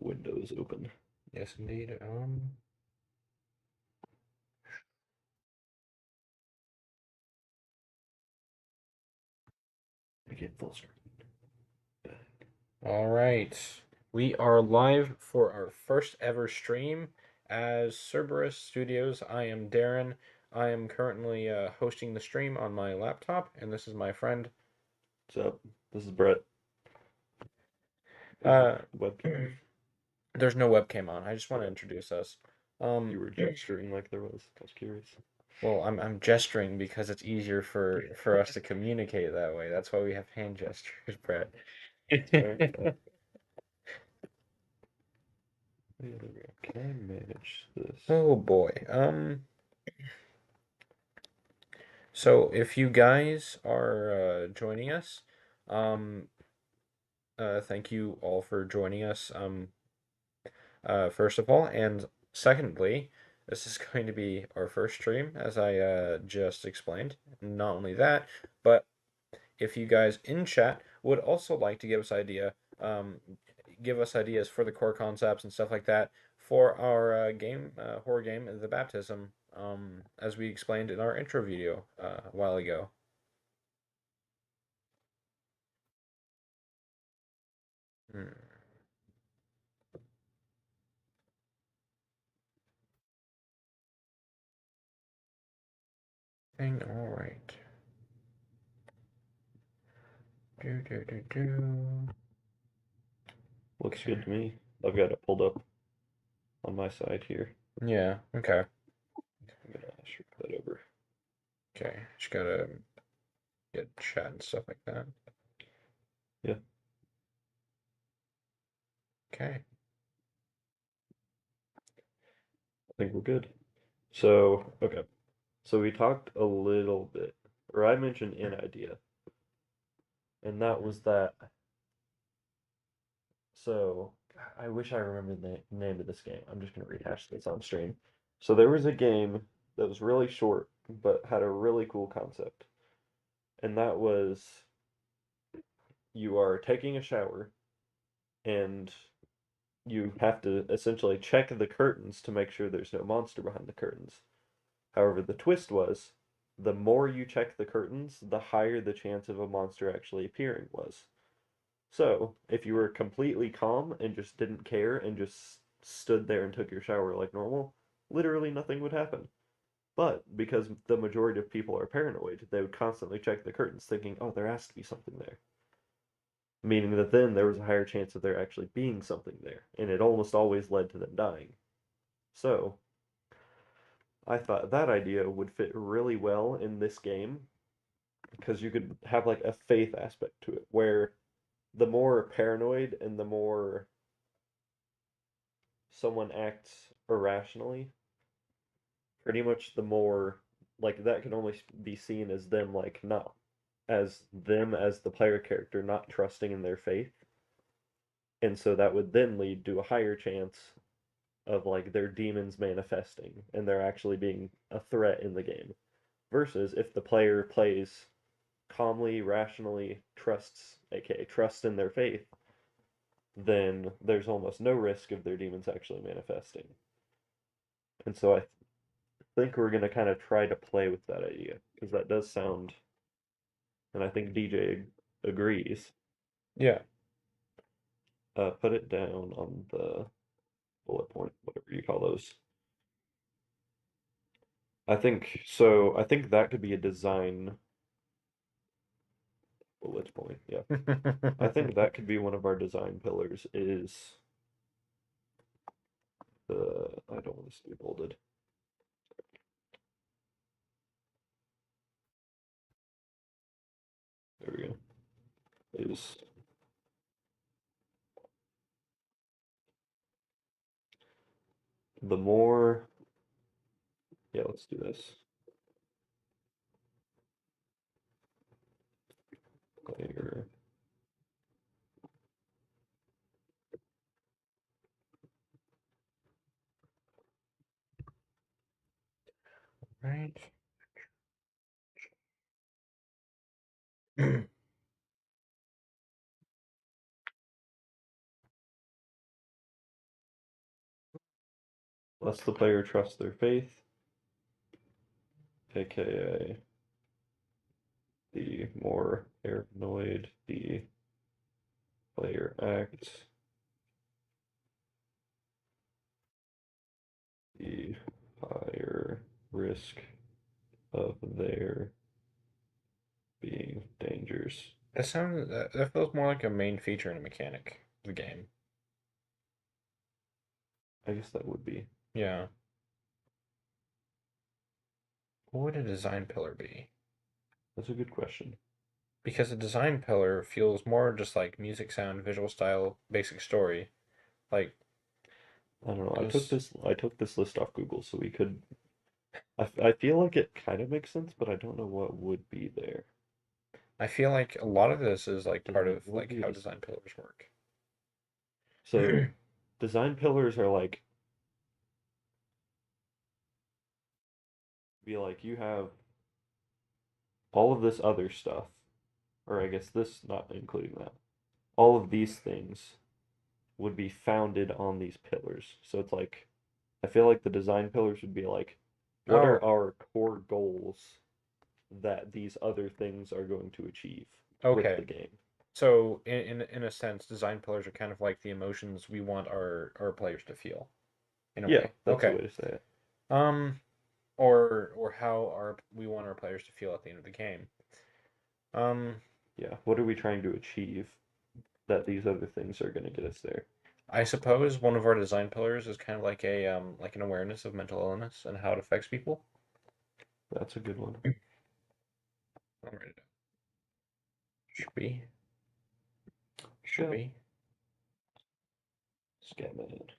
Windows open. Yes, indeed. Get full screen. All right. We are live for our first ever stream as Cerberus Studios. I am Darren. I am currently hosting the stream on my laptop, and this is my friend. What's up? This is Brett. Uh, Webcam. there's no webcam on. I just want to introduce us. You were gesturing like there was. I was curious. Well, I'm gesturing because it's easier for us to communicate that way. That's why we have hand gestures, Brett. Fair. Yeah, there we go. Can I manage this? Oh boy. So if you guys are joining us, um, thank you all for joining us. First of all, and secondly, this is going to be our first stream, as I just explained. Not only that, but if you guys in chat would also like to um, give us ideas for the core concepts and stuff like that for our horror game, The Baptism, as we explained in our intro video a while ago. Hmm. All right. Do. Looks good to me. I've got it pulled up on my side here. Yeah, okay. I'm gonna shift that over. Okay. Just gotta get chat and stuff like that. Yeah. Okay. I think we're good. So, okay. So we talked a little bit, or I mentioned an idea, and that was that. So I wish I remembered the name of this game. I'm just gonna rehash this on stream. So there was a game that was really short, but had a really cool concept, and that was you are taking a shower, and you have to essentially check the curtains to make sure there's no monster behind the curtains. However, the twist was the more you check the curtains, the higher the chance of a monster actually appearing was. So, if you were completely calm and just didn't care and just stood there and took your shower like normal, literally nothing would happen. But because the majority of people are paranoid, they would constantly check the curtains thinking, oh, there has to be something there. Meaning that then there was a higher chance of there actually being something there, and it almost always led to them dying. So, I thought that idea would fit really well in this game because you could have like a faith aspect to it where the more paranoid and the more someone acts irrationally, pretty much the more like that can only be seen as them like not as them as the player character not trusting in their faith. And so that would then lead to a higher chance of like their demons manifesting and they're actually being a threat in the game. Versus if the player plays calmly, rationally, trusts, aka trusts in their faith, then there's almost no risk of their demons actually manifesting. And so I think we're gonna kind of try to play with that idea because that does sound, and I think DJ agrees. Yeah. Put it down on the bullet point, whatever you call those. I think so. I think that could be a design bullet point. Yeah, I think that could be one of our design pillars. Is the I don't want this to be bolded. There we go. Is the more yeah, let's do this. Player. Right. less the player trusts their faith, aka the more paranoid the player acts, the higher risk of there being dangers. That feels more like a main feature in a mechanic of the game. I guess that would be. Yeah. What would a design pillar be? That's a good question. Because a design pillar feels more just like music, sound, visual style, basic story. Like, I don't know. does I took this list off Google, so we could. I feel like it kind of makes sense, but I don't know what would be there. I feel like a lot of this is like part of What would like be a how design design pillar? pillars work. So, design pillars are like be like you have all of this other stuff, or I guess this not including that. All of these things would be founded on these pillars. So it's like I feel like the design pillars would be like, what Oh, are our core goals that these other things are going to achieve with the okay. game? So in a sense, design pillars are kind of like the emotions we want our players to feel in a Yeah, way. that's a Okay. way to say it. Um, or how our we want our players to feel at the end of the game. Um, Yeah, what are we trying to achieve that these other things are going to get us there? I suppose one of our design pillars is kind of like an awareness of mental illness and how it affects people. That's a good one. I'll write it down. Should be. Should Yeah, be. Scatman.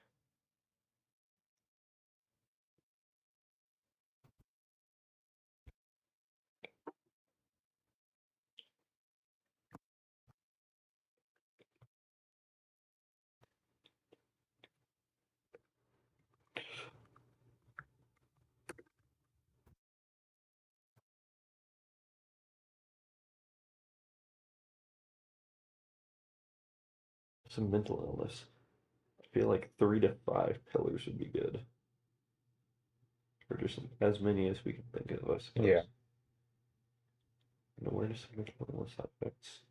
Some mental illness. I feel like 3 to 5 pillars would be good. Or just as many as we can think of, I Yeah. suppose. And awareness of mental illness aspects.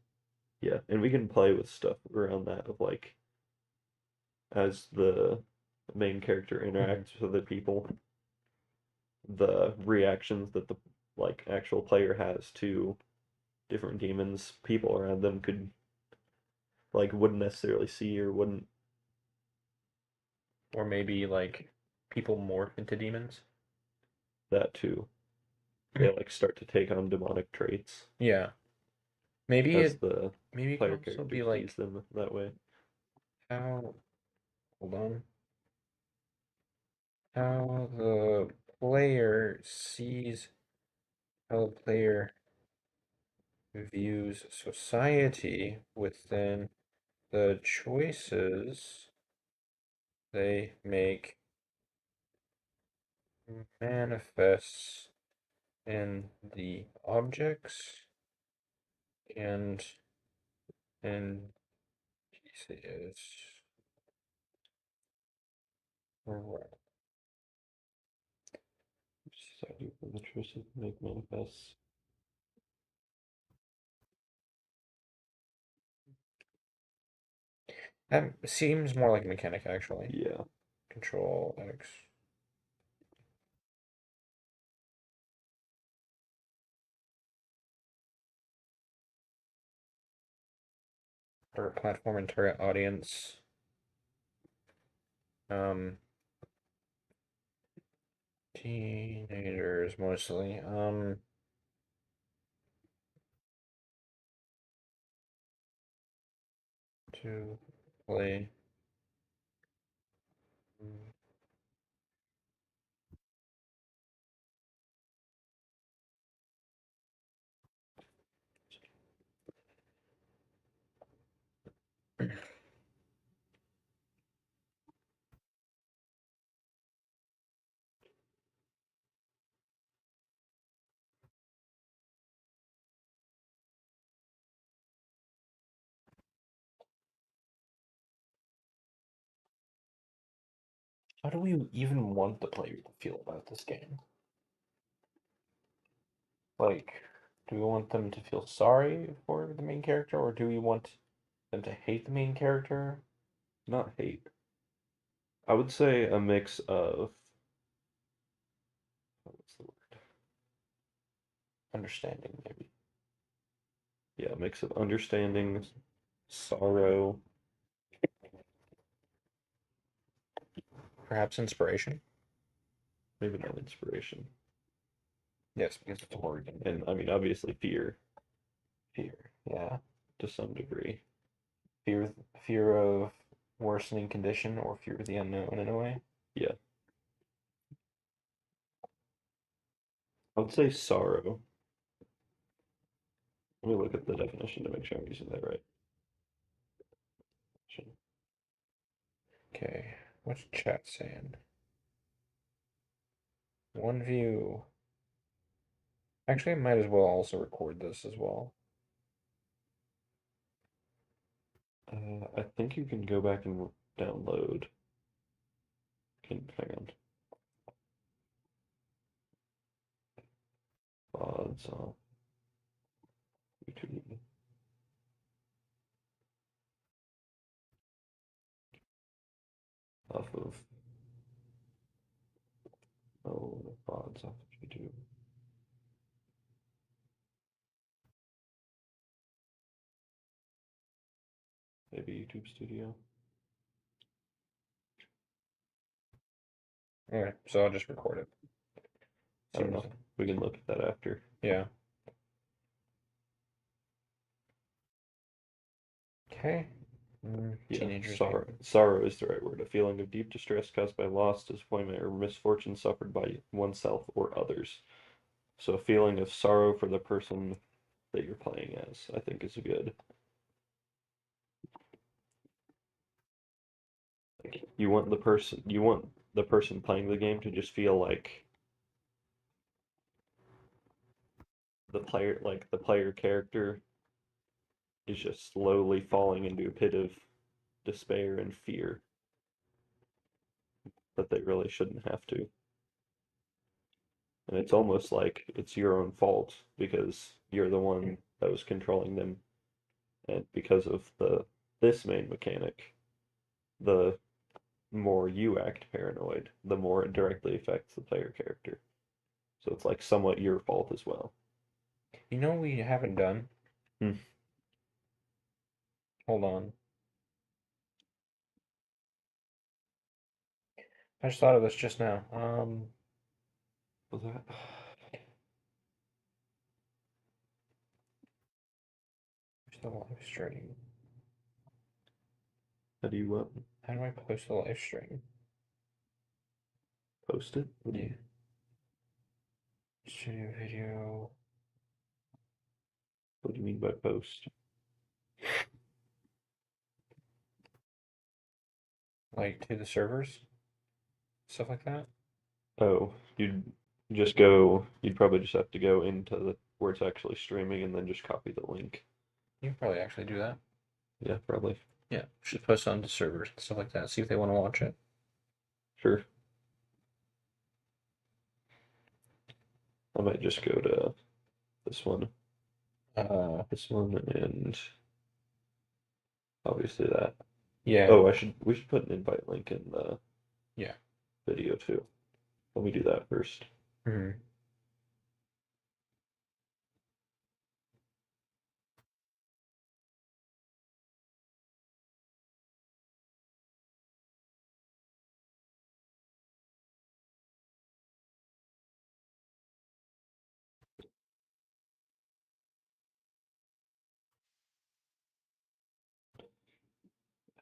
Yeah, and we can play with stuff around that of like as the main character Hmm. interacts with other people, the reactions that the like actual player has to different demons, people around them could like wouldn't necessarily see or wouldn't Or maybe like people morph into demons. that too. They like start to take on demonic traits Yeah. Maybe as it the maybe it can player also character be sees like them that way. how hold on. How the player sees how the player views society within the choices they make manifests in the objects and in pieces. Right. Society for the choices make manifests. That seems more like a mechanic actually. Yeah. Control X. Target platform and target audience. Um, Teenagers mostly. To play. How do we even want the player to feel about this game? Like, do we want them to feel sorry for the main character, or do we want them to hate the main character? Not hate. I would say a mix of what's the word? Understanding, maybe. Yeah, a mix of understanding, sorrow. Perhaps inspiration? Maybe not inspiration. Yes, because it's a horror game. And I mean, obviously fear Fear, yeah. to some degree. Fear of worsening condition or fear of the unknown in a way. Yeah. I would say sorrow. Let me look at the definition to make sure I'm using that right. Okay, what's chat saying? One view. Actually, I might as well also record this as well. I think you can go back and download. Hang on. VODs off YouTube. Off of VODs off of YouTube. Maybe YouTube Studio. Alright, so I'll just record it. I don't know. We can look at that after. Yeah. Okay. Yeah, Teenagers. sorrow is the right word. A feeling of deep distress caused by loss, disappointment, or misfortune suffered by oneself or others. So a feeling of sorrow for the person that you're playing as, I think is good. Like you want the person playing the game to just feel like the player character is just slowly falling into a pit of despair and fear that they really shouldn't have to. And it's almost like it's your own fault because you're the one that was controlling them. And because of this main mechanic, the more you act paranoid, the more it directly affects the player character. So it's like somewhat your fault as well. You know what we haven't done? Hmm. Hold on. I just thought of this just now. Was that? Where's the live stream? How do you How do I post the live stream? post it? Yeah. Studio video. What do you mean by post? Like to the servers? Stuff like that? Oh, you'd probably just have to go into where it's actually streaming and then just copy the link. You can probably actually do that. Yeah, probably. Yeah. Should post it onto servers and stuff like that. See if they want to watch it. Sure. I might just go to this one, and obviously that. Yeah. Oh, we should put an invite link in the Yeah. video too. Let me do that first. Hmm.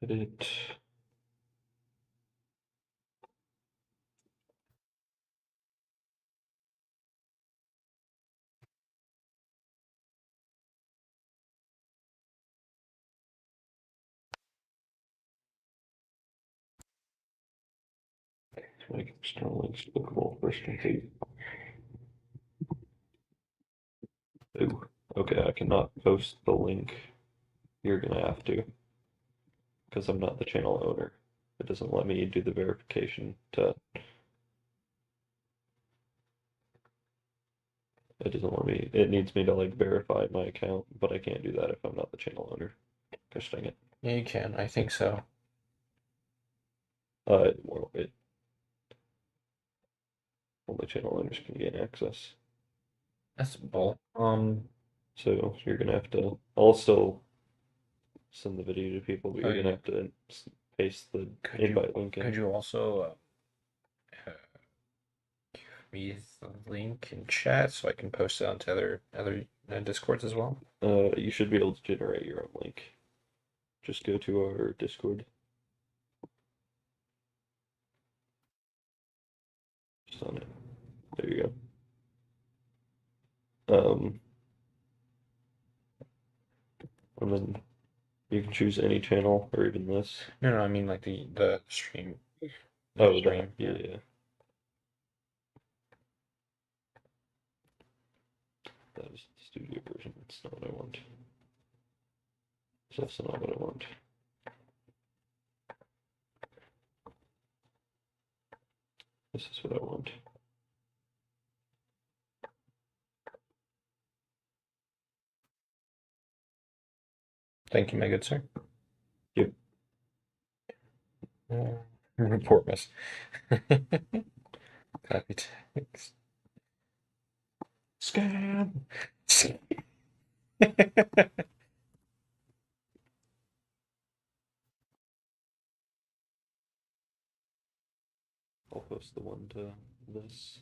Edit. Make external links clickable first complete. Ooh, okay, I cannot post the link. You're gonna have to, because I'm not the channel owner. It doesn't let me do the verification to. It doesn't let me. It needs me to like verify my account, but I can't do that if I'm not the channel owner. Gosh dang it. Yeah, you can. I think so. Well, it only channel owners can gain access. That's bull. So you're gonna have to. I'll still send the video to people, but Oh you're gonna yeah. have to paste the Could you invite link could in. you also me the link in chat so I can post it onto other Discords as well? You should be able to generate your own link. Just go to our Discord. Just on it. There you go. And then you can choose any channel or even this. No, I mean like the stream. The Oh, that. stream, Yeah, yeah. yeah. That is the studio version. That's not what I want. So that's not what I want. This is what I want. Thank you, my good sir. Yep. Report miss. Copy text. Scam. I'll post the one to this.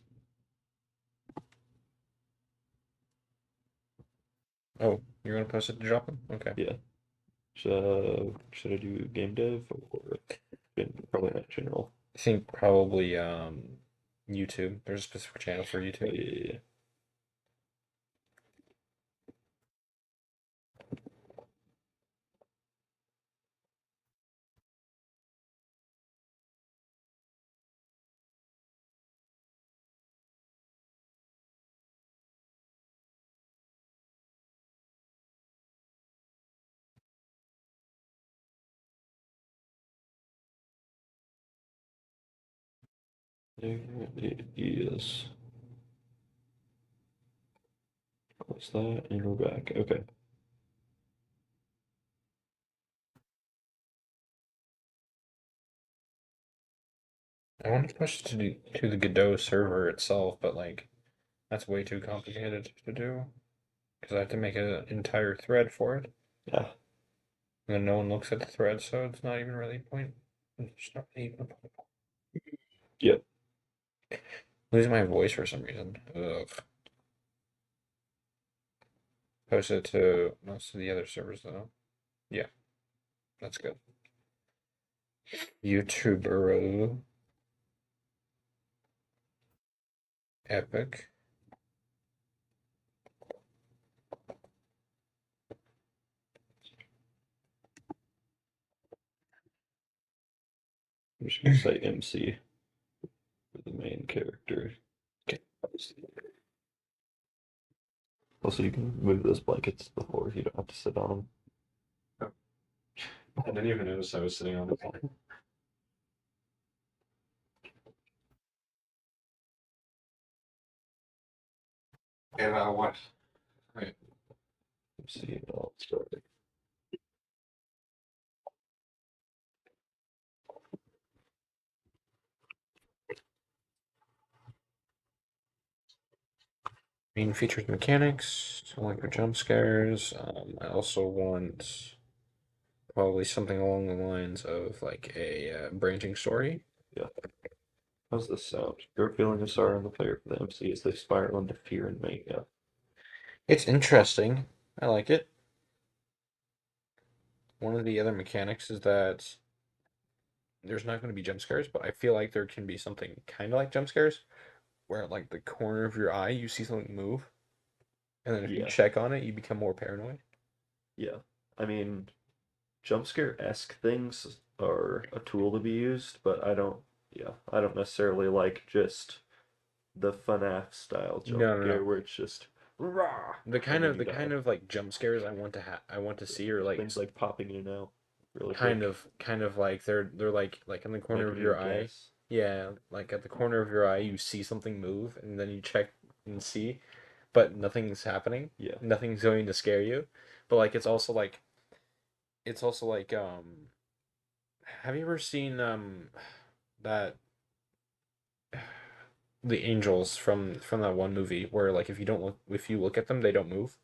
Oh, you're gonna post it to drop them? Okay. Yeah. Should I do game dev or probably not general? I think probably YouTube. There's a specific channel for Oh YouTube. yeah, yeah, yeah. There it is. What's that? And we're back. Okay. I want to push it to the Godot server itself, but like that's way too complicated to do because I have to make an entire thread for it, Yeah. and then no one looks at the thread, so it's not even really a point. It's not even a point. Yep. Losing my voice for some reason. Ugh. Post it to most of the other servers though. Yeah, that's good. YouTuber Epic. I'm just gonna say MC for the main character. Okay. Also, you can move those blankets to the floor. You don't have to sit on them. I didn't even notice I was sitting on it. And what? Right. MC. I'll start it. Main features mechanics. I like the jump scares. I also want probably something along the lines of like a branching story. Yeah. How's this sound? You're feeling a sorrow in the player for the MC as they spiral into fear and mania. It's interesting. I like it. One of the other mechanics is that there's not going to be jump scares, but I feel like there can be something kind of like jump scares, where at like the corner of your eye you see something move, and then if you Yeah. check on it, you become more paranoid. Yeah. I mean, jump scare-esque things are a tool to be used, but I don't necessarily like just the FNAF style jump No, no, no. scare where it's just rah, The and kind then of you the kind die. of like jump scares I want to see are like Things like popping in and out. really kind quick, of kind of like they're like in the corner of making you your eye. guess. Yeah, like at the corner of your eye you see something move and then you check and see, but nothing's happening. Yeah, Nothing's going to scare you. But like it's also like have you ever seen that the angels from that one movie where like if you look at them they don't move?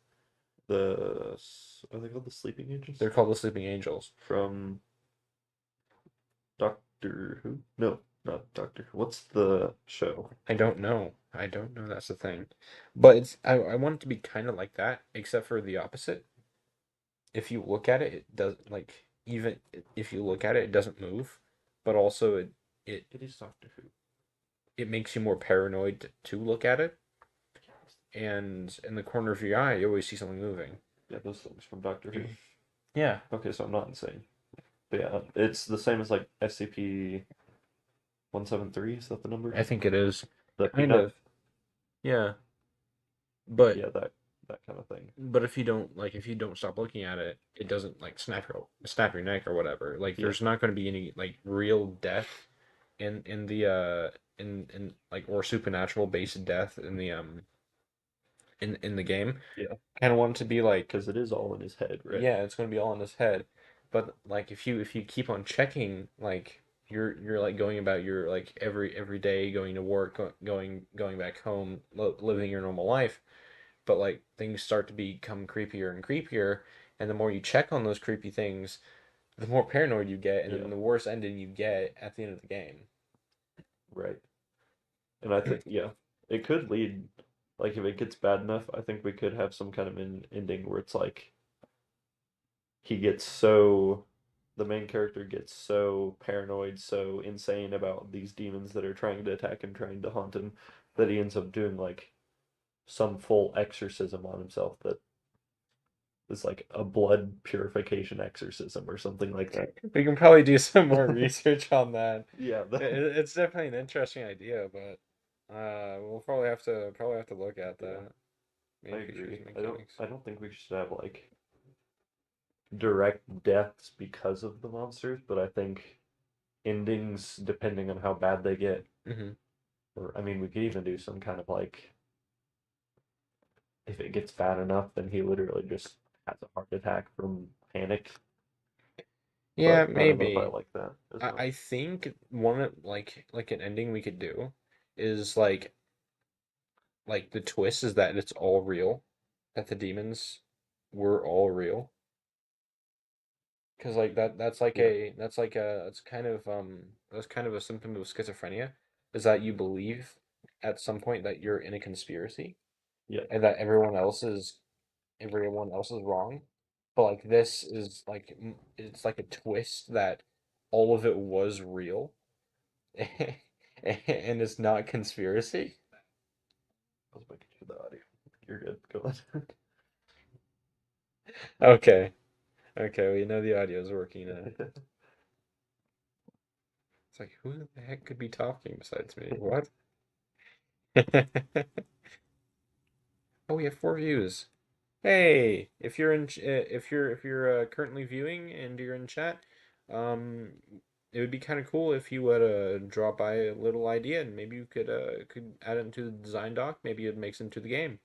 are they called the sleeping angels They're called the sleeping angels. from Doctor Who? No, not Doctor Who. What's the show? I don't know. I don't know that's the thing. But I want it to be kind of like that, except for the opposite. If you look at it, it does like even if you look at it, it doesn't move, but also it It is Doctor Who. it makes you more paranoid to look at it, and in the corner of your eye, you always see something moving. Yeah, those things from Doctor Who. Yeah, Okay, so I'm not insane. But yeah, it's the same as like SCP-173. Is that the number? I think it is The kind peanut? of. Yeah, but Yeah, that kind of thing. if you don't if you don't stop looking at it, it doesn't like snap your neck or whatever. Like Yeah, there's not going to be any like real death in the in like or supernatural based death in the game. yeah, Kind of want it to be like because it is all in his head, right? yeah, it's going to be all in his head. But like if you keep on checking like you're like going about your like every day going to work going back home living your normal life, but like things start to become creepier and creepier, and the more you check on those creepy things, the more paranoid you get, and then Yeah, the worse ending you get at the end of the game. right. And I think, yeah, it could lead, like, if it gets bad enough, I think we could have some kind of ending where it's like he gets so, the main character gets so paranoid, so insane about these demons that are trying to attack him, trying to haunt him, that he ends up doing like some full exorcism on himself that is like a blood purification exorcism or something like that. We can probably do some more research on that. Yeah, It's definitely an interesting idea, but we'll probably have to look at yeah, that I main features agree. and mechanics. I don't think we should have like direct deaths because of the monsters, but I think endings, depending on how bad they get, Hmm. or I mean, we could even do some kind of like, if it gets bad enough, then he literally just has a heart attack from panic. Yeah, But I don't know if I maybe. like that as I much. think like an ending we could do is like the twist is that it's all real, that the demons were all real. Because like Yeah, that's kind of a symptom of schizophrenia, is that you believe at some point that you're in a conspiracy yeah, and that everyone else is wrong. But like this is like it's like a twist that all of it was real and it's not conspiracy. I was making sure the audio. You're good. Go on. Okay. Okay, we know the audio is working now. It's like who the heck could be talking besides me? What? Oh, we have 4 views. Hey, if you're if you're currently viewing and you're in chat, um, it would be kind of cool if you would drop by a little idea and maybe you could add it into the design doc. Maybe it makes it into the game.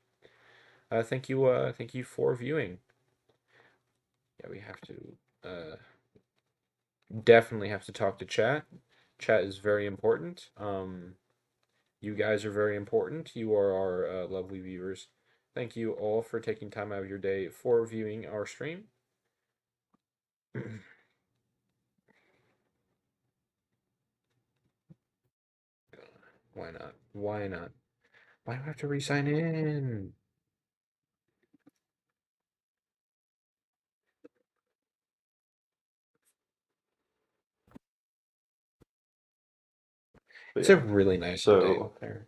Thank you for viewing. Yeah, we have to definitely have to talk to chat. Chat is very important. You guys are very important. You are our lovely viewers. Thank you all for taking time out of your day for viewing our stream. Why not? Why not? Why do I have to re-sign in? But It's a yeah, really nice day so out there.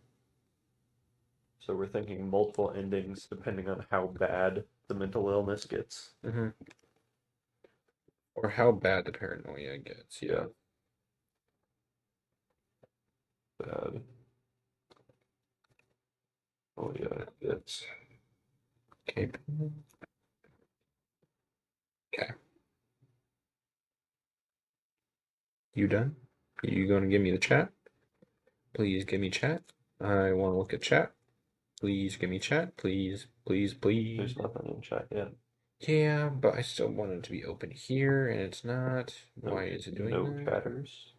so we're thinking multiple endings depending on how bad the mental illness gets. Hmm. Or how bad the paranoia gets. Yeah, Yeah. bad. Oh yeah, it's Okay. Okay. You done? You gonna give me the chat? Please give me chat. I want to look at chat. Please give me chat. Please, please, please. There's nothing in chat yet. Yeah, but I still want it to be open here, and it's not. No, Why is it doing no that? chatters.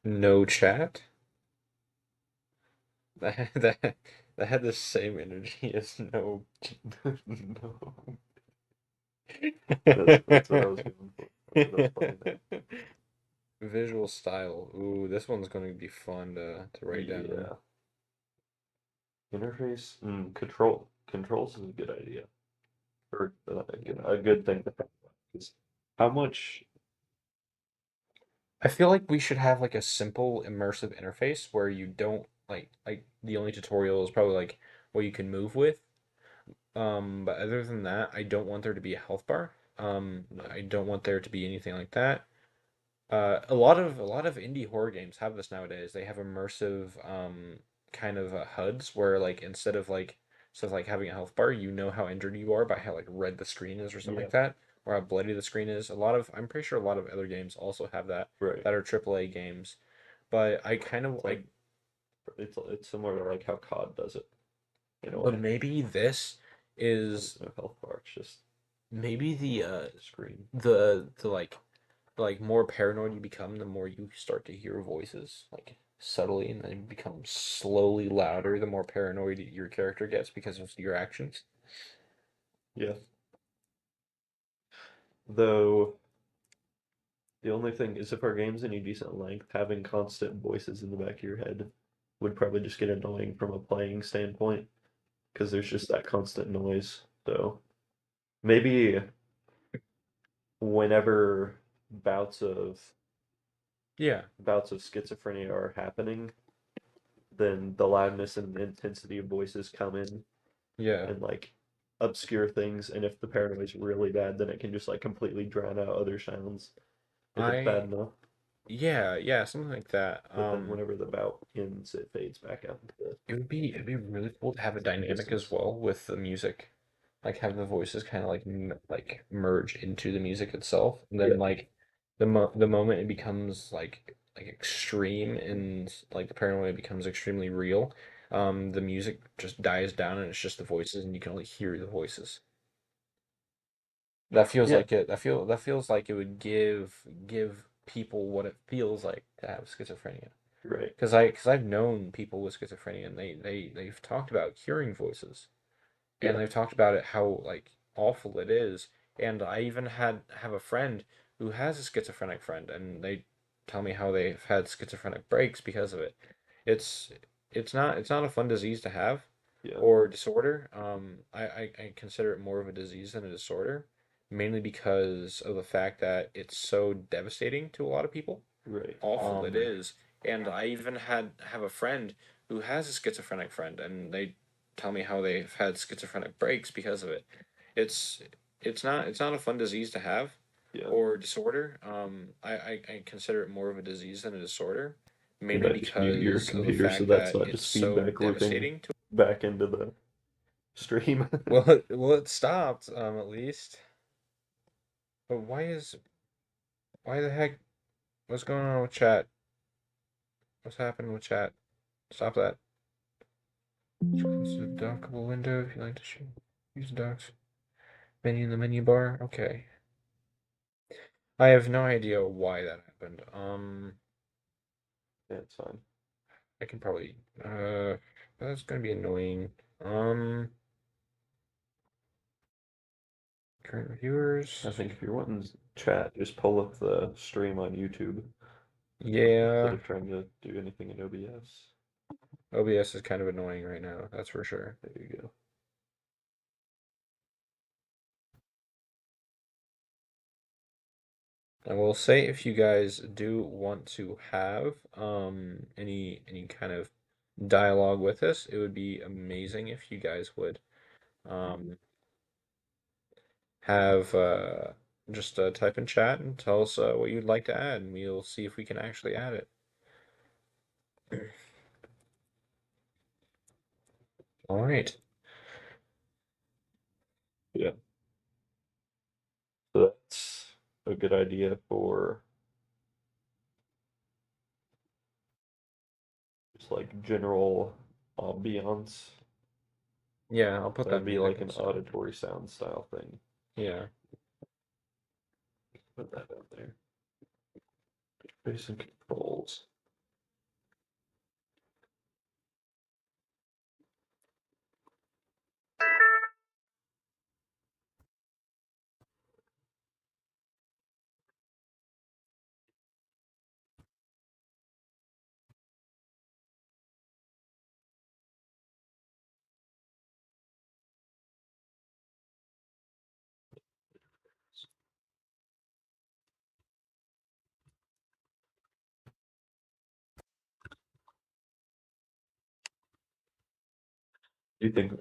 No chat. That had the same energy as no. No. That's what I was going for. That's funny though. Visual style. Ooh, this one's going to be fun to write down. Yeah. Interface, controls is a good idea, or a good thing to think about. 'Cause how much? I feel like we should have like a simple immersive interface where you don't like the only tutorial is probably like what you can move with. But other than that, I don't want there to be a health bar. No. I don't want there to be anything like that. A lot of indie horror games have this nowadays. They have immersive kind of HUDs where like instead of like having a health bar, you know how injured you are by how like red the screen is or something Yeah. like that, or how bloody the screen is. I'm pretty sure a lot of other games also have that Right. that are AAA games. But I kind of It's like I it's similar to like how COD does it in a but way. maybe this There's is no health bar. It's just maybe the screen. the like more paranoid you become, the more you start to hear voices, like subtly, and then you become slowly louder the more paranoid your character gets because of your actions. Yeah. Though the only thing is if our game's any decent length, having constant voices in the back of your head would probably just get annoying from a playing standpoint because there's just that constant noise. So maybe whenever bouts of Yeah, bouts of schizophrenia are happening, then the loudness and intensity of voices come in yeah. and like obscure things. And if the paranoia's really bad, then it can just like completely drown out other sounds if it's bad I enough. yeah, something like that. But then whenever the bout ends, it fades back out into the It'd be really cool to have a dynamic as distance. well with the music. Like have the voices kind of like like merge into the music itself, and Yeah, then like the moment it becomes like extreme and like the paranoia becomes extremely real, the music just dies down and it's just the voices and you can only hear the voices. That feels yeah, like that feels like it would give people what it feels like to have schizophrenia. right. Because I've known people with schizophrenia and they've talked about hearing voices and Yeah, they've talked about it how like awful it is. And I even have a friend who has a schizophrenic friend, and they tell me how they've had schizophrenic breaks because of it. It's it's not a fun disease to have yeah, or disorder. I consider it more of a disease than a disorder, mainly because of the fact that it's so devastating to a lot of people right. awful it is. And I even have a friend who has a schizophrenic friend, and they tell me how they've had schizophrenic breaks because of it. It's it's not a fun disease to have Yeah. or disorder. I consider it more of a disease than a disorder, Did mainly I just mute your because of the computer so fact that's that not it's just so feedback looping devastating to. back into the stream? Well, it stopped at least. But why the heck what's going on with chat? What's happening with chat? Stop that. Close the dockable window if you like to use docks. Menu in the menu bar. Okay. I have no idea why that happened. Yeah, it's fine. I can probably that's gonna be annoying. Um, current I reviewers. think if you're wanting chat, just pull up the stream on YouTube instead Yeah, of trying to do anything in OBS. OBS is kind of annoying right now, that's for sure. There you go. I will say if you guys do want to have any kind of dialogue with us, it would be amazing if you guys would um have just type in chat and tell us what you'd like to add, and we'll see if we can actually add it. All right. Yeah. So that's a good idea for It's like general ambiance. Yeah, I'll put That that would be music like an instead. auditory sound style thing. Yeah. Put that in there. Basic controls. Do you think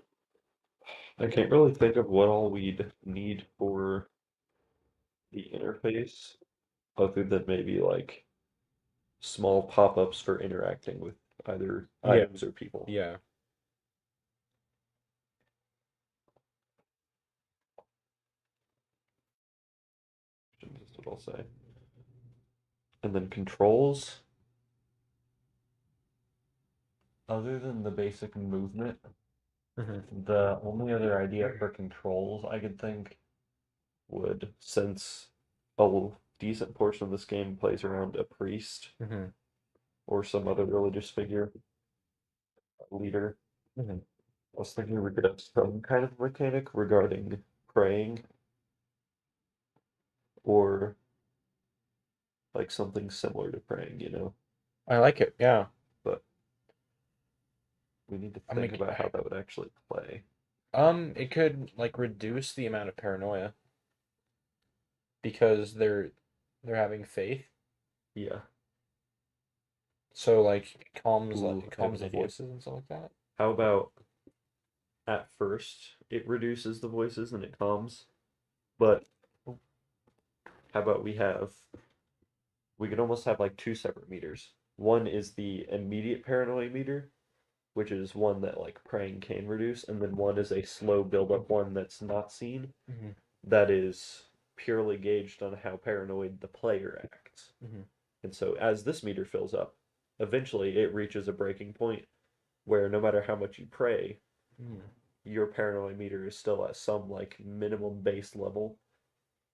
I can't really think of what all we'd need for the interface other than maybe like small pop-ups for interacting with either Yeah. items or people. Yeah. That's what I'll say. And then controls, other than the basic movement, Hmm. the only other idea for controls I could think would, since a decent portion of this game plays around a priest Hmm. or some other religious figure, leader, Hmm. I was thinking we could have some kind of mechanic regarding praying or like something similar to praying, you know? I like it. Yeah. But we need to I'm think like, about how that would actually play. it could like reduce the amount of paranoia because they're having faith. Yeah. So like Ooh, it I have calms an the idea. voices and stuff like that. How about at first it reduces the voices and it calms, but how about we could almost have like two separate meters. One is the immediate paranoia meter, which is one that like praying can reduce, and then one is a slow build up one that's not seen, Hmm. that is purely gauged on how paranoid the player acts. Hmm. And so as this meter fills up, eventually it reaches a breaking point where no matter how much you pray, Hmm. your paranoid meter is still at some like minimum base level.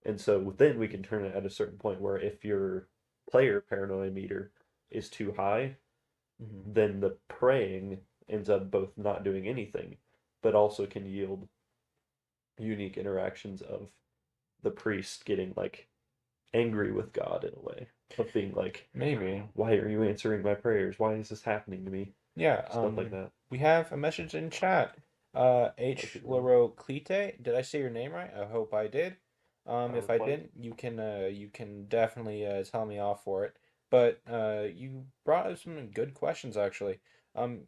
And so then we can turn it at a certain point where if your player paranoid meter is too high, Hmm. then the praying ends up both not doing anything, but also can yield unique interactions of the priest getting like angry with God in a way, of being like, Maybe. why are you answering my prayers? Why is this happening to me? Yeah, Stuff like that. we have a message in chat. Like H. it really. Laroclite, did I say your name right? I hope I did. I If would I like. didn't, you can definitely tell me off for it. But you brought up some good questions actually.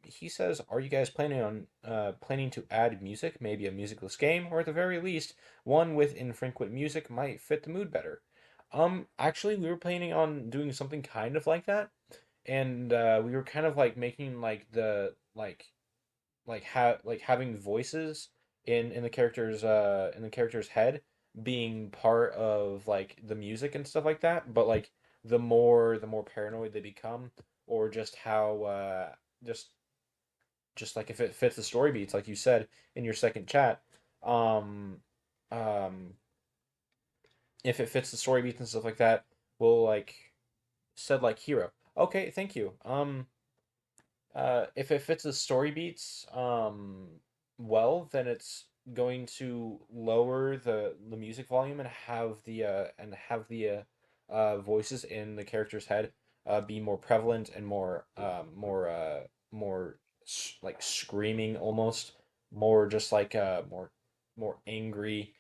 He says, are you guys planning to add music, maybe a musicless game, or at the very least, one with infrequent music might fit the mood better? Actually, we were planning on doing something kind of like that and we were kind of like making like the like having voices in the character's head being part of like the music and stuff like that, but like the more paranoid they become, or just how just just like if it fits the story beats like you said in your second chat, um um if it fits the story beats and stuff like that, we'll like said like hero. Okay, thank you. If it fits the story beats well, then it's going to lower the music volume and have the voices in the character's head be more prevalent and more like screaming almost, more just like more angry,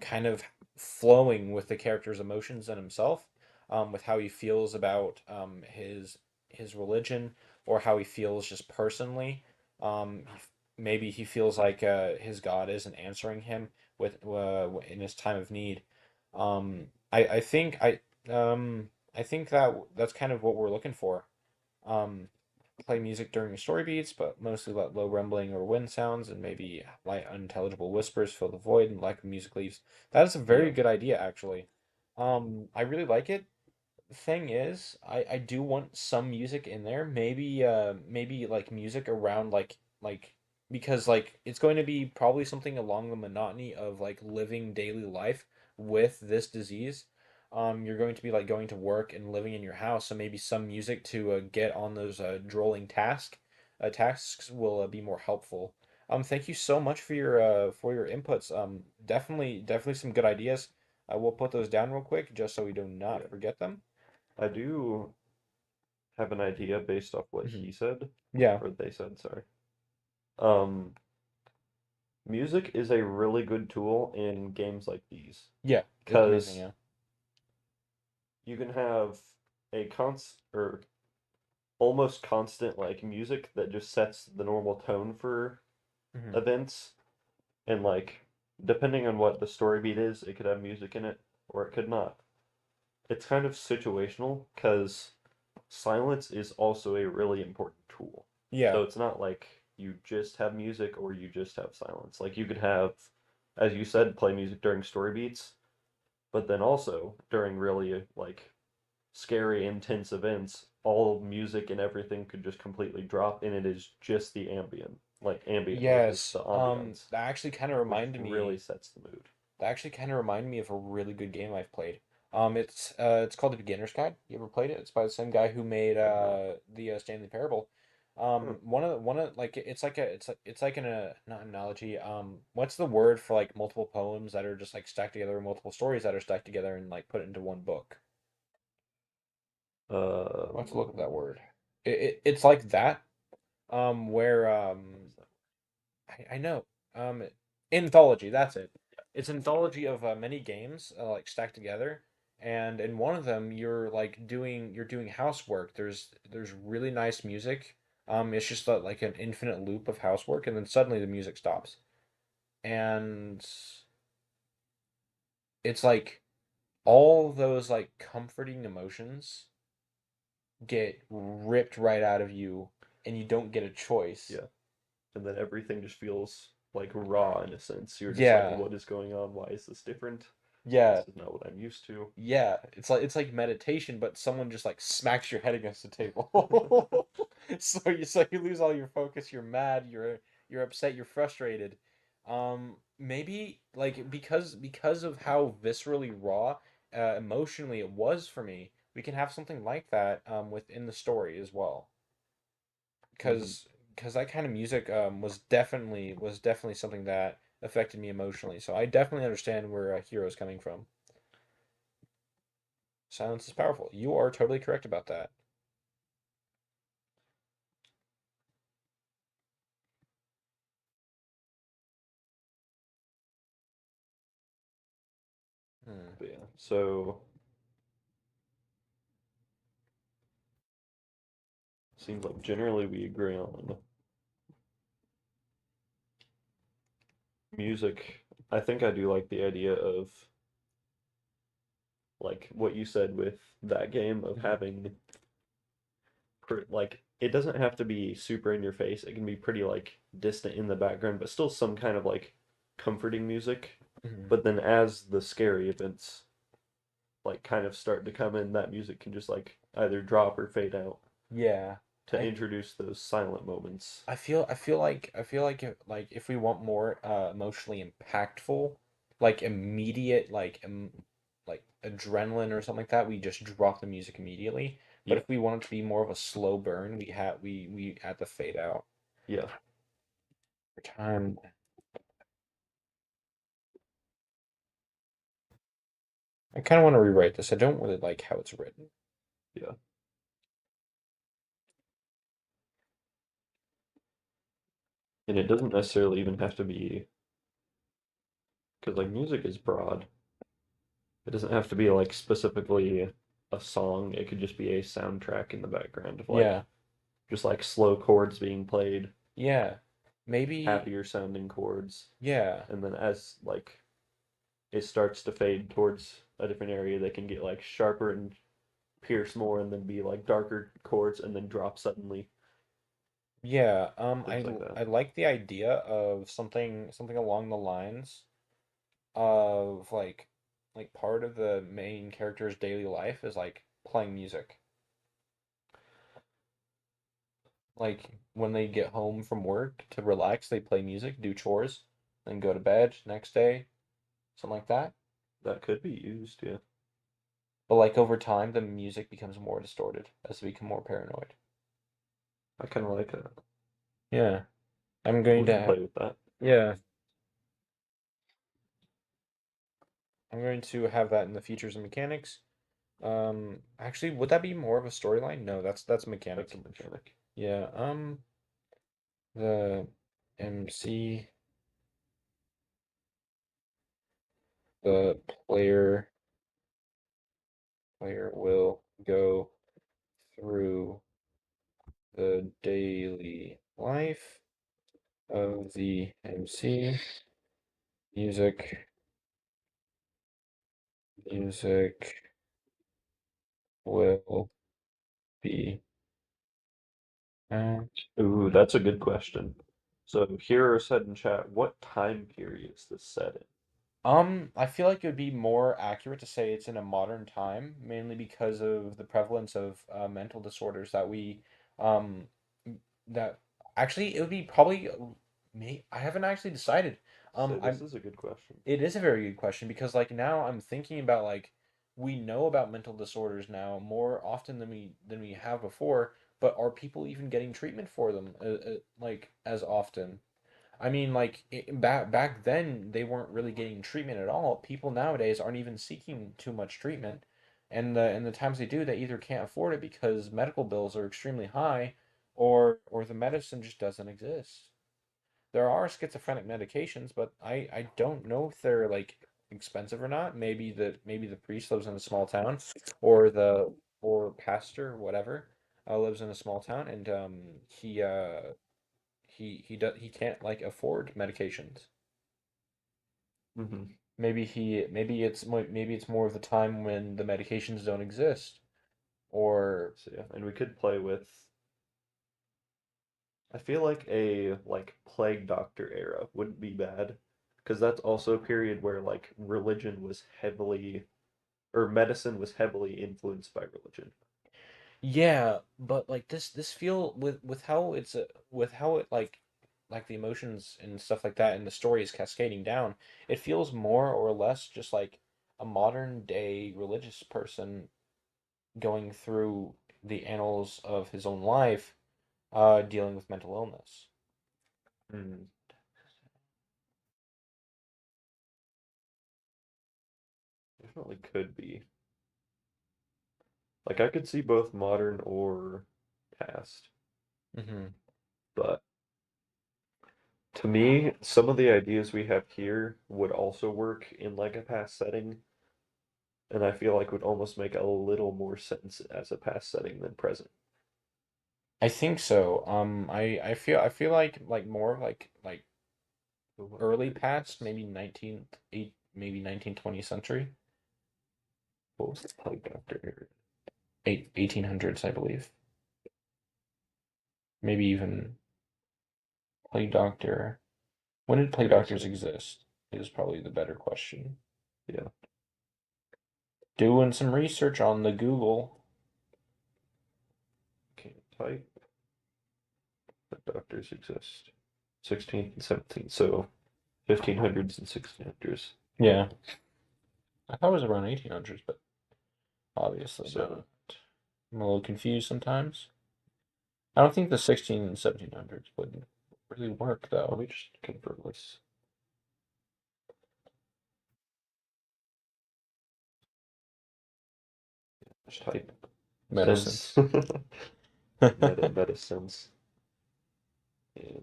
kind of flowing with the character's emotions and himself, with how he feels about his religion or how he feels just personally. Maybe he feels like his God isn't answering him with in his time of need. I think I think that that's kind of what we're looking for. Um, Play music during story beats, but mostly let low rumbling or wind sounds and maybe light unintelligible whispers fill the void and lack of music leaves. That is a very Yeah. good idea, actually. I really like it. thing is, I do want some music in there. Maybe like music around like because like it's going to be probably something along the monotony of like living daily life with this disease. You're going to be like going to work and living in your house, so maybe some music to get on those drolling tasks will be more helpful. Thank you so much for your inputs. Definitely some good ideas. I will put those down real quick just so we do not Yeah. forget them. I do have an idea based off what Hmm. he said, Yeah. or they said, sorry. Um, Music is a really good tool in games like these Yeah. It's amazing, because yeah. you can have a or almost constant like music that just sets the normal tone for Hmm. events, and like depending on what the story beat is, it could have music in it or it could not. It's kind of situational because silence is also a really important tool. Yeah. So it's not like you just have music or you just have silence. Like you could have, as you said, play music during story beats, but then also during really like scary, intense events, all music and everything could just completely drop, and it is just the ambient noises, Yes. the ambiance, That actually kind of which reminded really me sets the mood. that actually kind of reminded me of a really good game I've played. It's called The Beginner's Guide. You ever played it? It's by the same guy who made I've not. the Stanley Parable. Huh. One of like it's like not analogy. What's the word for like multiple poems that are just like stacked together, multiple stories that are stacked together and like put into one book? I'll have to look up that word. It's like that. Where What is that? I know. Um, Anthology. That's it. It's an anthology of many games like stacked together, and in one of them you're doing housework. There's really nice music. It's just like an infinite loop of housework, and then suddenly the music stops, and it's like all those like comforting emotions get ripped right out of you, and you don't get a choice. Yeah. And then everything just feels like raw in a sense. You're just like, Yeah, what is going on? Why is this different? yeah. This is not what I'm used to. Yeah, it's like meditation, but someone just like smacks your head against the table. So you lose all your focus, you're mad, you're upset, you're frustrated. Maybe like because of how viscerally raw, emotionally it was for me, we can have something like that within the story as well. Hmm. Because that kind of music was definitely something that affected me emotionally. So I definitely understand where Hero's coming from. Silence is powerful. You are totally correct about that. Hmm. But yeah, so seems like generally we agree on music. I think I do like the idea of like what you said with that game of Hmm. having like it doesn't have to be super in your face. It can be pretty like distant in the background, but still some kind of like comforting music. Hmm. But then as the scary events like kind of start to come in, that music can just like either drop or fade out Yeah, to introduce those silent moments. I feel like if we want more emotionally impactful, like immediate like adrenaline or something like that, we just drop the music immediately. But Yeah, if we want it to be more of a slow burn, we add the fade out. yeah, For time. I kind of want to rewrite this. I don't really like how it's written. yeah. And it doesn't necessarily even have to be because like music is broad. It doesn't have to be like specifically a song. It could just be a soundtrack in the background of Yeah, like just like slow chords being played, yeah. Maybe, happier sounding chords, yeah. and then as like it starts to fade towards a different area, they can get like sharper and pierce more, and then be like darker chords, and then drop suddenly, Yeah, things like that. I like the idea of something along the lines of like part of the main character's daily life is like playing music. Like when they get home from work to relax, they play music, do chores, then go to bed next day, something like that. That could be used, yeah. But like over time, the music becomes more distorted as they become more paranoid. I kind of like that. Yeah, I'm going We can to, play with that. yeah, I'm going to have that in the features and mechanics. Actually, would that be more of a storyline? No, that's That's a mechanic. mechanic. Yeah, the MC, the player player will go through the daily life of the MC. Music, music will be at. Ooh, that's a good question. So here are said in chat, what time period is this set in? I feel like it would be more accurate to say it's in a modern time, mainly because of the prevalence of mental disorders that um, that actually it would be probably, me. I haven't actually decided. Say this I'm. is a good question. It is a very good question because like now I'm thinking about like we know about mental disorders now more often than we have before, but are people even getting treatment for them like as often? I mean, like back then, they weren't really getting treatment at all. People nowadays aren't even seeking too much treatment, and the times they do, they either can't afford it because medical bills are extremely high, or the medicine just doesn't exist. There are schizophrenic medications, but I don't know if they're like expensive or not. Maybe the priest lives in a small town, or the or pastor whatever lives in a small town, and he can't like afford medications. Hmm. Maybe it's more of the time when the medications don't exist. Or So yeah, and we could play with. I feel like a plague doctor era wouldn't be bad, because that's also a period where like religion was heavily, or medicine was heavily influenced by religion. yeah, but like this feel with how with how it like the emotions and stuff like that and the story is cascading down, it feels more or less just like a modern day religious person going through the annals of his own life, dealing with mental illness. Mm, definitely could be. Like I could see both modern or past, Hmm. but to me, some of the ideas we have here would also work in like a past setting, and I feel like would almost make a little more sense as a past setting than present. I think so. I feel like more like So what early period past, is maybe 19th, maybe 19th, 20th century, what was the plague doctor era? 1800s, I believe. Maybe even Plague Doctor. When did Plague Okay, Doctors so exist? Is probably the better question. yeah, Doing some research on the Google. can't type. The doctors exist. 16th and 17th, so 1500s and 1600s. Yeah, I thought it was around 1800s, but obviously So not. I'm a little confused sometimes. I don't think the 16 and 1700s would really work let though. me just confirm this. Just type Medicine. since medicines in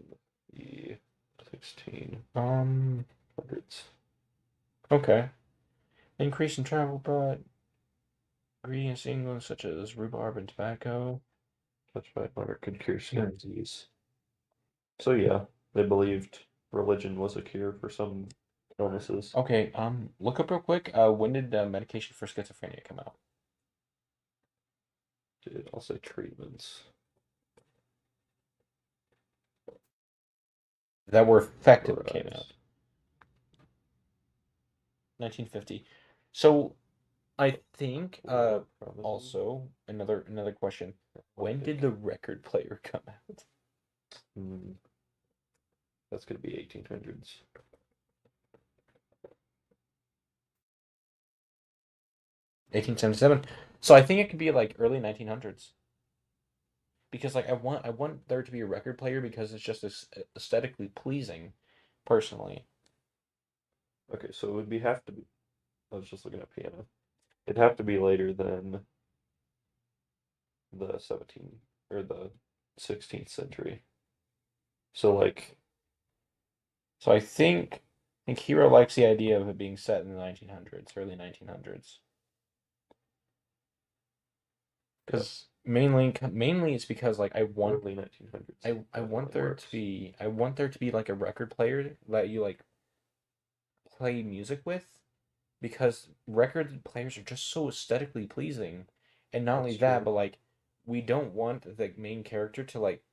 the 1600s. Um, okay. Increase in travel brought ingredients to England such as rhubarb and tobacco. Touched by fire could cure Hmm. skin disease. So yeah, they believed religion was a cure for some illnesses. Okay, look up real quick. When did medication for schizophrenia come out? Dude, I'll say treatments. That were effective came out. Arise. 1950. So I think Promises. also another question. When did Atlantic. the record player come out? Hmm, that's gonna be 1800s. 1877. So I think it could be like early 1900s because like I want there to be a record player because it's just aesthetically pleasing, personally. Okay, so it would be have to be. I was just looking at piano. It'd have to be later than the 17th or the 16th century. So like, So I think Hero likes the idea of it being set in the 1900s, early 1900s. yeah, Because mainly it's because like early 1900s I want definitely there to works. be I want there to be like a record player that you like play music with because record players are just so aesthetically pleasing. And not only That's that, true. but like we don't want the main character to like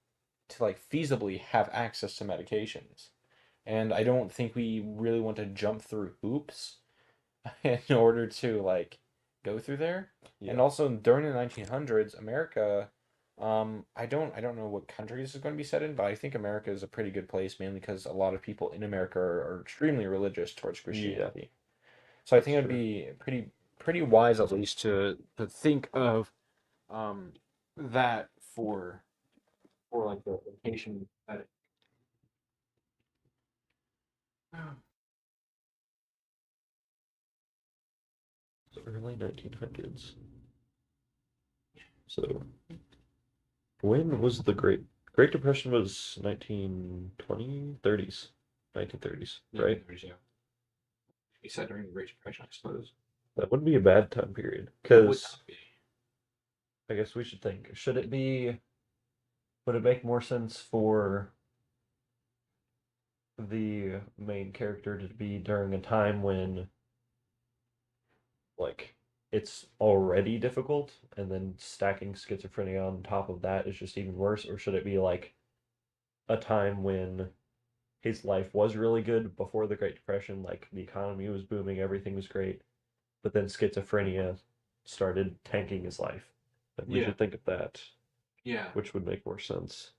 feasibly have access to medications. And I don't think we really want to jump through hoops in order to like go through there. And Yeah, also during the 1900s, America, I don't know what country this is going to be set in, but I think America is a pretty good place mainly because a lot of people in America are extremely religious towards yeah, Christianity. So I that's think it'd true. be pretty wise at least to think of um that for like the vacation setting. So early 1900s. So when was the Great Depression was 1920, 30s, 1930s, right? 1930s, yeah. He said during the Great Depression, I suppose. That wouldn't be a bad time period It would because not be. I guess we should think, would it make more sense for the main character to be during a time when like it's already difficult and then stacking schizophrenia on top of that is just even worse, or should it be like a time when his life was really good before the Great Depression, like the economy was booming, everything was great, but then schizophrenia started tanking his life? Like we Yeah, should think of that, yeah. which would make more sense.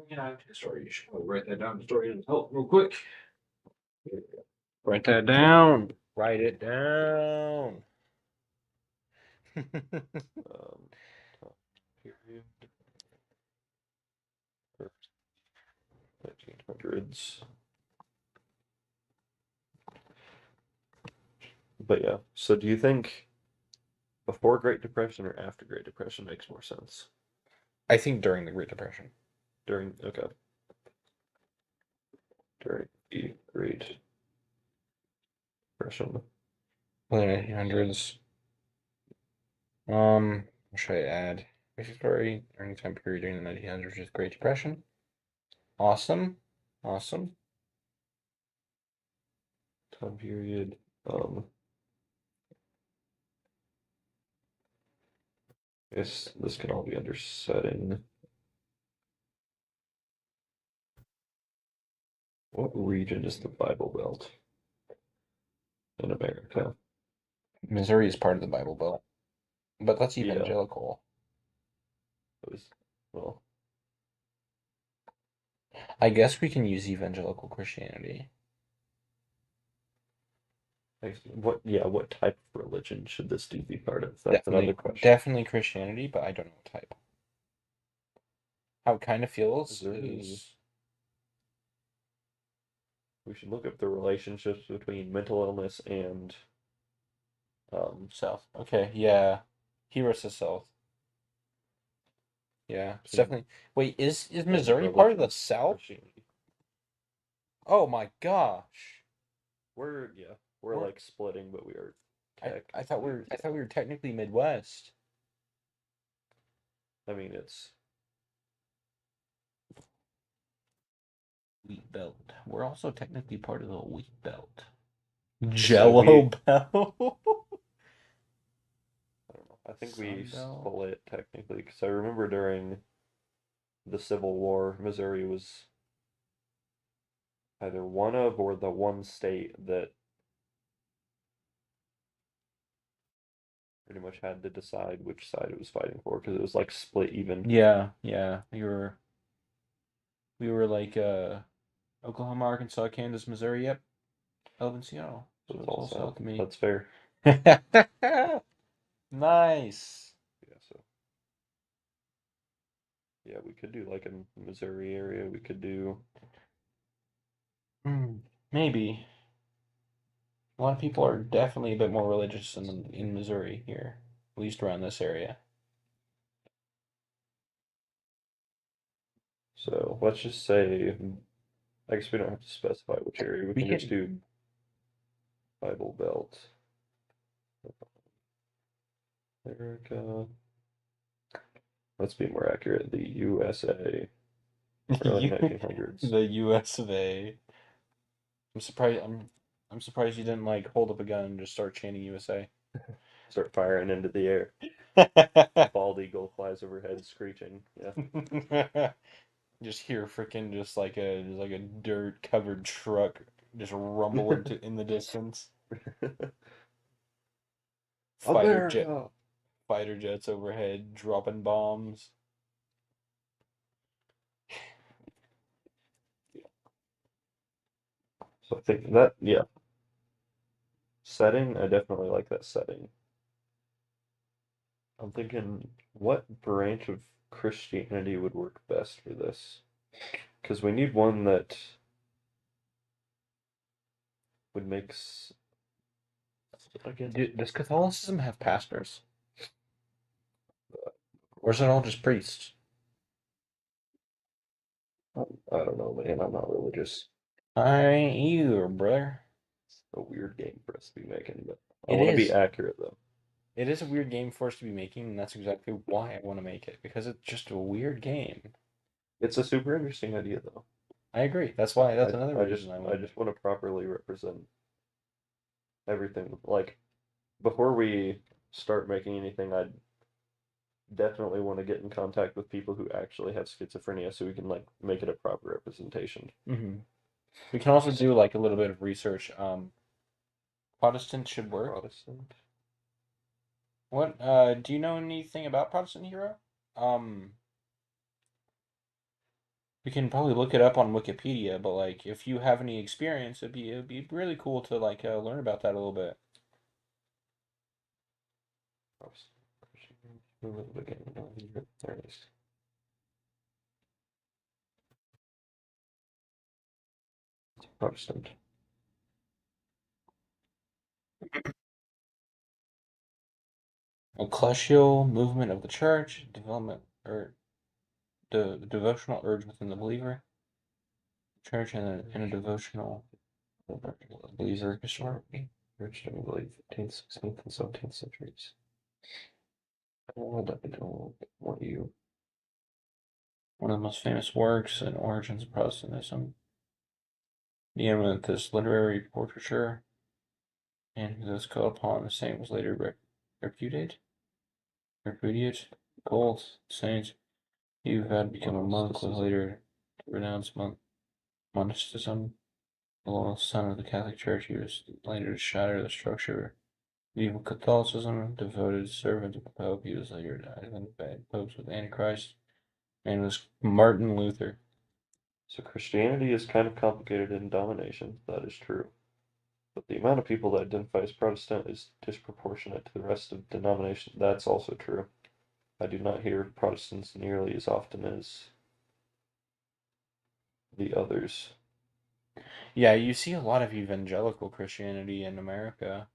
Yeah, story. You should probably write that down. The story and help real quick. Write that down. Write it down. Um, Time period, or 1900s. But yeah, so do you think before Great Depression or after Great Depression makes more sense? I think during the Great Depression. Okay, during the Great Depression. Early 1900s. What should I add? Basic story during the time period during the 1900s, which is Great Depression. Awesome. Awesome. Time period. Um, I guess this can all be under setting. What region is the Bible Belt in America? Missouri is part of the Bible Belt, but that's Yeah, evangelical. it was, well, I guess we can use evangelical Christianity. what type of religion should this dude be part of? That's another Definitely, question. definitely Christianity, but I don't know what type. How it kind of feels Missouri, is we should look up the relationships between mental illness and um, South. Okay, yeah. Hero says South. Yeah, it's and, definitely. Wait, is and Missouri part of the religion, South? Christianity. Oh my gosh. We're We're like splitting, but we are I thought we technically, were I thought we were technically Midwest. I mean, it's Wheat Belt. We're also technically part of the Wheat Belt. so Jello Belt. I don't know. I think we Sun Belt. split technically because I remember during the Civil War, Missouri was either one of or the one state that pretty much had to decide which side it was fighting for because it was like split even. Yeah, yeah. We were like Oklahoma, Arkansas, Kansas, Missouri. Yep. Elvin, Seattle. So So it's it's all all south. south to me. That's fair. Nice. Yeah, so yeah, we could do like a Missouri area. We could do Maybe. A lot of people are definitely a bit more religious in Missouri here, at least around this area. so let's just say I guess we don't have to specify which area. We We can just can. do Bible Belt. America. Let's be more accurate. The USA, early 1900s. The US of A. I'm surprised. I'm surprised you didn't like hold up a gun and just start chanting USA. Start firing into the air. Bald eagle flies overhead, screeching. Yeah. Just hear freaking just like a dirt covered truck just rumble into in the distance. Fighter jet America. fighter jets overhead dropping bombs. So I think that, yeah, setting, I definitely like that setting. I'm thinking what branch of Christianity would work best for this? Because we need one that would make, I guess, Does Catholicism have pastors? Or is it all just priests? I don't know, man. I'm not religious. I ain't either, brother. It's a weird game for us to be making, but I It want to be is. accurate though. It is a weird game for us to be making, and that's exactly why I want to make it, because it's just a weird game. It's a super interesting idea though. I agree. That's another I just reason I I want just want to properly represent everything. Like before we start making anything, I'd definitely want to get in contact with people who actually have schizophrenia so we can like make it a proper representation. to. We can also do like a little bit of research. Protestant should work. Protestant. What do you know anything about Protestant hero? Um we can probably look it up on Wikipedia, but like if you have any experience, it'd be really cool to like learn about that a little bit. Protestant. There it is. Protestant. Ecclesial movement of the church, development or the devotional urge within the believer, church and a devotional believer historically. Rich during the late 15th, 16th, and 17th centuries. I don't want you. One of the most famous works and origins of Protestantism. Began with this literary portraiture, and those called upon the saint was later repudiate. Gold saint, who had become a monk, was later renounced monasticism. The loyal son of the Catholic Church, he was later to shatter the structure. Medieval Catholicism, devoted servant of the Pope, he was later identified popes with Antichrist, and was Martin Luther. So Christianity is kind of complicated in domination. That is true. But the amount of people that identify as Protestant is disproportionate to the rest of denominations. That's also true. I do not hear Protestants nearly as often as the others. Yeah, you see a lot of evangelical Christianity in America.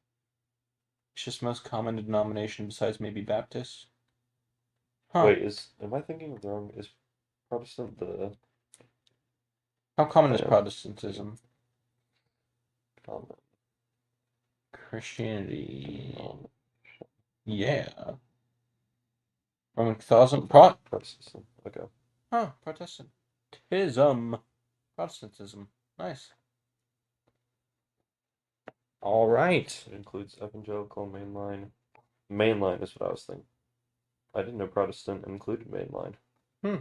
It's just most common denomination besides maybe Baptist. Huh. Wait, am I thinking of the wrong? Is Protestant the How common is um, Protestantism? um, Christianity. um, Yeah. Roman Catholicism. Protestantism? Okay. Huh. Protestantism. Protestantism. Nice. All right. It includes evangelical mainline. Mainline is what I was thinking. I didn't know Protestant included mainline. Hmm.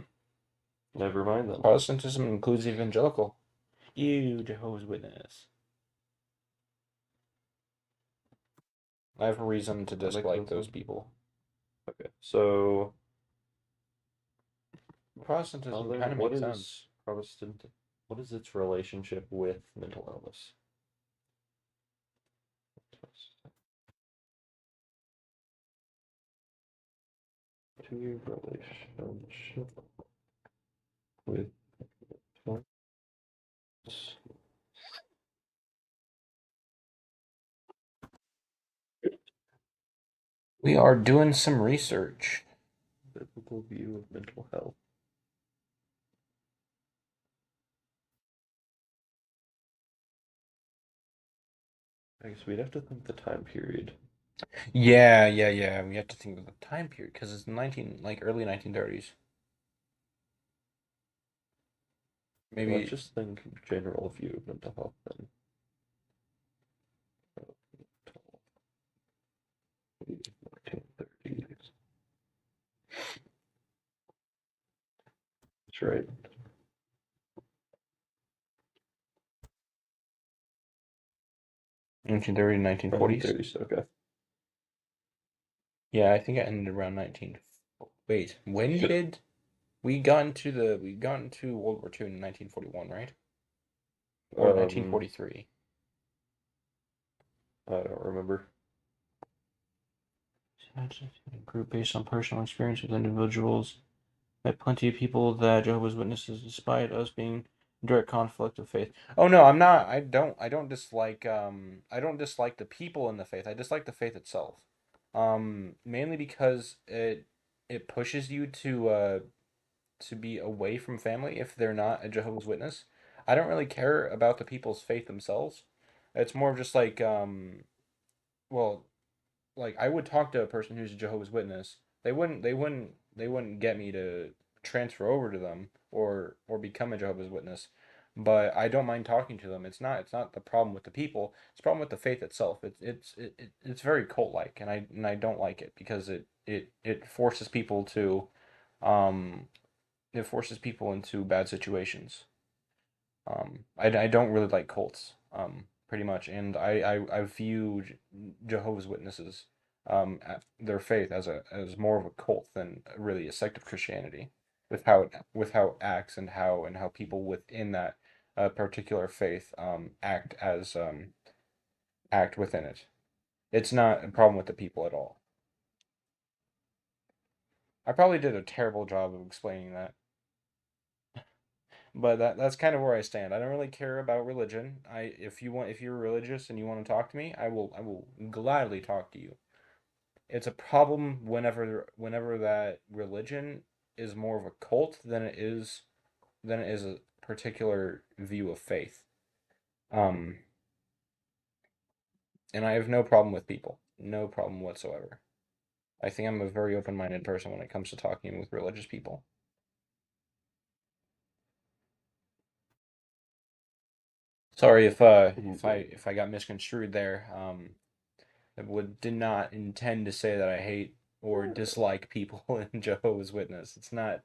Never mind then. Protestantism includes evangelical. You Jehovah's Witness. I have a reason to That makes dislike sense. those people. Okay, so Protestantism Father, kind of what makes sense. is Protestant? What is its relationship with mental illness? To your relationship with mental illness. We are doing some research. Biblical view of mental health. I guess we'd have to think the time period. Yeah, yeah, yeah. We have to think of the time period because it's early 1930s. Let's Maybe. just think general view of mental health then. 1930s. That's right. 1930 to 1940s. 1930s. Okay. Yeah, I think it ended around 19. Wait, when did we got into World War II in 1941, right? Or Um, 1943? I don't remember. Group based on personal experience with individuals. Met plenty of people that Jehovah's Witnesses, despite us being in direct conflict of faith. Oh no, I'm not. I don't dislike the people in the faith. I dislike the faith itself. Mainly because it pushes you to be away from family if they're not a Jehovah's Witness. I don't really care about the people's faith themselves. It's more of just like well, like I would talk to a person who's a Jehovah's Witness. They wouldn't get me to transfer over to them or become a Jehovah's Witness. But I don't mind talking to them. It's not the problem with the people. It's the problem with the faith itself. It's very cult like, and I don't like it because it forces people to um it forces people into bad situations. I don't really like cults, pretty much, and I view Jehovah's Witnesses, their faith as more of a cult than really a sect of Christianity, with how it acts and how people within that particular faith act within it. It's not a problem with the people at all. I probably did a terrible job of explaining that. But that's kind of where I stand. I don't really care about religion. If you're religious and you want to talk to me, I will gladly talk to you. It's a problem whenever that religion is more of a cult than it is a particular view of faith. Um, and I have no problem with people. No problem whatsoever. I think I'm a very open-minded person when it comes to talking with religious people. Sorry Ooh, if I got misconstrued there. Did not intend to say that I hate or dislike people in Jehovah's Witness. It's not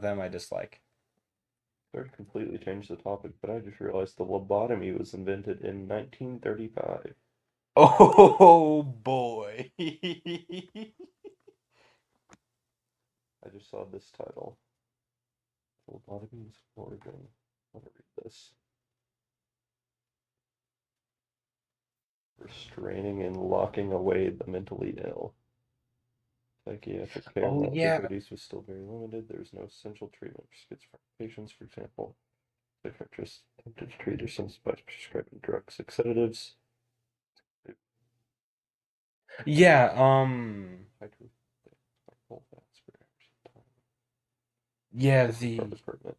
them I dislike. sorry to completely change the topic, but I just realized the lobotomy was invented in 1935. Oh boy. I just saw this title. Lobotomy's origin. Let me read this. Restraining and locking away the mentally ill. Psychiatric care Oh yeah. nowadays was still very limited. There was no essential treatment for schizophrenic patients, for example. Psychiatrists attempted to treat their symptoms by prescribing drugs like sedatives. Yeah, yeah, This part the is pertinent.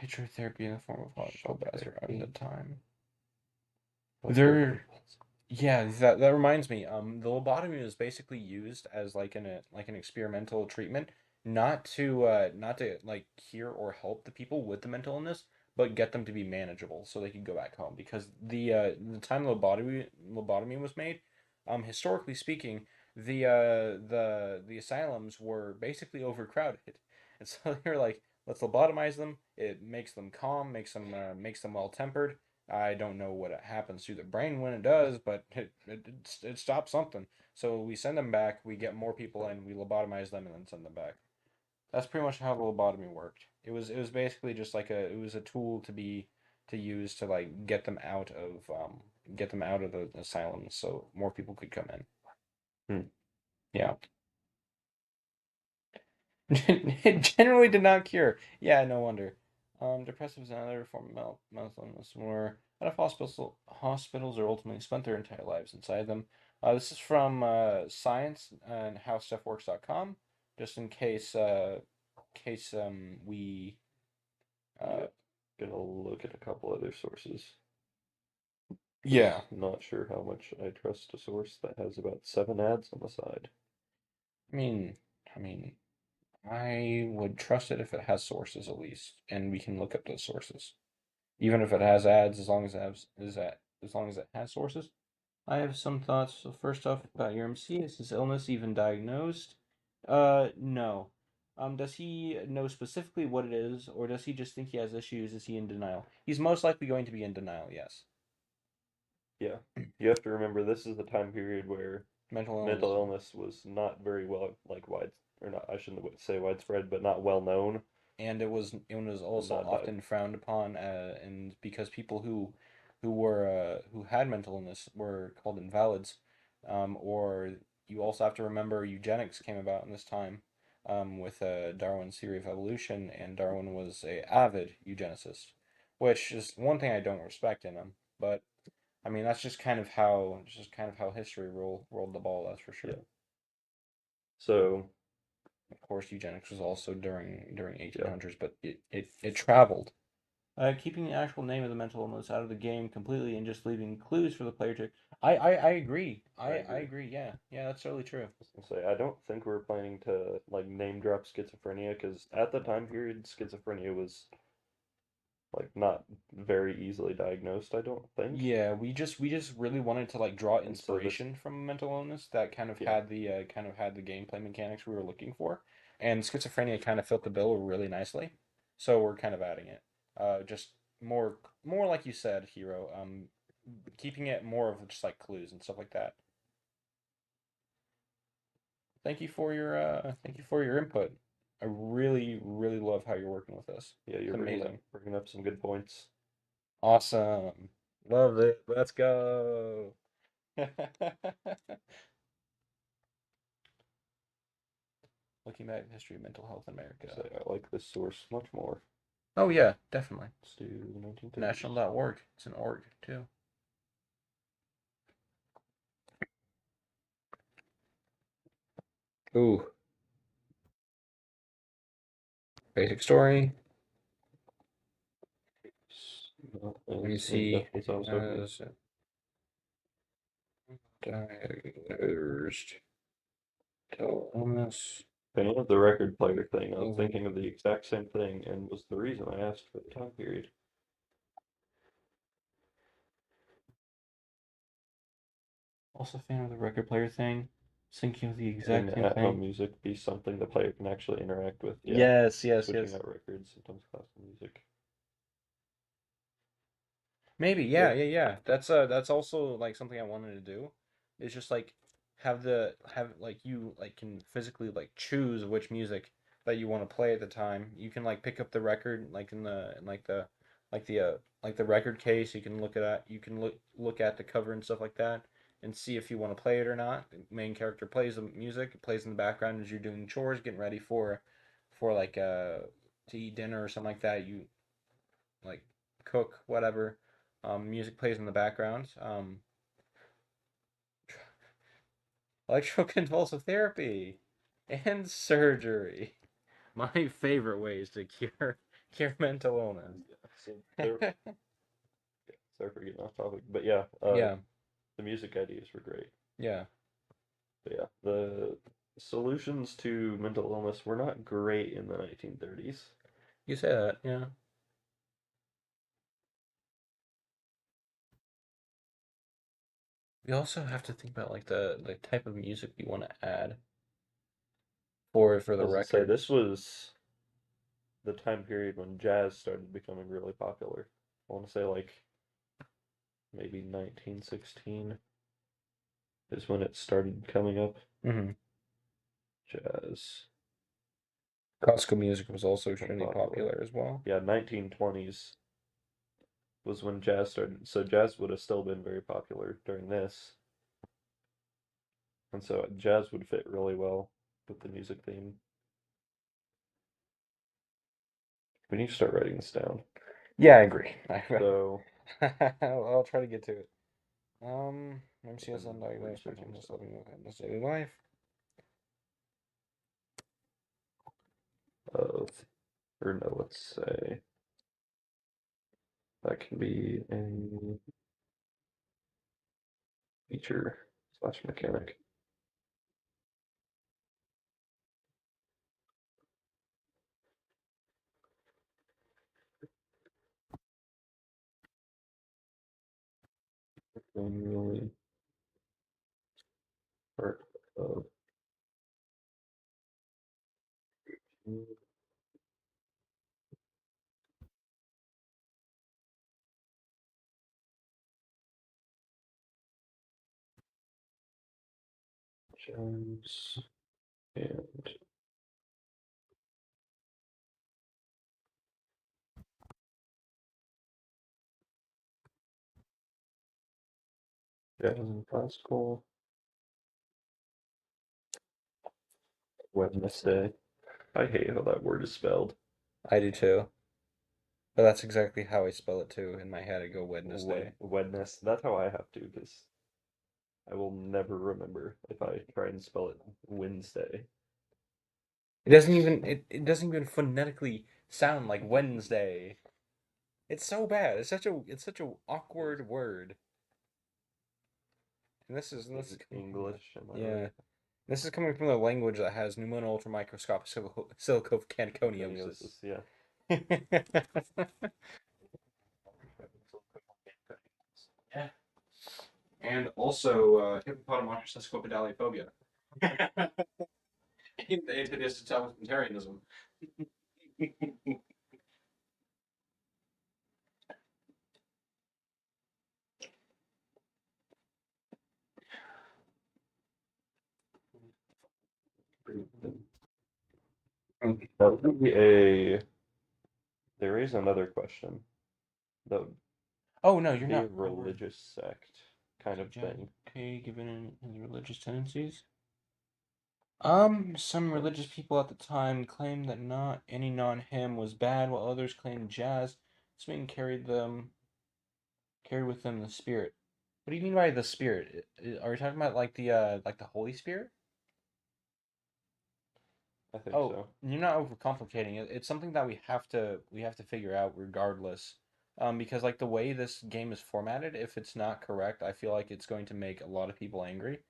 hydrotherapy in the form of hot and cold Shock baths around the therapy. time. There Electropulse. Yeah, that reminds me. The lobotomy is basically used as like an experimental treatment, not to like cure or help the people with the mental illness, but get them to be manageable so they can go back home. Because the time lobotomy was made, historically speaking, the asylums were basically overcrowded, and so they're like, let's lobotomize them. It makes them calm, makes them well tempered, I don't know what happens to the brain when it does, but it stops something. So we send them back, we get more people in, we lobotomize them, and then send them back. That's pretty much how the lobotomy worked. It was basically just like a tool to use to like get them out of the asylum so more people could come in. Hmm. Yeah. It generally did not cure. Yeah, no wonder. Depressive is another form of mental illness where out of hospitals are ultimately spent their entire lives inside them. This is from Science and HowStuffWorks.com, just in case we uh Yeah. Gonna look at a couple other sources. yeah. Because not sure how much I trust a source that has about 7 ads on the side. I mean I mean I would trust it if it has sources at least, and we can look up those sources. Even if it has ads, as long as it has sources. I have some thoughts. So first off, about your MC, is his illness even diagnosed? No. Does he know specifically what it is, or does he just think he has issues? Is he in denial? He's most likely going to be in denial, yes. Yeah. You have to remember this is the time period where Mental mental illness. illness was not very well, like, wide, or not, I shouldn't say widespread, but not well known And it was and also not died. often frowned upon, and because people who had mental illness were called invalids, or you also have to remember eugenics came about in this time, with Darwin's theory of evolution, and Darwin was a avid eugenicist, which is one thing I don't respect in him, but I mean that's just kind of how history rolled the ball, that's for Yeah. sure. So, Of course, eugenics was also during yeah. 1800s, but it traveled. Keeping the actual name of the mental illness out of the game completely and just leaving clues for the player to. I agree. I I agree. agree. Yeah, yeah, that's totally true. I was gonna say, I don't think we're planning to, like, name drop schizophrenia, because at the time period, schizophrenia was, like, not very easily diagnosed, I don't think. Yeah, we just really wanted to like draw And so this, inspiration from a mental illness that yeah, kind of had the gameplay mechanics we were looking for, and schizophrenia kind of fit the bill really nicely, so we're kind of adding it. Just more like you said, hero. Keeping it more of just like clues and stuff like that. Thank you for your input. I really love how you're working with this. yeah, It's you're amazing. bringing up some good points. Awesome. Love it. Let's go. Looking back at the history of mental health in Say America. I like this source much more. Oh yeah, definitely. Let's do the 1930s. National.org. It's an org too. Ooh, basic story. Let And me in see. depth is also here. As diagnosed mental illness. Fan of the record player thing. I was Over. thinking of the exact same thing and was the reason I asked for the time period. Also fan of the record player thing. Thinking of the Having exact the same at-home thing. music be something the player can actually interact with. Yeah. Yes, yes, Switching yes. out records, sometimes classical music. Maybe, Yeah. yeah. That's also like something I wanted to do. Is just like have like you like can physically like choose which music that you want to play at the time. You can like pick up the record like in like the record case. You can you can look at the cover and stuff like that and see if you want to play it or not. The main character plays the music, it plays in the background as you're doing chores, getting ready for like to eat dinner or something like that. You like cook, whatever. Music plays in the background. Electroconvulsive therapy and surgery. My favorite ways to cure mental Yeah. So there. illness. Yeah, sorry for getting off topic, but yeah, Yeah, the music ideas were great. yeah. But yeah, the solutions to mental illness were not great in the 1930s. You say that, yeah. We also have to think about like the type of music we want to add for the As I say, this records. was the time period when jazz started becoming really popular. I want to say like maybe 1916 is when it started coming up. Mm-hmm. Jazz Classical music was also become extremely popular. popular as well. Yeah, 1920s was when jazz started. So jazz would have still been very popular during this. And so jazz would fit really well with the music theme. We need to start writing this down. Yeah, I agree. So, I'll try to get to it. MCS I'm undiagnosed researching mental stuff. living in this daily life. Of, or no, let's say that can be a feature slash mechanic. Really part of jazz and jazz and classical Wednesday. I hate how that word is spelled. I do too. But that's exactly how I spell it too. In my head, I go Wednesday. Wednesday. That's how I have to, because I will never remember if I try and spell it Wednesday. It doesn't even phonetically sound like Wednesday. It's so bad. It's such a Is awkward word. And this is coming from the English, am I yeah. right? This is coming from the language that has pneumono ultramicroscopic silicoconiosis. Coniosis, yeah. Yeah. And also hippopotamonstrous sesquipedaliophobia. Impetus to totalitarianism. That would be a. There is another question. That would Oh no, you're be a not. Oh, we're religious sect kind of John thing. K. Given his religious tendencies. Some religious people at the time claimed that not any non-hymn was bad, while others claimed jazz swing carried with them the spirit. What do you mean by the spirit? Are you talking about like the Holy Spirit? I think Oh, so. you're not overcomplicating it. It's something that we have to figure out regardless. Because like the way this game is formatted, if it's not correct, I feel like it's going to make a lot of people angry.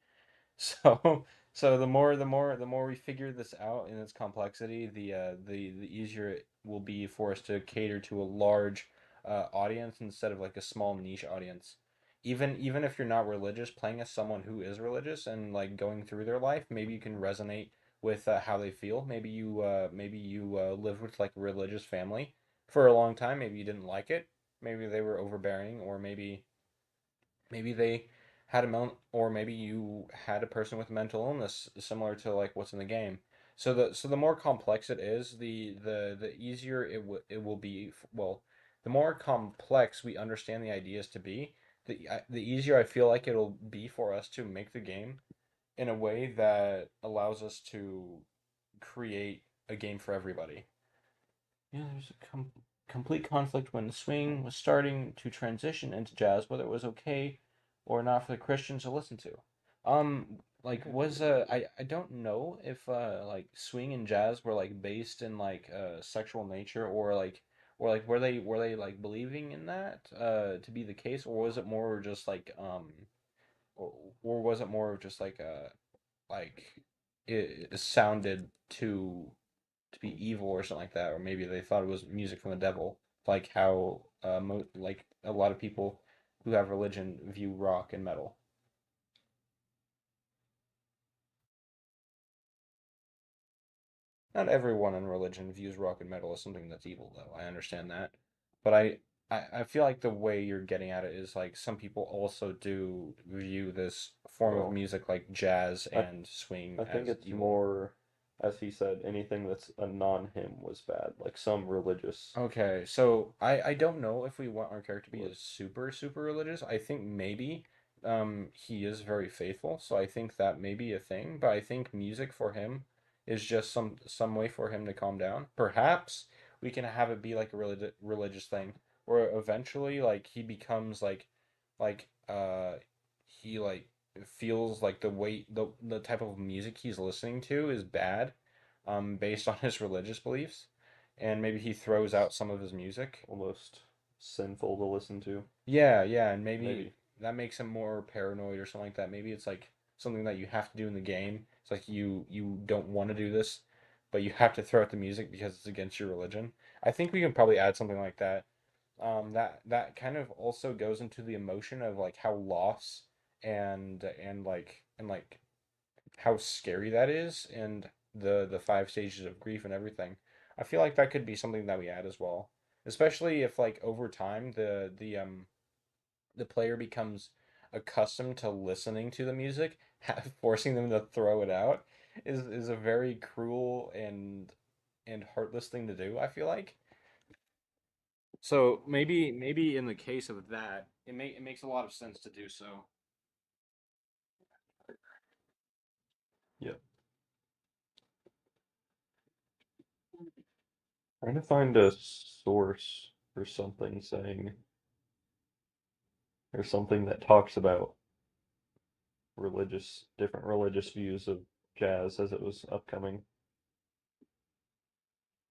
So, so the more we figure this out in its complexity, the easier it will be for us to cater to a large audience instead of like a small niche audience. Even if you're not religious, playing as someone who is religious and like going through their life, maybe you can resonate with how they feel. Maybe you lived with like a religious family for a long time. Maybe you didn't like it. Maybe they were overbearing, or maybe they had or maybe you had a person with mental illness similar to like what's in the game. So the more complex it is, the easier it will be. Well, the more complex we understand the ideas to be, the easier I feel like it'll be for us to make the game in a way that allows us to create a game for everybody. Yeah, there's a complete conflict when the swing was starting to transition into jazz, whether it was okay or not for the Christians to listen to. Like was I don't know if like swing and jazz were like based in like sexual nature, or like were they like believing in that to be the case, or was it more just like or was it more of just like it sounded to be evil or something like that, or maybe they thought it was music from the devil, like how like a lot of people who have religion view rock and metal. Not everyone in religion views rock and metal as something that's evil, though. I understand that, but I feel like the way you're getting at it is like some people also do view this form of Well, music like jazz I and swing I think as it's evil. more, as he said, anything that's a non-hymn was bad, like some religious Okay, so I don't know if we want our character to be was. a super religious. I think maybe he is very faithful, so I think that may be a thing, but I think music for him is just some way for him to calm down. Perhaps we can have it be like a religious thing where eventually like he becomes like he like feels like the type of music he's listening to is bad based on his religious beliefs and maybe he throws It's out some of his music. almost sinful to listen to. Yeah, yeah, and maybe Maybe. that makes him more paranoid or something like that. Maybe it's like something that you have to do in the game. It's like you don't want to do this, but you have to throw out the music because it's against your religion. I think we can probably add something like that. That kind of also goes into the emotion of like how loss and how scary that is and the five stages of grief and everything. I feel like that could be something that we add as well. Especially if like over time the player becomes accustomed to listening to the music, forcing them to throw it out is a very cruel and heartless thing to do, I feel like. So maybe in the case of that, it makes a lot of sense to do so. Yep. Trying to find a source for something saying, or something that talks about different religious views of jazz as it was upcoming.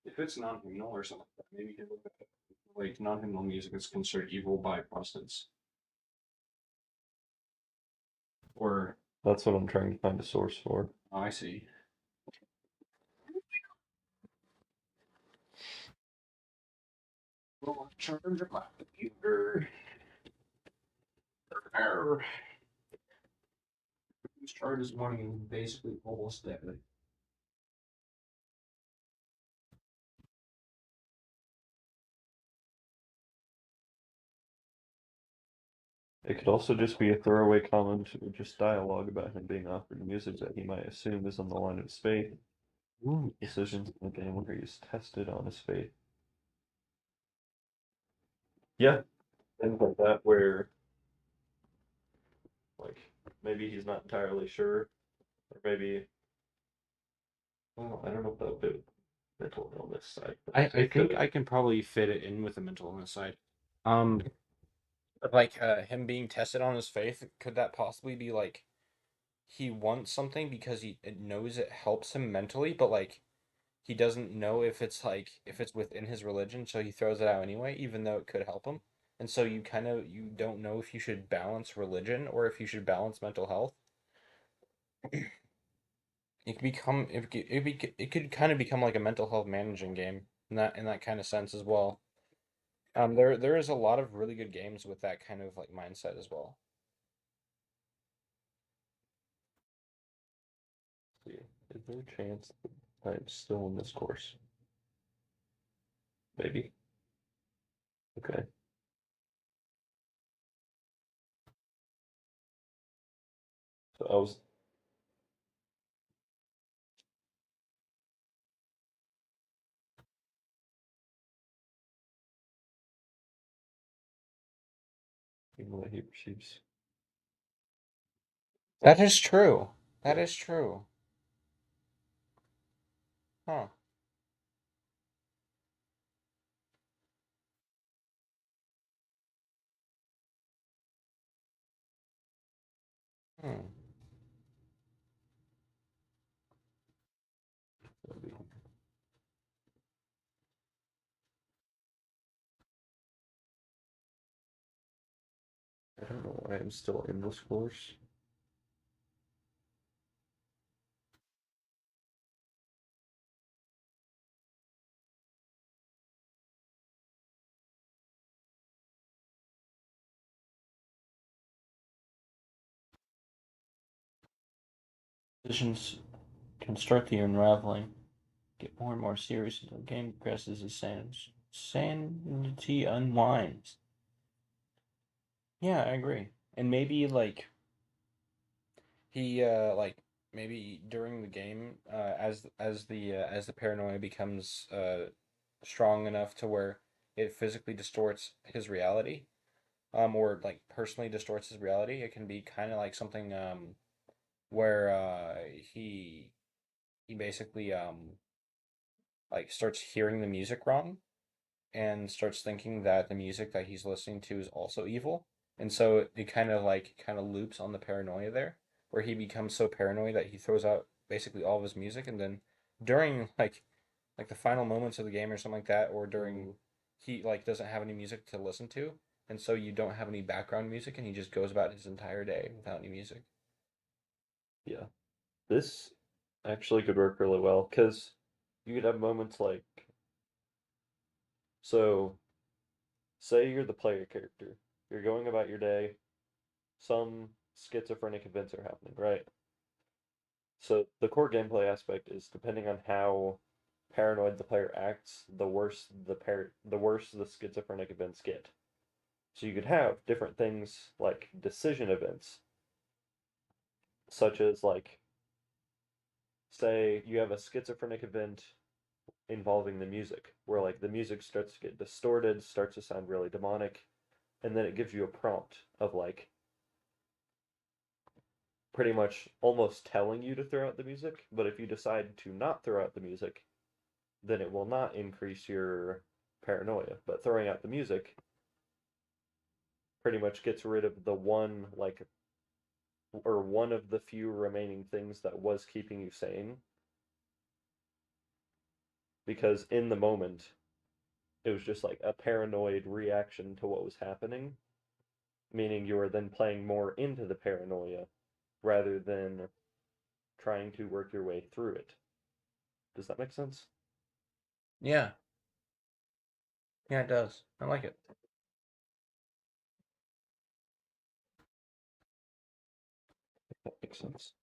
If it's non-hymnal or something like that, maybe you can look at it. Like non-hymnal music is considered evil by Protestants. Or That's what I'm trying to find a source for. oh, I see. Well, charge of my computer. Error. Whose charge is running basically almost dead. It could also just be a throwaway comment or just dialogue about him being offered music that he might assume is on the line of his faith. Ooh, yes. Decisions in the game where he's tested on his faith. Yeah, things like that where like maybe he's not entirely sure, or maybe well, I don't know if that would be mental illness side, but I it think could. I can probably fit it in with the mental illness side. Um, like him being tested on his faith, could that possibly be like he wants something because he it knows it helps him mentally, but like he doesn't know if it's like if it's within his religion, so he throws it out anyway, even though it could help him. And so you don't know if you should balance religion or if you should balance mental health. It could kind of become like a mental health managing game in that kind of sense as well. There is a lot of really good games with that kind of like mindset as well. See, is there a chance that I'm still in this course? Maybe. Okay. So I was in the way he perceives. That is true. That Yeah. is true. Huh. Hmm. Maybe. I don't know why I'm still in this course. Decisions can start the unraveling, get more and more serious until the game progresses as sands. sanity unwinds. Yeah, I agree. And maybe he like maybe during the game, as the paranoia becomes strong enough to where it physically distorts his reality, or like personally distorts his reality, it can be kind of like something where he basically like starts hearing the music wrong and starts thinking that the music that he's listening to is also evil. And so it kind of loops on the paranoia there, where he becomes so paranoid that he throws out basically all of his music, and then during like the final moments of the game or something like that, or during Mm, he like doesn't have any music to listen to, and so you don't have any background music, and he just goes about his entire day without any music. yeah. This actually could work really well because you could have moments like, so say you're the player character, you're going about your day, some schizophrenic events are happening, right? So the core gameplay aspect is depending on how paranoid the player acts, the worse the schizophrenic events get. So you could have different things like decision events, such as like say you have a schizophrenic event involving the music, where like the music starts to get distorted, starts to sound really demonic, and then it gives you a prompt of like pretty much almost telling you to throw out the music, but if you decide to not throw out the music, then it will not increase your paranoia. But throwing out the music pretty much gets rid of the one like or one of the few remaining things that was keeping you sane because in the moment it was just like a paranoid reaction to what was happening, meaning you are then playing more into the paranoia rather than trying to work your way through it. Does that make sense? Yeah, yeah, it does. I like it. That makes sense.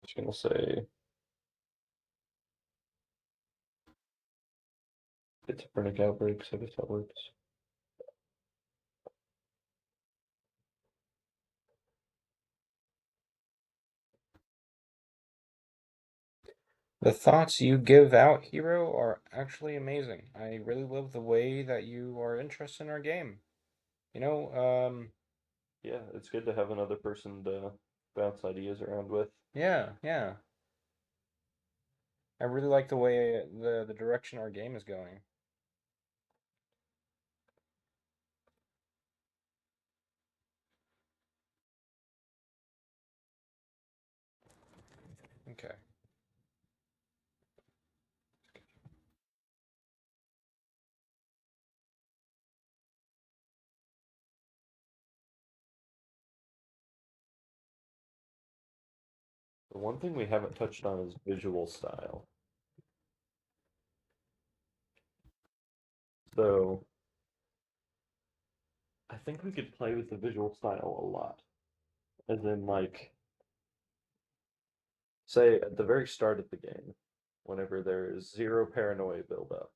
I was gonna say schizophrenic outbreaks, I guess that works. The thoughts you give out, Hero, are actually amazing. I really love the way that you are interested in our game. You know, Yeah, it's good to have another person to bounce ideas around with. yeah, yeah. I really like the way the direction our game is going. Okay. The one thing we haven't touched on is visual style. So I think we could play with the visual style a lot. As in, like, say at the very start of the game, whenever there's zero paranoia buildup,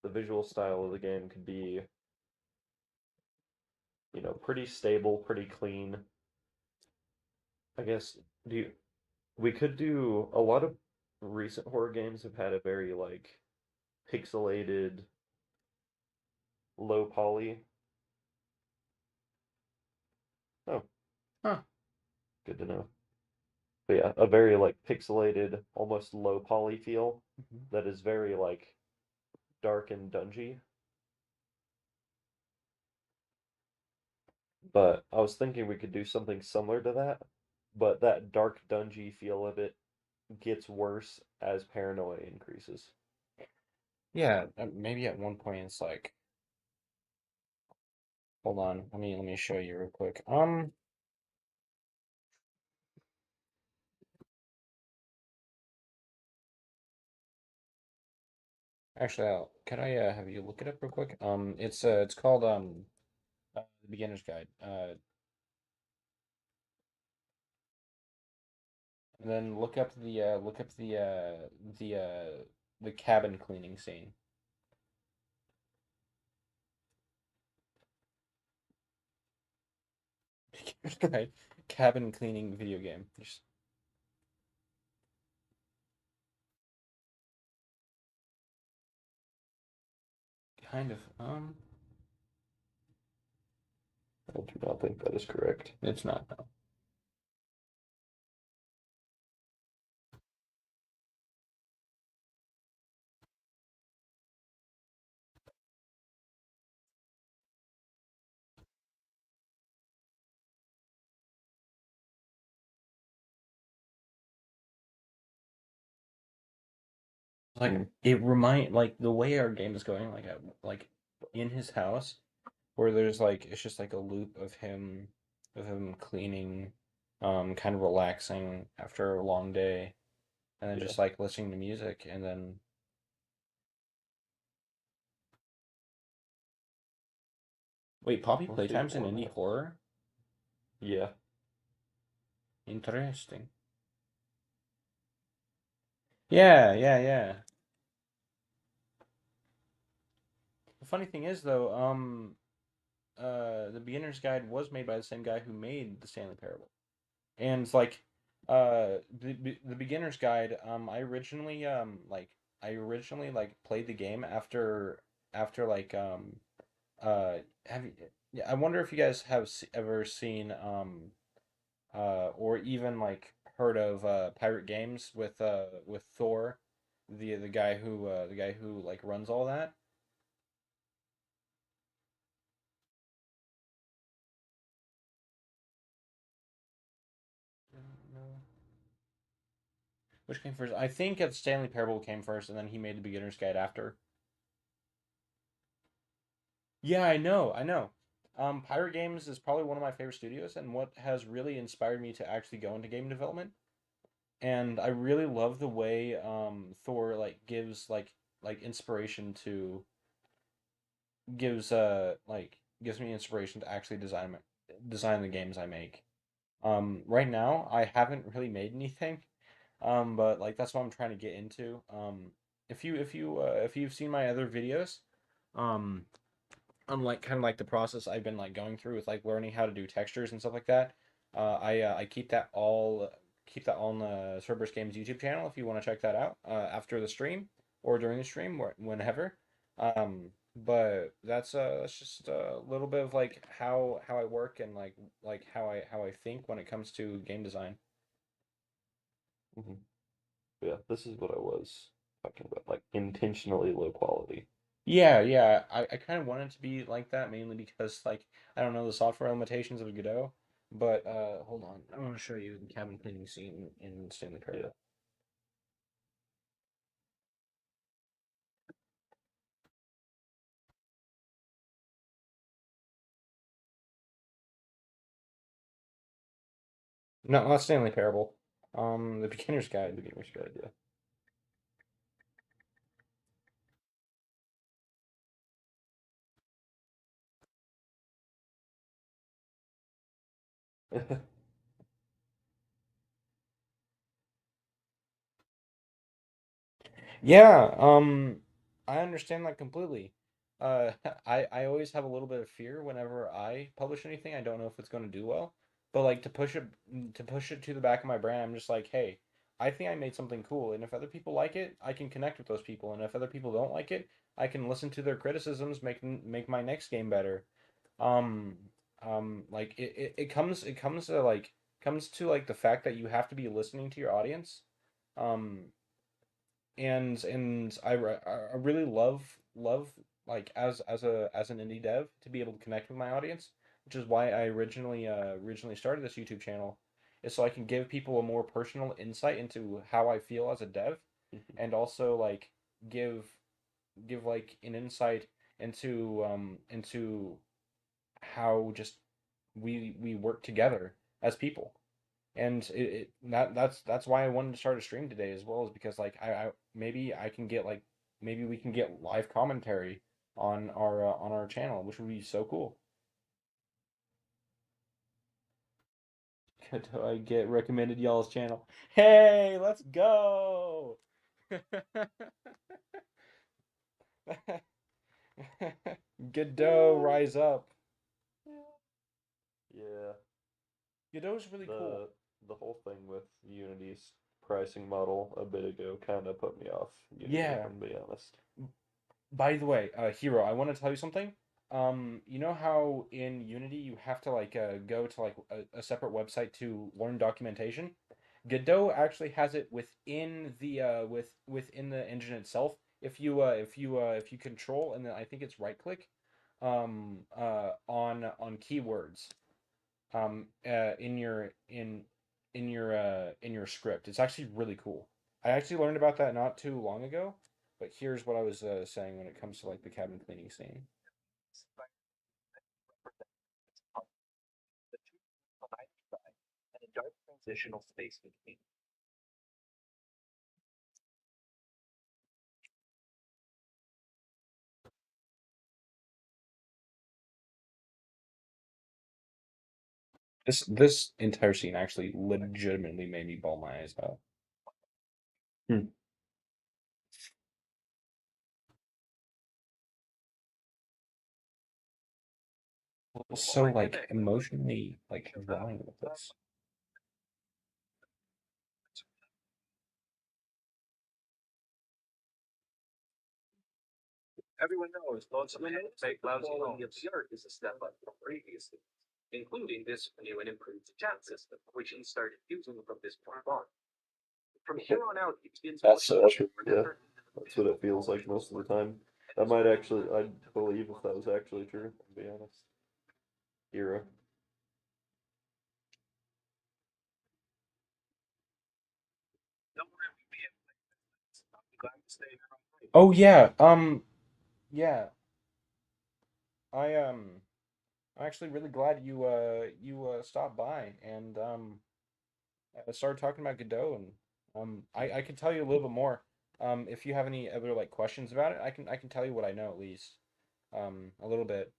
the visual style of the game could be, pretty stable, pretty clean. I guess do you, we could do a lot of recent horror games have had a very like pixelated, low poly Oh, Huh. good to know. But yeah, a very like pixelated, almost low poly feel Mhm. that is very like dark and dungy. But I was thinking we could do something similar to that, but that dark dungy feel of it gets worse as paranoia increases. Yeah, maybe at one point it's like, hold on, let me show you real quick. Actually, could I have you look it up real quick? It's called The Beginner's Guide. And then look up the cabin cleaning scene. Beginner's Guide, cabin cleaning video game. Just kind of I do not think that is correct. it's not no. Like Hmm. it remind like the way our game is going, like in his house, where there's like it's just like a loop of him cleaning, kind of relaxing after a long day, and then Yeah, just like listening to music, and then wait, Poppy let's do Playtime's an more indie maps. horror? Yeah, Interesting. Yeah, yeah, yeah. The funny thing is though, the beginner's guide was made by the same guy who made the Stanley Parable. And it's like the beginner's guide, I originally like played the game after like have you yeah, I wonder if you guys have ever seen or even like heard of pirate games with Thor, the guy who like runs all that. No. Which came first? I think it's Stanley Parable came first, and then he made the beginner's guide after. Yeah, I know, I know. Pirate Games is probably one of my favorite studios, and what has really inspired me to actually go into game development. And I really love the way Thor like gives like inspiration to gives me inspiration to actually design the games I make. Right now I haven't really made anything, but like that's what I'm trying to get into. If you've seen my other videos, um, unlike kind of like the process I've been like going through with like learning how to do textures and stuff like that. I keep that all on the Cerberus Games YouTube channel if you want to check that out after the stream or during the stream or whenever. But that's just a little bit of like how I work and like how I think when it comes to game design. hmm yeah. This is what I was talking about, like intentionally low quality. Yeah, yeah. I kind of want it to be like that mainly because like I don't know the software limitations of Godot, but hold on. I want to show you the cabin cleaning scene in Stanley Yeah. Parable. No, not Stanley Parable. The Beginner's Guide. Beginner's guide. Yeah. Yeah, I understand that completely. Uh, I always have a little bit of fear whenever I publish anything. I don't know if it's going to do well, but like to push it to the back of my brain, I'm just like, hey, I think I made something cool, and if other people like it, I can connect with those people, and if other people don't like it, I can listen to their criticisms, make my next game better. Um, Like it comes to like the fact that you have to be listening to your audience. Um, and I really love like as an indie dev to be able to connect with my audience, which is why I originally started this YouTube channel, is so I can give people a more personal insight into how I feel as a dev, and also like give give like an insight into how just we work together as people. And that's why I wanted to start a stream today as well, is because like I maybe I can get like maybe we can get live commentary on our channel, which would be so cool. Could I get recommended y'all's channel? Hey, let's go! Godot, rise up. Yeah, Godot's really cool. the whole thing with Unity's pricing model a bit ago kind of put me off Unity, if Yeah. I'm being honest. By the way, Hero, I want to tell you something. You know how in Unity you have to like go to like a separate website to learn documentation? Godot actually has it within the within the engine itself. If you control and then I think it's right click on keywords in your script. It's actually really cool. I actually learned about that not too long ago, but here's what I was saying when it comes to like the cabin cleaning scene. This entire scene actually legitimately made me bawl my eyes out. Hmm. So like emotionally like drawing with this. That's so true. Yeah, that's what it feels like most of the time. That might actually, I'd believe if that was actually true, to be honest. Hero. Oh yeah, yeah. I'm actually really glad you stopped by and started talking about Godot, and I can tell you a little bit more. If you have any other like questions about it, I can tell you what I know at least. A little bit.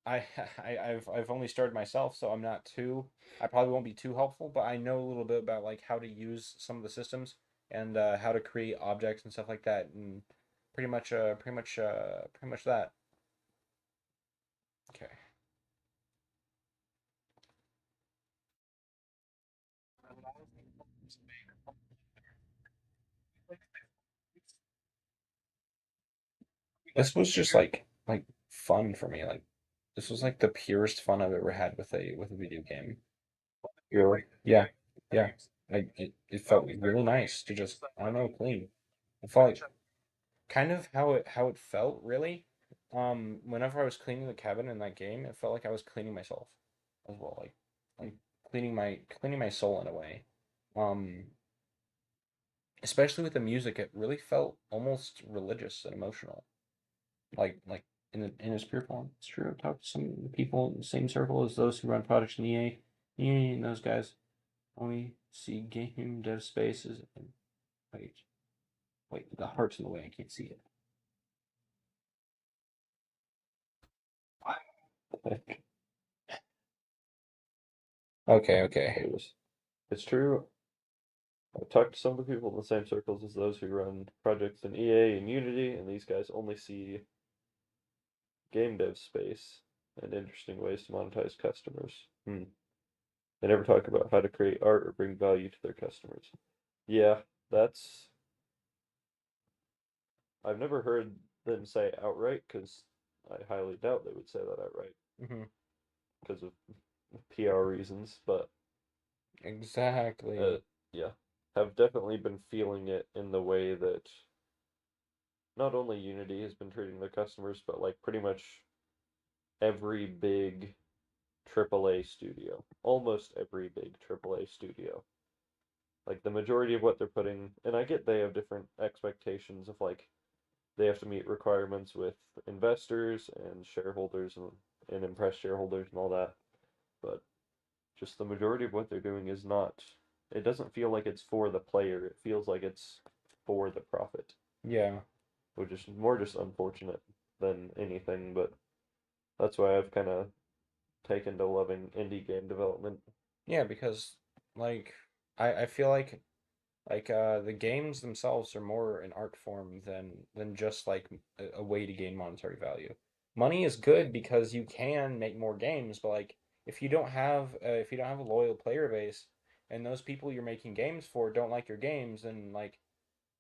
I I've only started myself, so I'm not too. I probably won't be too helpful, but I know a little bit about like how to use some of the systems and how to create objects and stuff like that, and pretty much that. Okay. This was just like fun for me. Like this was like the purest fun I've ever had with a video game. Really? Yeah. Yeah. It felt really nice to just I don't know clean. I felt like kind of how it felt really. Whenever I was cleaning the cabin in that game, it felt like I was cleaning myself as well, like cleaning my soul in a way. Um, Especially with the music, it really felt almost religious and emotional. Like in its pure form. It's true. I've talked to some people in the same circle as those who run projects in EA. EA and those guys only see game dev spaces and wait, wait, the heart's in the way. I can't see it. Okay, okay. It was, it's true. I've talked to some of the people in the same circles as those who run projects in EA and Unity, and these guys only see game dev space and interesting ways to monetize customers. They never talk about how to create art or bring value to their customers. Yeah, that's. I've never heard them say outright because I highly doubt they would say that outright. Hmm. because of PR reasons, but uh, Exactly. yeah, have definitely been feeling it in the way that not only Unity has been treating their customers, but like pretty much every big AAA studio, almost every big AAA studio. Like the majority of what they're putting, and I get they have different expectations of like they have to meet requirements with investors and shareholders and impress shareholders and all that, but just the majority of what they're doing is not, it doesn't feel like it's for the player, it feels like it's for the profit, Yeah. which is more just unfortunate than anything, but that's why I've kind of taken to loving indie game development. Yeah, because like I feel like the games themselves are more an art form than just like a way to gain monetary value. Money is good because you can make more games, but like if you don't have a loyal player base and those people you're making games for don't like your games, then like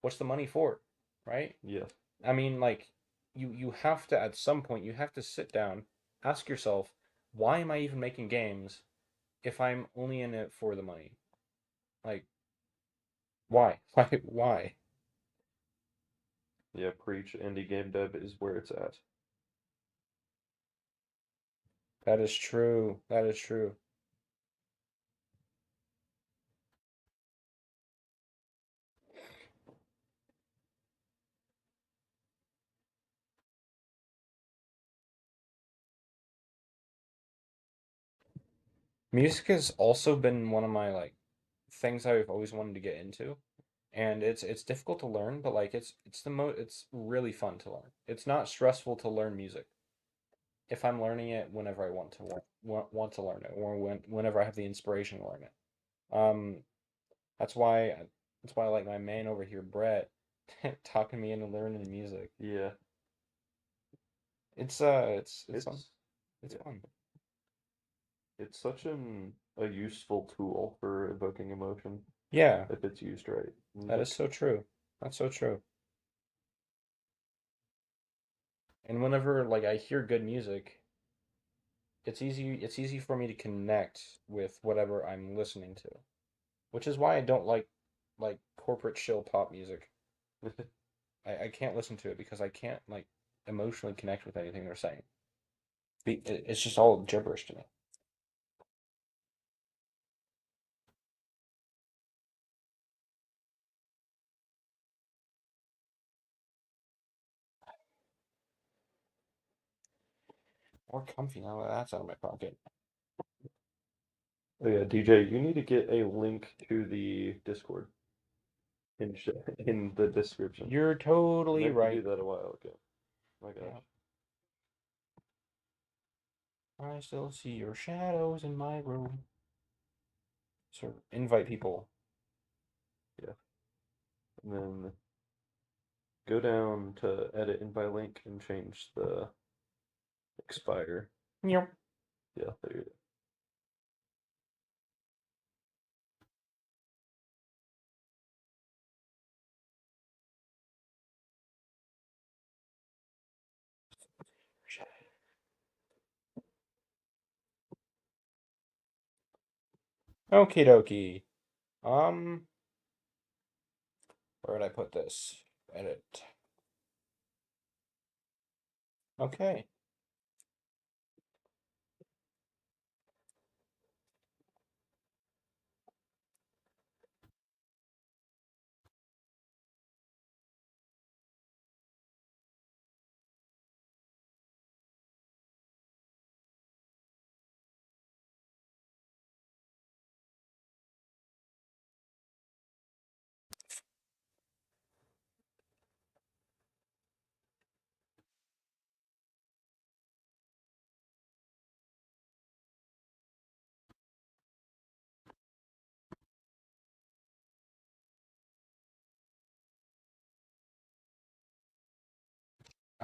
what's the money for? Right? Yeah, I mean like you have to at some point you have to sit down, ask yourself, why am I even making games if I'm only in it for the money? Like why? Why? yeah, preach, indie game dev is where it's at. That is true. That is true. Music has also been one of my like things I've always wanted to get into, and it's difficult to learn, but like it's really fun to learn. It's not stressful to learn music if I'm learning it whenever I want to learn it, or whenever I have the inspiration to learn it. Um, that's why that's why I like my man over here, Brett, talking me into learning music. Yeah, It's fun. it's It's yeah, fun. it's such a useful tool for evoking emotion Yeah, if it's used right. that is Music. so true. That's so true. And whenever like I hear good music, it's easy for me to connect with whatever I'm listening to. Which is why I don't like corporate chill pop music. I can't listen to it because I can't like emotionally connect with anything they're saying. It's just all gibberish to me. More comfy now that that's out of my pocket. Oh yeah, DJ, you need to get a link to the Discord in the description. You're I totally meant to do right. that a while ago. My gosh. Yeah. I still see your shadows in my room. So invite people. Yeah. And then go down to edit invite link and change the expire. Yep. Yeah, there you Okie dokie. Um, where did I put this? Edit. Okay.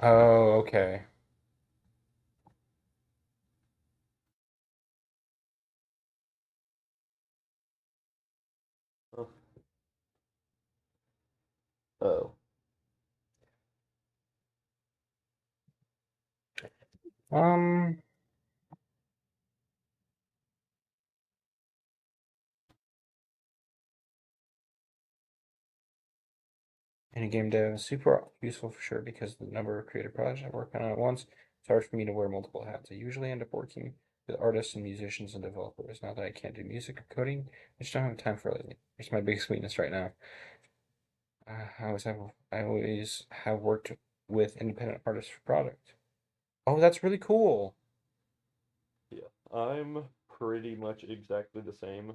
Oh, okay. go. Oh. Um, Any game dev is super useful for sure because the number of creative projects I work on at once, it's hard for me to wear multiple hats. I usually end up working with artists and musicians and developers. Not that I can't do music or coding, I just don't have time for it lately. It's my biggest weakness right now. I always have worked with independent artists for product. Oh, that's really cool. Yeah, I'm pretty much exactly the same.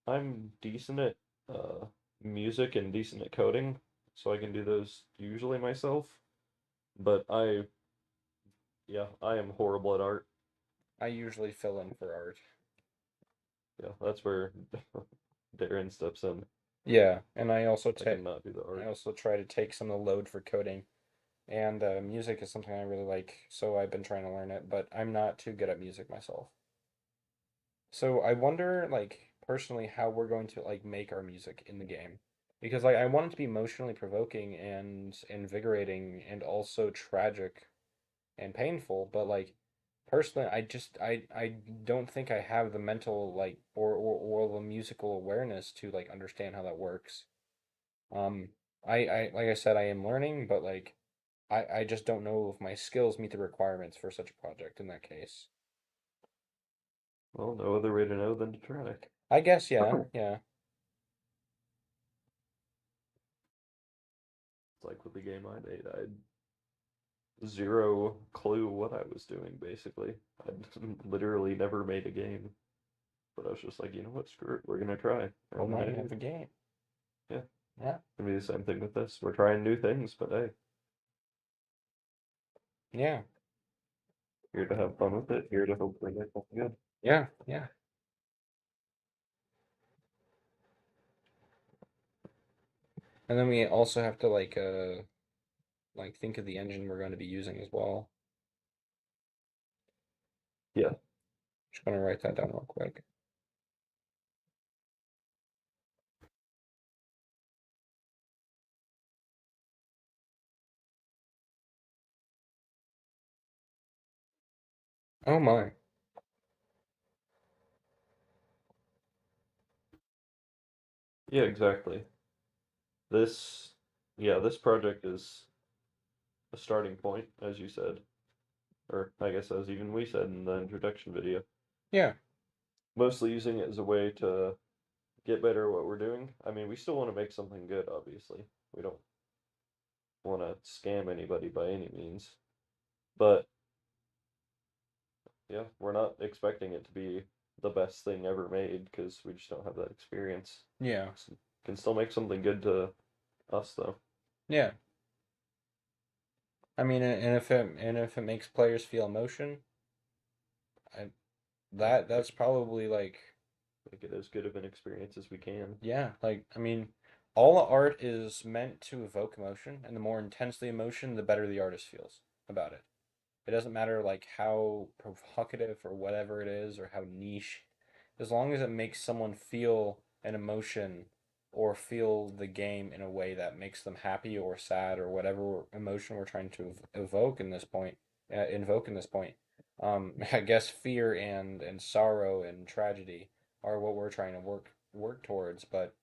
I'm decent at music and decent at coding, so I can do those usually myself. But yeah, I am horrible at art. I usually fill in for art. Yeah, that's where Darren steps in. Yeah, and I cannot do the I art. also try to take some of the load for coding. And music is something I really like, so I've been trying to learn it, but I'm not too good at music myself. So I wonder, like, personally, how we're going to like make our music in the game. Because like I want it to be emotionally provoking and invigorating and also tragic and painful, but like personally, I don't think I have the mental like or the musical awareness to like understand how that works. Um, I like I said, I am learning, but like I just don't know if my skills meet the requirements for such a project in that case. Well, no other way to know than to try. I guess, yeah, It's yeah, like with the game I made, I had zero clue what I was doing, basically. I'd literally never made a game, but I was just like, you know what, screw it, we're gonna try. well, And now you hey, have a game. yeah, Yeah, gonna be the same thing with this. We're trying new things, but hey, yeah, here to have fun with it, here to hopefully make something good. yeah, yeah. And then we also have to like think of the engine we're going to be using as well. Yeah, Just gonna write that down real quick. Oh my. yeah, exactly. This, yeah, this project is a starting point, as you said, or I guess as even we said in the introduction video. Yeah, Mostly using it as a way to get better at what we're doing. I mean, we still want to make something good, obviously. We don't want to scam anybody by any means. But yeah, we're not expecting it to be the best thing ever made because we just don't have that experience. yeah, So can still make something good to us though. yeah. I mean, and if it makes players feel emotion, I Yeah, that's probably like make it as good of an experience as we can. yeah, like I mean, all art is meant to evoke emotion, and the more intense the emotion, the better the artist feels about it. It doesn't matter like how provocative or whatever it is or how niche, as long as it makes someone feel an emotion or feel the game in a way that makes them happy or sad or whatever emotion we're trying to evoke in this point, invoke in this point. I guess fear and sorrow and tragedy are what we're trying to work towards, but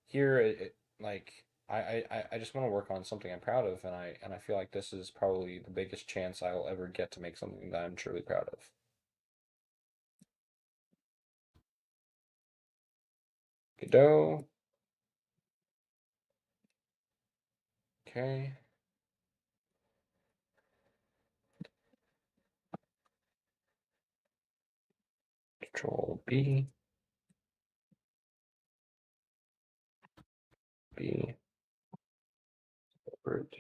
here like I just want to work on something I'm proud of, and I feel like this is probably the biggest chance I'll ever get to make something that I'm truly proud of. Godot. Okay. Control B. B. Right.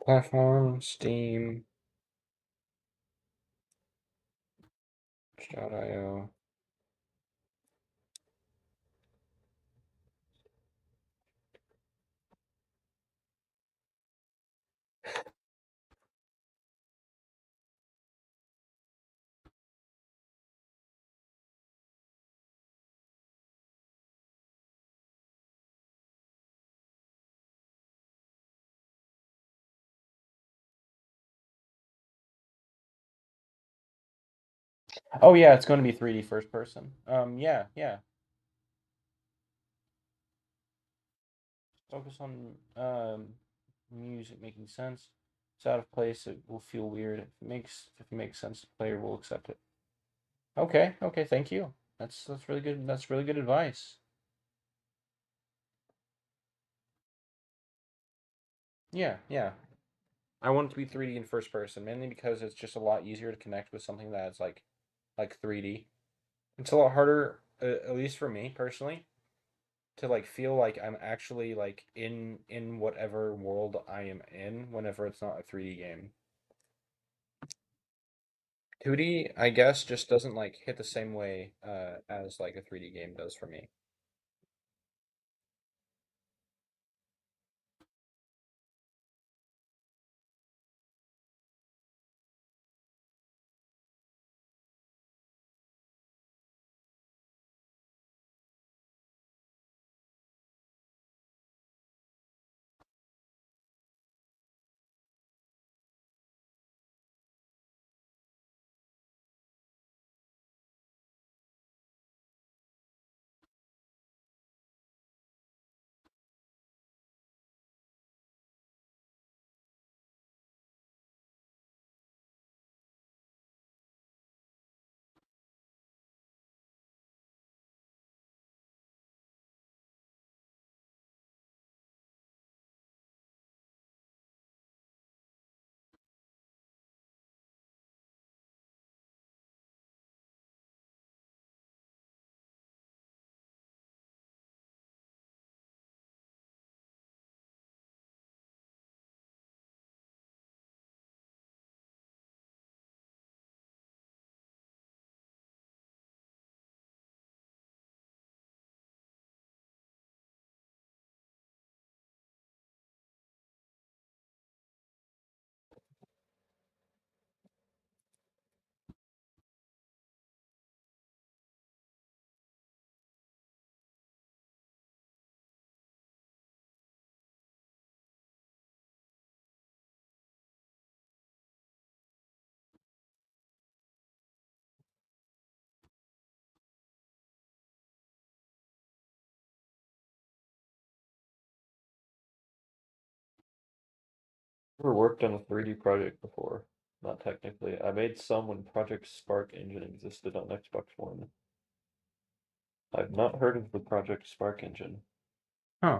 Platform. Steam. .io. Oh yeah, it's going to be 3D first person. Yeah, yeah. Focus on music making sense. It's out of place. It will feel weird. If it makes sense, the player will accept it. Okay, okay, thank you. That's really good. That's really good advice. Yeah, yeah. I want it to be 3D in first person, mainly because it's just a lot easier to connect with something that's like 3D. It's a lot harder, at least for me personally, to like feel like I'm actually like in whatever world I am in whenever it's not a 3D game. 2D, I guess, just doesn't like hit the same way as like a 3D game does for me. Never worked on a 3D project before. Not technically. I made some when Project Spark Engine existed on Xbox One. I've not heard of the Project Spark Engine. Huh.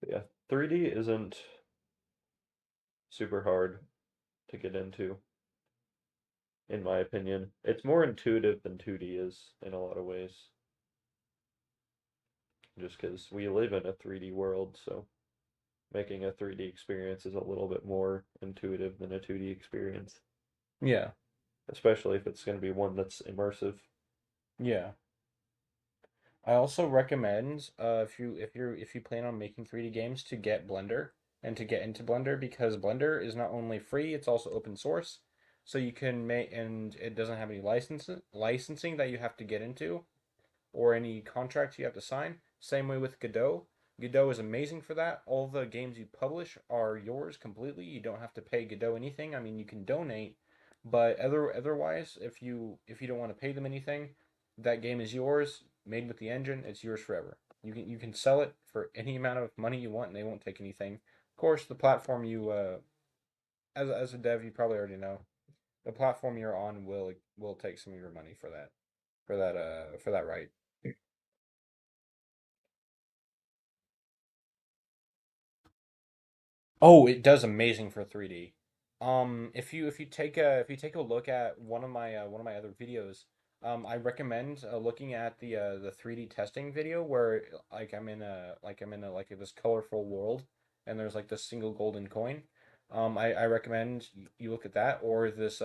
But yeah, 3D isn't super hard to get into, in my opinion. It's more intuitive than 2D is in a lot of ways, just because we live in a 3D world, so making a 3D experience is a little bit more intuitive than a 2D experience, Yeah. especially if it's going to be one that's immersive. Yeah. I also recommend if you plan on making 3D games to get Blender and to get into Blender because Blender is not only free, it's also open source. So you can make and it doesn't have any licensing that you have to get into or any contracts you have to sign. Same way with Godot. Godot is amazing for that. All the games you publish are yours completely. You don't have to pay Godot anything. I mean, you can donate, but otherwise, if you don't want to pay them anything, that game is yours, made with the engine. It's yours forever. You can sell it for any amount of money you want, and they won't take anything. Of course, the platform as a dev, you probably already know, the platform you're on will take some of your money for that right. Oh, it does amazing for 3D. If you take a look at one of my other videos, I recommend looking at the 3D testing video where like I'm in a like this colorful world and there's like this single golden coin. I recommend you look at that or this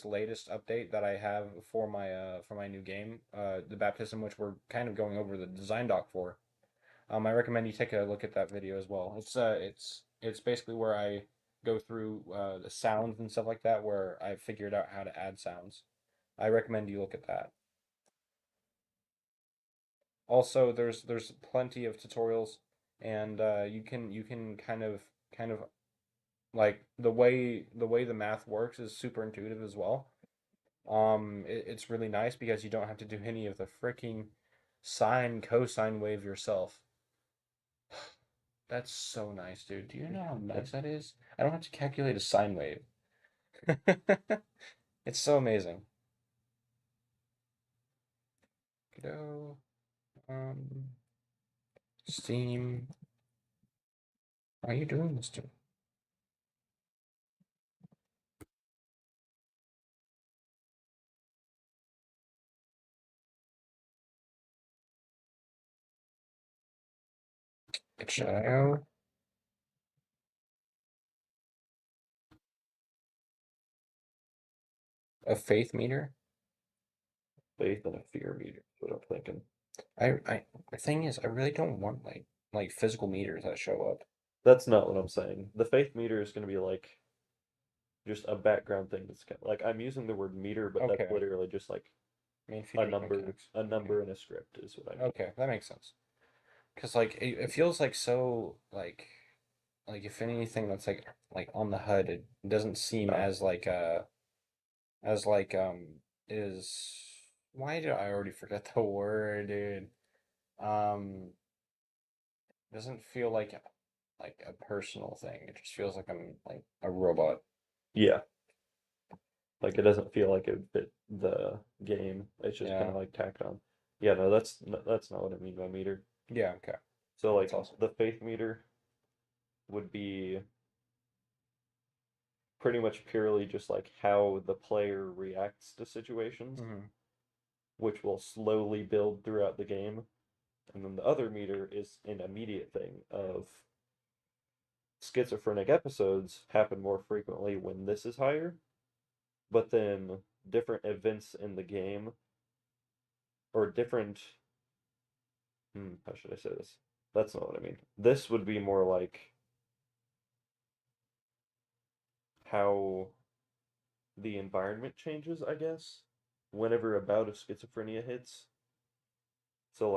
latest update that I have for my new game, the baptism, which we're kind of going over the design doc for. I recommend you take a look at that video as well. It's basically where I go through the sounds and stuff like that, where I figured out how to add sounds. I recommend you look at that. Also, there's plenty of tutorials, and you can kind of like the way the math works is super intuitive as well. It's really nice because you don't have to do any of the freaking sine, cosine wave yourself. That's so nice, dude. Do you know how And nice that is? I don't have to calculate a sine wave. It's so amazing. Go, um, Steam. Why are you doing this to me? Shadow, a faith meter. faith and a fear meter is what I'm thinking. The thing is, I really don't want like physical meters that show up. That's not what I'm saying. The faith meter is going to be like just a background thing like I'm using the word meter, but that's Okay, literally just like main feature mechanics. a Okay, number in a script is what I mean. okay, that makes sense. Because like it feels like so like if anything that's like on the HUD, it doesn't seem Ah, as like is why did I already forget the word, dude? Um, doesn't feel like a personal thing. It just feels like I'm like a robot. yeah, like it doesn't feel like it would fit the game. It's just kind Yeah. of like tacked on. Yeah, no, that's not what I mean by meter. Yeah, okay. So That's like awesome. the faith meter would be pretty much purely just like how the player reacts to situations, Hmm. which will slowly build throughout the game. And then the other meter is an immediate thing of schizophrenic episodes happen more frequently when this is higher, but then different events in the game or different how should I say this? That's not what I mean. This would be more like how the environment changes, I guess, whenever a bout of schizophrenia hits. So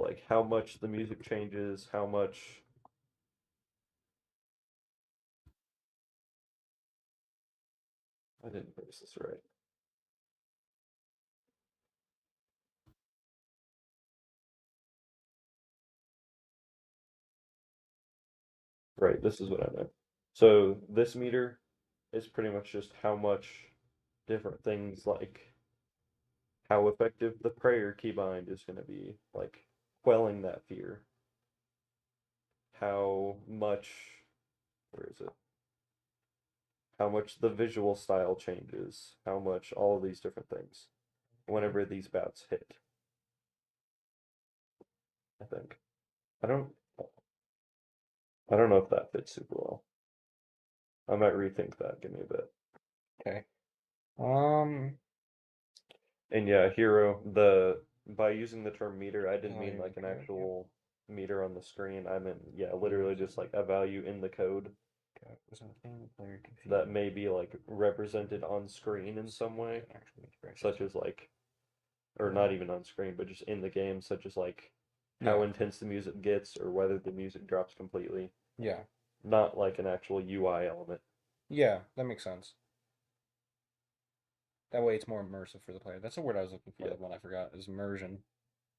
like how much the music changes, how much I didn't phrase this right. Right, this is what I meant. So this meter is pretty much just how much different things like how effective the prayer keybind is going to be, like quelling that fear, how much, where is it? How much the visual style changes, how much all of these different things Okay. whenever these bouts hit, I think. I don't I don't know if that fits super well. I might rethink that, give me a bit. Okay. Um, And yeah, hero, the by using the term meter, I didn't mean value in like the an code. Yep. actual meter on the screen. I meant yeah, Meter literally is just like a value in the code code. Was something the player can that feel. may be like represented on screen in some way, An actual expressions. such as like or not Um, even on screen, but just in the game, such as like how yeah. intense the music gets or whether the music drops completely. Yeah. Not like an actual UI element. Yeah, that makes sense. That way it's more immersive for the player. That's the word I was looking for, Yeah. the one I forgot is immersion.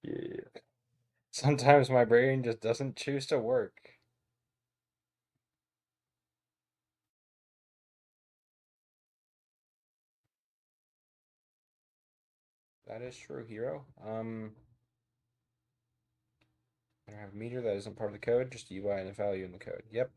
Yeah. Sometimes my brain just doesn't choose to work. That is true, hero. I have a meter that isn't part of the code, just UI and the value in the code. Yep.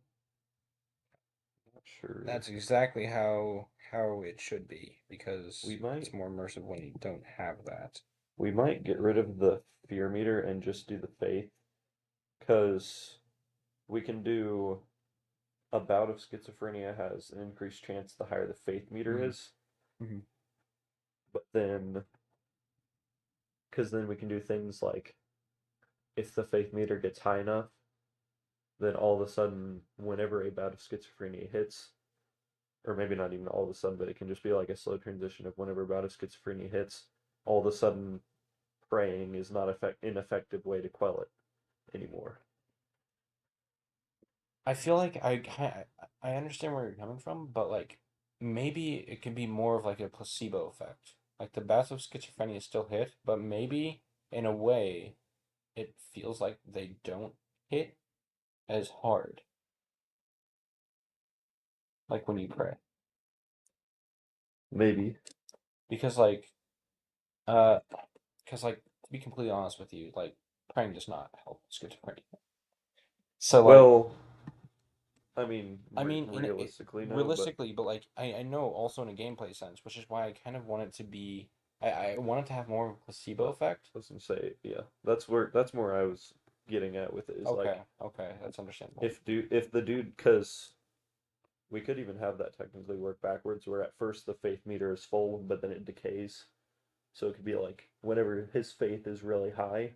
Not sure. That's exactly how it should be We because might it's more immersive when you don't have that. we might get rid of the fear meter and just do the faith because we can do a bout of schizophrenia has an increased chance the higher the faith meter Hmm. is, Hmm. but then because then we can do things like if the faith meter gets high enough, then all of a sudden, whenever a bout of schizophrenia hits, or maybe not even all of a sudden, but it can just be like a slow transition of whenever a bout of schizophrenia hits, all of a sudden praying is not ineffective way to quell it anymore. I feel like I understand where you're coming from, but like maybe it can be more of like a placebo effect. Like the bats of schizophrenia still hit, but maybe in a way it feels like they don't hit as hard, like when you pray. Maybe. Because like uh because like to be completely honest with you, like praying does not help schizophrenia. So like Well, I mean, I mean, realistically, no, but realistically, but like I know also in a gameplay sense, which is why I kind of want it to be I want it to have more of a placebo but effect. I was gonna say, yeah, that's more I was getting at with it is Okay, like okay, that's understandable. if the dude, because we could even have that technically work backwards, where at first the faith meter is full, but then it decays. So it could be like whenever his faith is really high,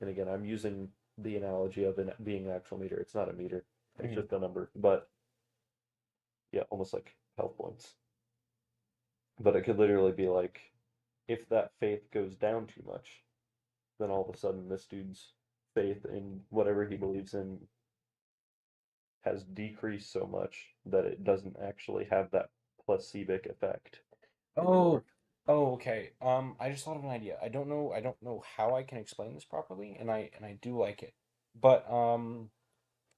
and again, I'm using the analogy of it being an actual meter. It's not a meter; it's Hmm. just a number. But yeah, almost like health points. But it could literally be like if that faith goes down too much, then all of a sudden this dude's faith in whatever he believes in has decreased so much that it doesn't actually have that placebic effect Oh, anymore. oh, okay. I just thought of an idea. I don't know how I can explain this properly, and I do like it. But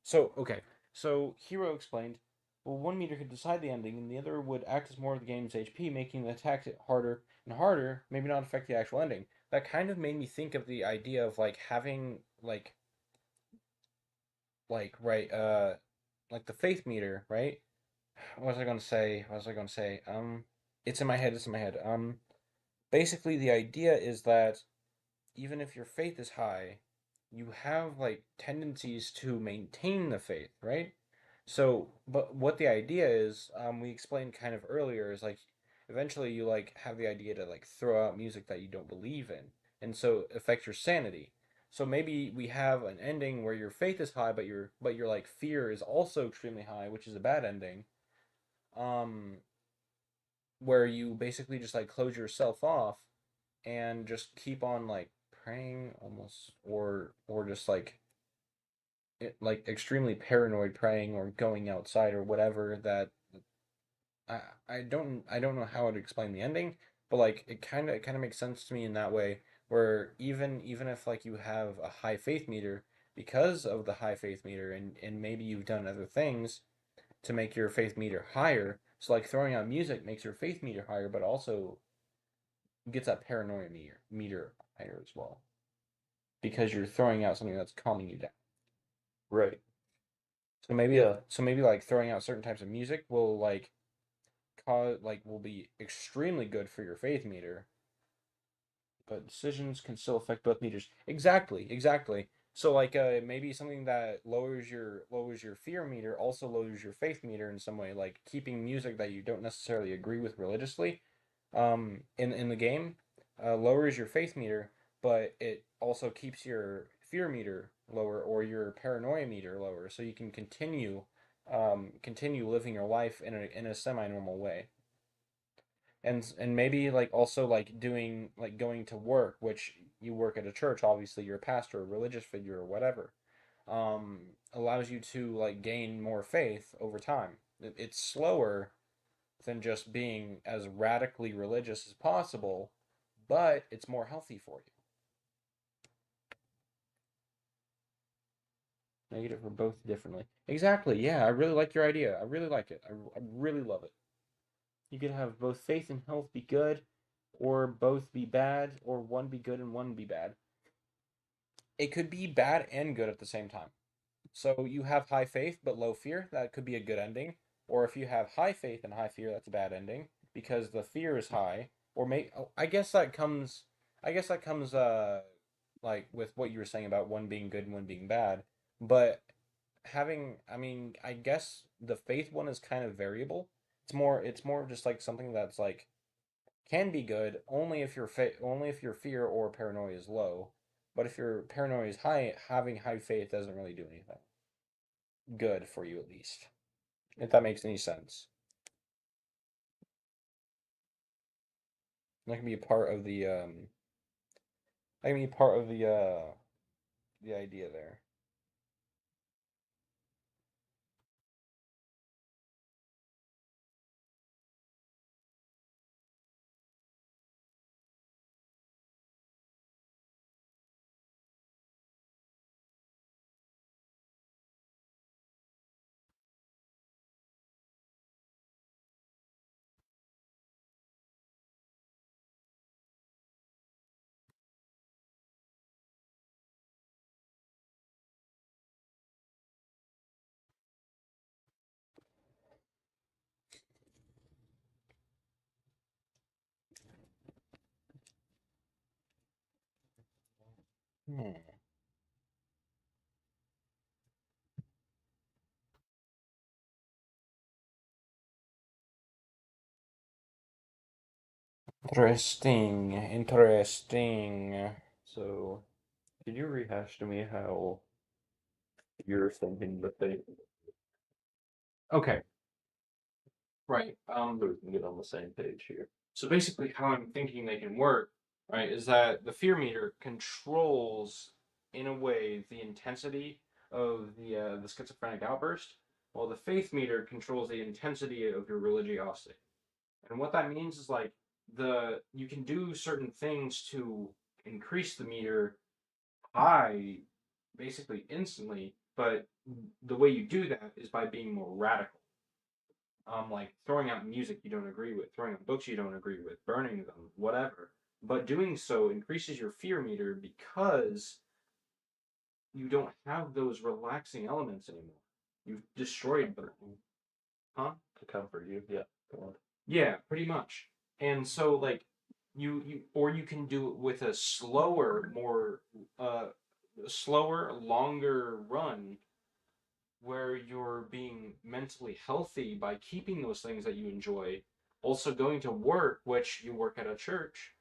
so, okay. So, Hero explained, well, one meter could decide the ending, and the other would act as more of the game's HP, making the attack harder and harder, maybe not affect the actual ending. That kind of made me think of the idea of like having right like the faith meter, right? What was I gonna say? What was I gonna say? It's in my head, it's in my head. Basically the idea is that even if your faith is high, you have like tendencies to maintain the faith, right? So, but what the idea is, we explained kind of earlier, is like eventually you like have the idea to like throw out music that you don't believe in, and so affect your sanity. So maybe we have an ending where your faith is high, but your like fear is also extremely high, which is a bad ending. Um, where you basically just like close yourself off and just keep on like praying almost or just like like extremely paranoid praying or going outside or whatever that I I don't know how to explain the ending, but like it kind of makes sense to me in that way where even if like you have a high faith meter because of the high faith meter and maybe you've done other things to make your faith meter higher. So like throwing out music makes your faith meter higher, but also gets that paranoia meter higher as well because you're throwing out something that's calming you down. Right. So Yeah. maybe like throwing out certain types of music will like cause like will be extremely good for your faith meter, but decisions can still affect both meters. Exactly, exactly. So like maybe something that lowers your fear meter also lowers your faith meter in some way, like keeping music that you don't necessarily agree with religiously in the game lowers your faith meter, but it also keeps your fear meter lower or your paranoia meter lower, so you can continue living your life in a semi-normal way. And maybe like also like doing like going to work, which you work at a church, obviously you're a pastor, a religious figure, or whatever, allows you to like gain more faith over time. It's slower than just being as radically religious as possible, but it's more healthy for you. Negative for both differently. Exactly. Yeah, I really like your idea. I really like it. I really love it. You could have both faith and health be good, or both be bad, or one be good and one be bad. It could be bad and good at the same time. So you have high faith but low fear, that could be a good ending. Or if you have high faith and high fear, that's a bad ending because the fear is high. Or may oh, I guess that comes like with what you were saying about one being good and one being bad. But I mean, I guess the faith one is kind of variable. It's more just like something that's like can be good only if your fear or paranoia is low. But if your paranoia is high, having high faith doesn't really do anything good for you at least. If that makes any sense. That can be a part of that can be part of the idea there. Hmm. Interesting. Interesting. So, can you rehash to me how you're thinking that they Okay. Right. so we can get on the same page here? So basically, how I'm thinking they can work, right, is that the fear meter controls, in a way, the intensity of the schizophrenic outburst, while the faith meter controls the intensity of your religiosity. And what that means is like the you can do certain things to increase the meter high, basically instantly, but the way you do that is by being more radical. Like throwing out music you don't agree with, throwing out books you don't agree with, burning them, whatever. But doing so increases your fear meter because you don't have those relaxing elements anymore. You've destroyed them. Huh? To comfort you, yeah. Go on. Yeah, pretty much. And so like you can do it with a slower, more slower, longer run where you're being mentally healthy by keeping those things that you enjoy, also going to work, which you work at a church,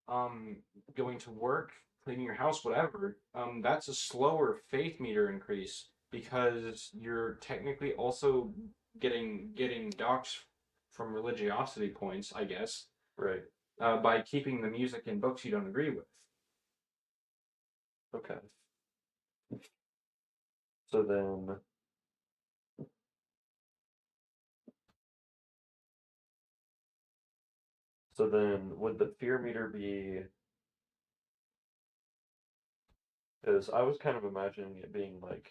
um, going to work, cleaning your house, whatever, that's a slower faith meter increase because you're technically also getting docs from religiosity points, I guess, Right. by keeping the music and books you don't agree with. Okay. So then would the fear meter be, because I was kind of imagining it being like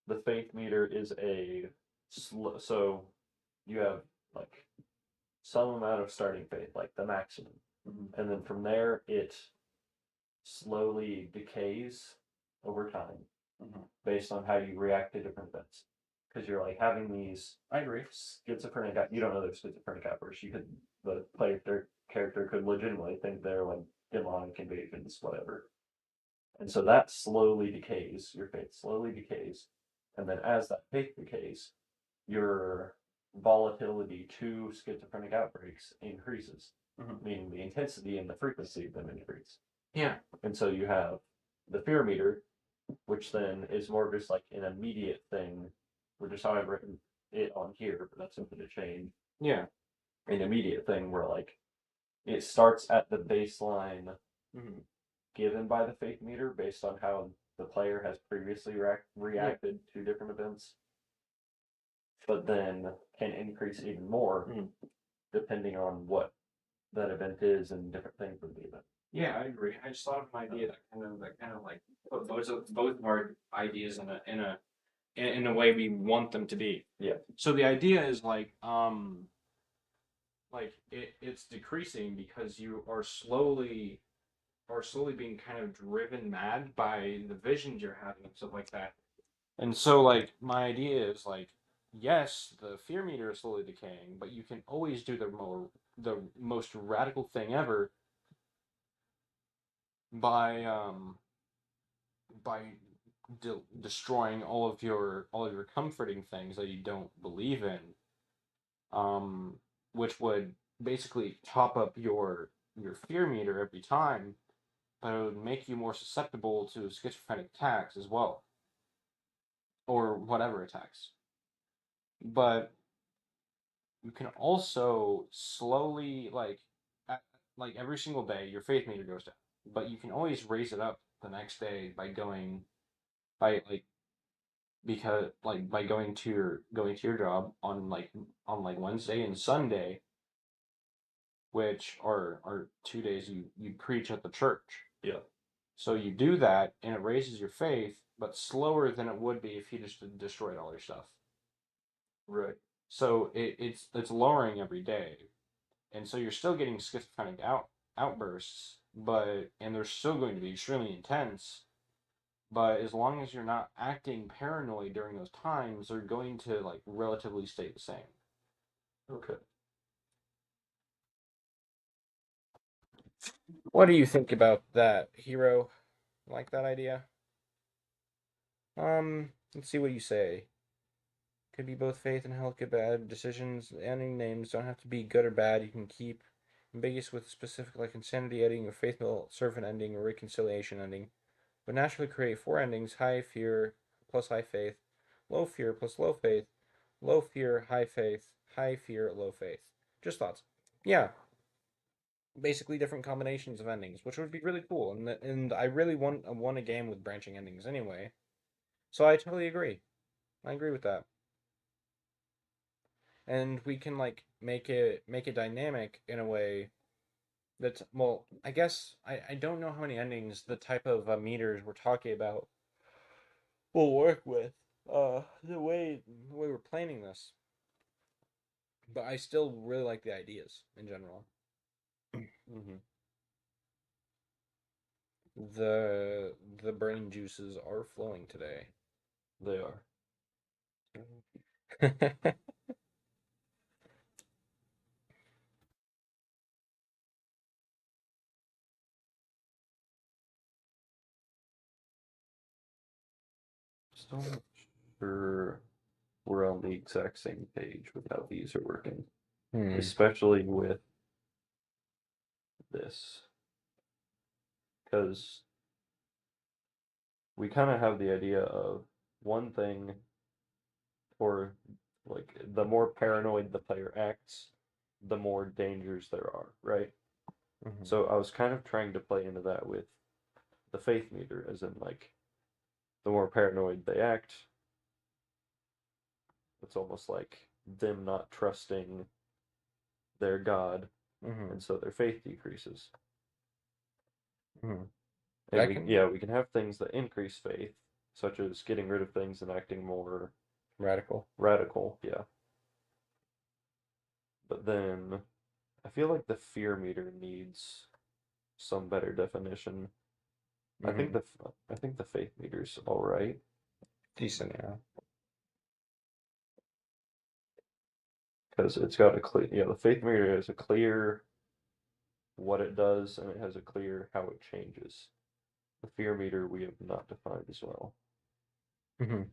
the faith meter is so you have like some amount of starting faith, like the maximum. And then from there it slowly decays over time based on how you react to different events. Because you're like having these, I agree, schizophrenic. You don't know they're schizophrenic outbursts. The character could legitimately think they're like demonic invasions, whatever. And so that slowly decays. Your faith slowly decays, and then as that faith decays, your volatility to schizophrenic outbreaks increases, meaning the intensity and the frequency of them increase. Yeah. And so you have the fear meter, which then is more just like an immediate thing, which is how I've written it on here, but that's something to change. Yeah. An immediate thing where like it starts at the baseline given by the faith meter based on how the player has previously reacted to different events, but then can increase even more depending on what that event is and different things with the event. Yeah, I agree. I just thought of an idea that kind of like put both of our ideas in a way we want them to be. Yeah. So the idea is like it's decreasing because you are slowly being kind of driven mad by the visions you're having and stuff like that. And so like my idea is like yes, the fear meter is slowly decaying, but you can always do the most radical thing ever by by destroying all of your comforting things that you don't believe in, um, which would basically top up your fear meter every time, but it would make you more susceptible to schizophrenic attacks as well, or whatever attacks. But you can also slowly like every single day your faith meter goes down, but you can always raise it up the next day by going by like because like by going to your job on like Wednesday and Sunday, which are 2 days you preach at the church. Yeah. So you do that and it raises your faith, but slower than it would be if you just destroyed all your stuff. Right. So it's lowering every day, and so you're still getting schizophrenic outbursts, but and they're still going to be extremely intense. But as long as you're not acting paranoid during those times, they're going to like relatively stay the same. Okay. What do you think about that, Hero? Like that idea? Let's see what you say. Could be both faith and health, good, bad. Decisions, ending names don't have to be good or bad. You can keep ambiguous with specific, like insanity ending, or faith will servant ending, or reconciliation ending. But naturally create four endings: high fear plus high faith, low fear plus low faith, low fear, high fear, low faith. Just thoughts. Yeah, basically different combinations of endings, which would be really cool. And I really want a game with branching endings anyway. So I totally agree. I agree with that. And we can like make it dynamic in a way that's, well, I guess I don't know how many endings the type of meters we're talking about will work with the way we're planning this. But I still really like the ideas in general. Mm-hmm. The brain juices are flowing today. They are. Still not sure we're on the exact same page with how these are working, Hmm. especially with this, because we kind of have the idea of one thing, or like the more paranoid the player acts, the more dangers there are, right? Hmm. So I was kind of trying to play into that with the faith meter, as in like the more paranoid they act, it's almost like them not trusting their God, Hmm. and so their faith decreases. Hmm. And I we, can yeah, we can have things that increase faith, such as getting rid of things and acting more radical. radical, yeah. But then I feel like the fear meter needs some better definition. I think Hmm. the I think the faith meter's all right Decent, yeah. because it's got a clear, yeah, the faith meter has a clear what it does and it has a clear how it changes. The fear meter we have not defined as well. Hmm.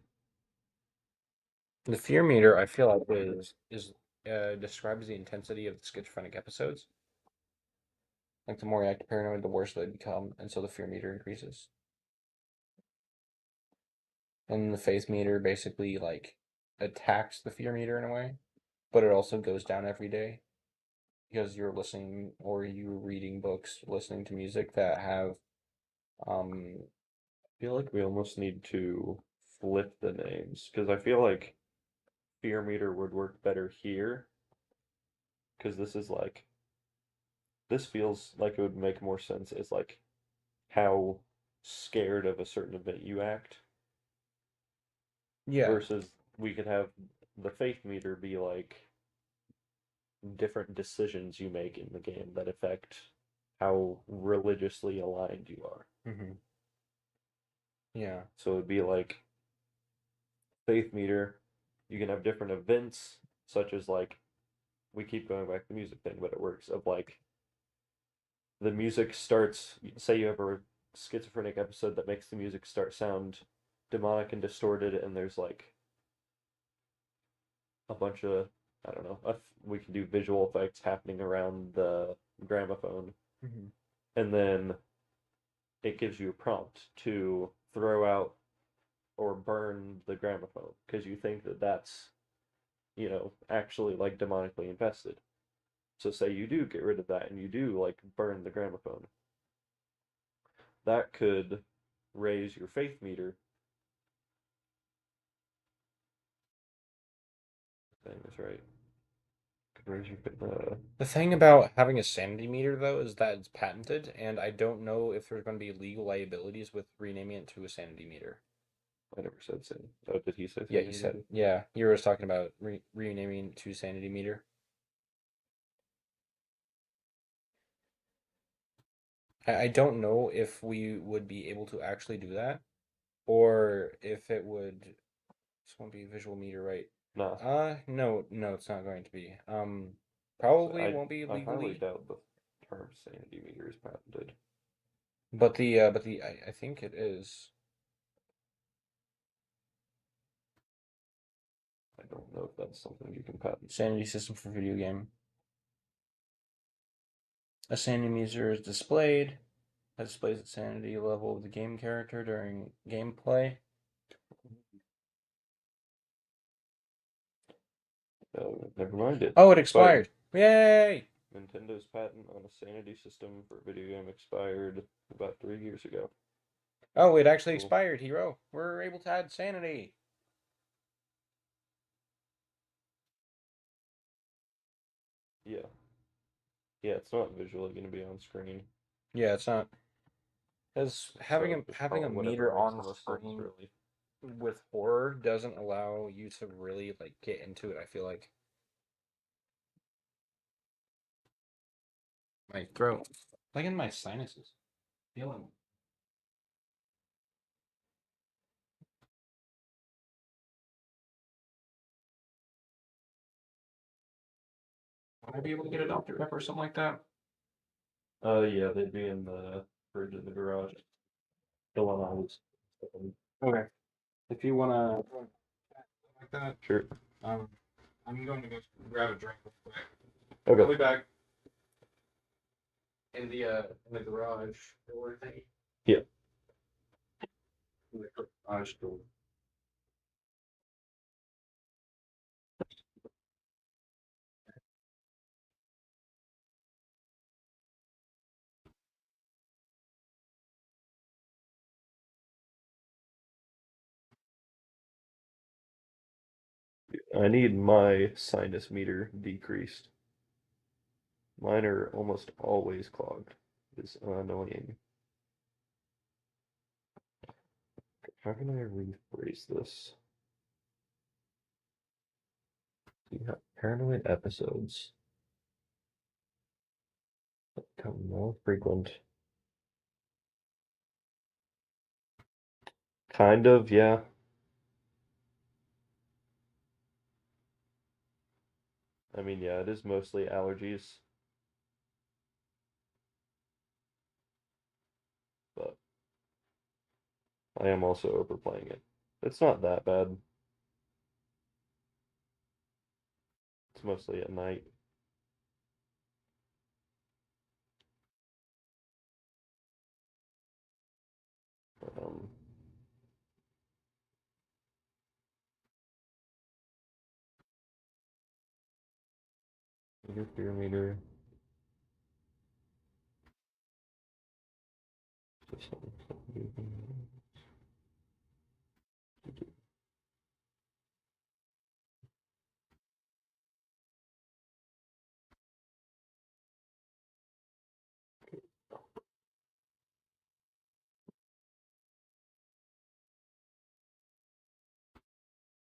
The fear meter, I feel like is describes the intensity of the schizophrenic episodes. Like the more you act paranoid, the worse they become, and so the fear meter increases. And the faith meter basically like attacks the fear meter in a way, but it also goes down every day because you're listening or you're reading books, listening to music that have um I feel like we almost need to flip the names because I feel like fear meter would work better here because this is like this feels like it would make more sense as like how scared of a certain event you act yeah. versus we could have the faith meter be like different decisions you make in the game that affect how religiously aligned you are. Hmm. Yeah. So it'd be like faith meter, you can have different events, such as like we keep going back to the music thing, but it works of like the music starts, say you have a schizophrenic episode that makes the music start sound demonic and distorted, and there's like a bunch of, I don't know, we can do visual effects happening around the gramophone, Hmm. and then it gives you a prompt to throw out or burn the gramophone because you think that that's, actually like demonically infested. So say you do get rid of that and you do like burn the gramophone. That could raise your faith meter. Thing is right. Could raise your The thing about having a sanity meter though is that it's patented, and I don't know if there's going to be legal liabilities with renaming it to a sanity meter. I never said sin. Oh, did he say Yeah, he sanity said. meter? Yeah, you were just talking about renaming to sanity meter. I don't know if we would be able to actually do that, or if it would. This won't be visual meter, right? Nah. No, no, it's not going to be. So Probably won't be I highly legally. doubt the term sanity meter is patented. But I think it is. I don't know if that's something you can patent. Sanity system for video game. A sanity meter is displayed. That displays the sanity level of the game character during gameplay. Never mind it. Oh, it expired. Yay! Nintendo's patent on a sanity system for video game expired about 3 years ago. Oh, it actually Cool. expired, Hero. We're able to add sanity. Yeah. Yeah, it's not visually going to be on screen. Yeah, it's not. Because having So a just having call a it whatever meter makes on the the most sense, screen really. with horror doesn't allow you to really like get into it, I feel like. My throat. Like in my sinuses. Feeling. Would I be able to get a Dr. Pepper or something like that? Yeah, they'd be in the fridge in the garage. The one I was. Okay. If you wanna like that, Sure. um, I'm going to go grab a drink real quick. Okay. I'll be back in the garage door thing. Yeah. In the garage door. I need my sinus meter decreased. Mine are almost always clogged. It's annoying. How can I rephrase this? You have paranoid episodes become more frequent. Kind of, yeah. I mean, yeah, it is mostly allergies, but I am also overplaying it. It's not that bad. It's mostly at night. Um, fear meter.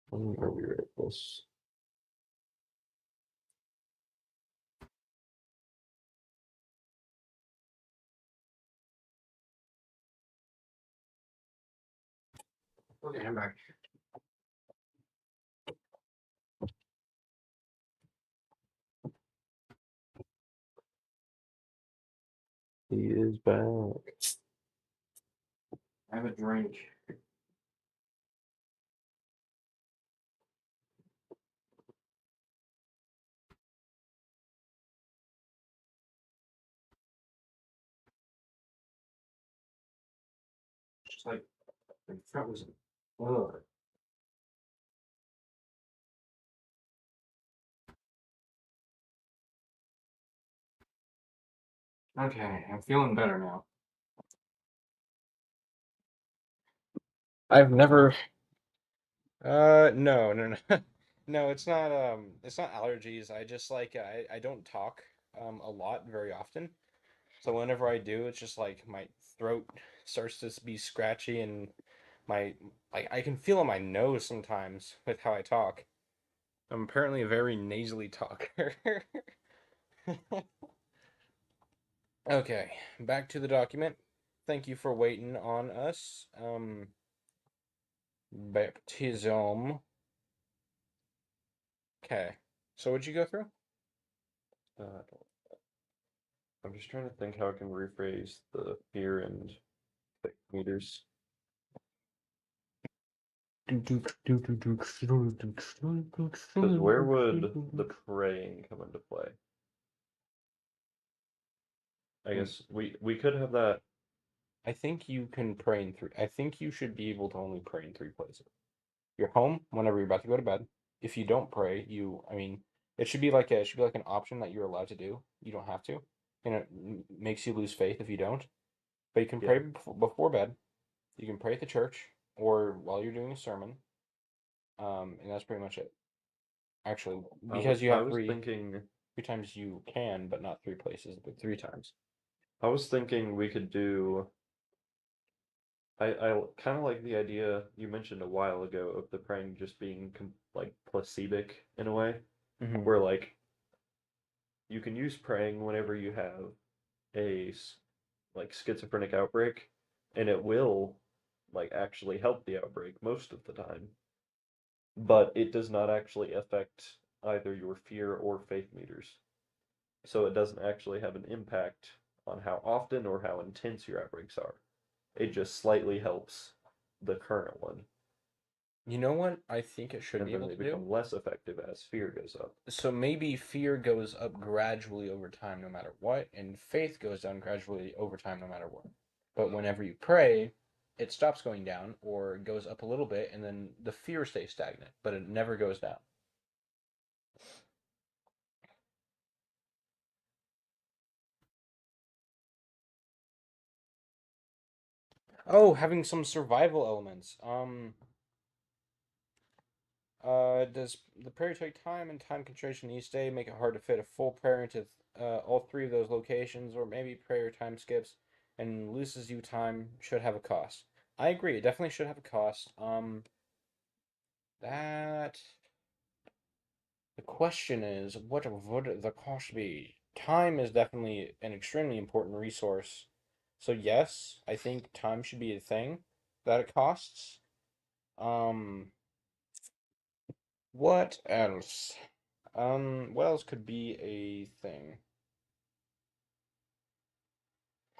When are we at this? Okay, I'm back. He is back. I have a drink. Just like my throat was. Ugh. Okay, I'm feeling better now. I've never. No, no, no. No, it's not allergies. I just like I don't talk a lot very often. So whenever I do, it's just like my throat starts to be scratchy and my like I can feel on my nose sometimes with how I talk. I'm apparently a very nasally talker. Okay, back to the document. Thank you for waiting on us. Baptism. Okay. So what'd you go through? Uh, I'm just trying to think how I can rephrase the fear and fake meters. Because where would the praying come into play? I guess we could have that. I think you can pray in three. I think you should be able to only pray in three places. Your home, whenever you're about to go to bed. If you don't pray, I mean, it should be like an option that you're allowed to do. You don't have to, and it makes you lose faith if you don't. But you can Yeah, pray before bed. You can pray at the church or while you're doing a sermon. And that's pretty much it. Actually, because you I have was thinking three times you can, but not three places, but three times. we could do. I kind of like the idea you mentioned a while ago of the praying just being like placebo in a way, Hmm. where like you can use praying whenever you have a like schizophrenic outbreak, and it will like actually help the outbreak most of the time, but it does not actually affect either your fear or faith meters. So it doesn't actually have an impact on how often or how intense your outbreaks are. It just slightly helps the current one, You know what I think it should and be then able they to do? become less effective as fear goes up. So maybe fear goes up gradually over time no matter what, and faith goes down gradually over time no matter what. But whenever you pray, it stops going down or goes up a little bit, and then the fear stays stagnant, but it never goes down. Oh, having some survival elements. Does the prayer take time and time concentration each day make it hard to fit a full prayer into all three of those locations, or maybe prayer time skips and loses you time should have a cost? I agree. It definitely should have a cost. That the question is, what would the cost be? Time is definitely an extremely important resource. So yes, I think time should be a thing that it costs. Um, what else? What else could be a thing?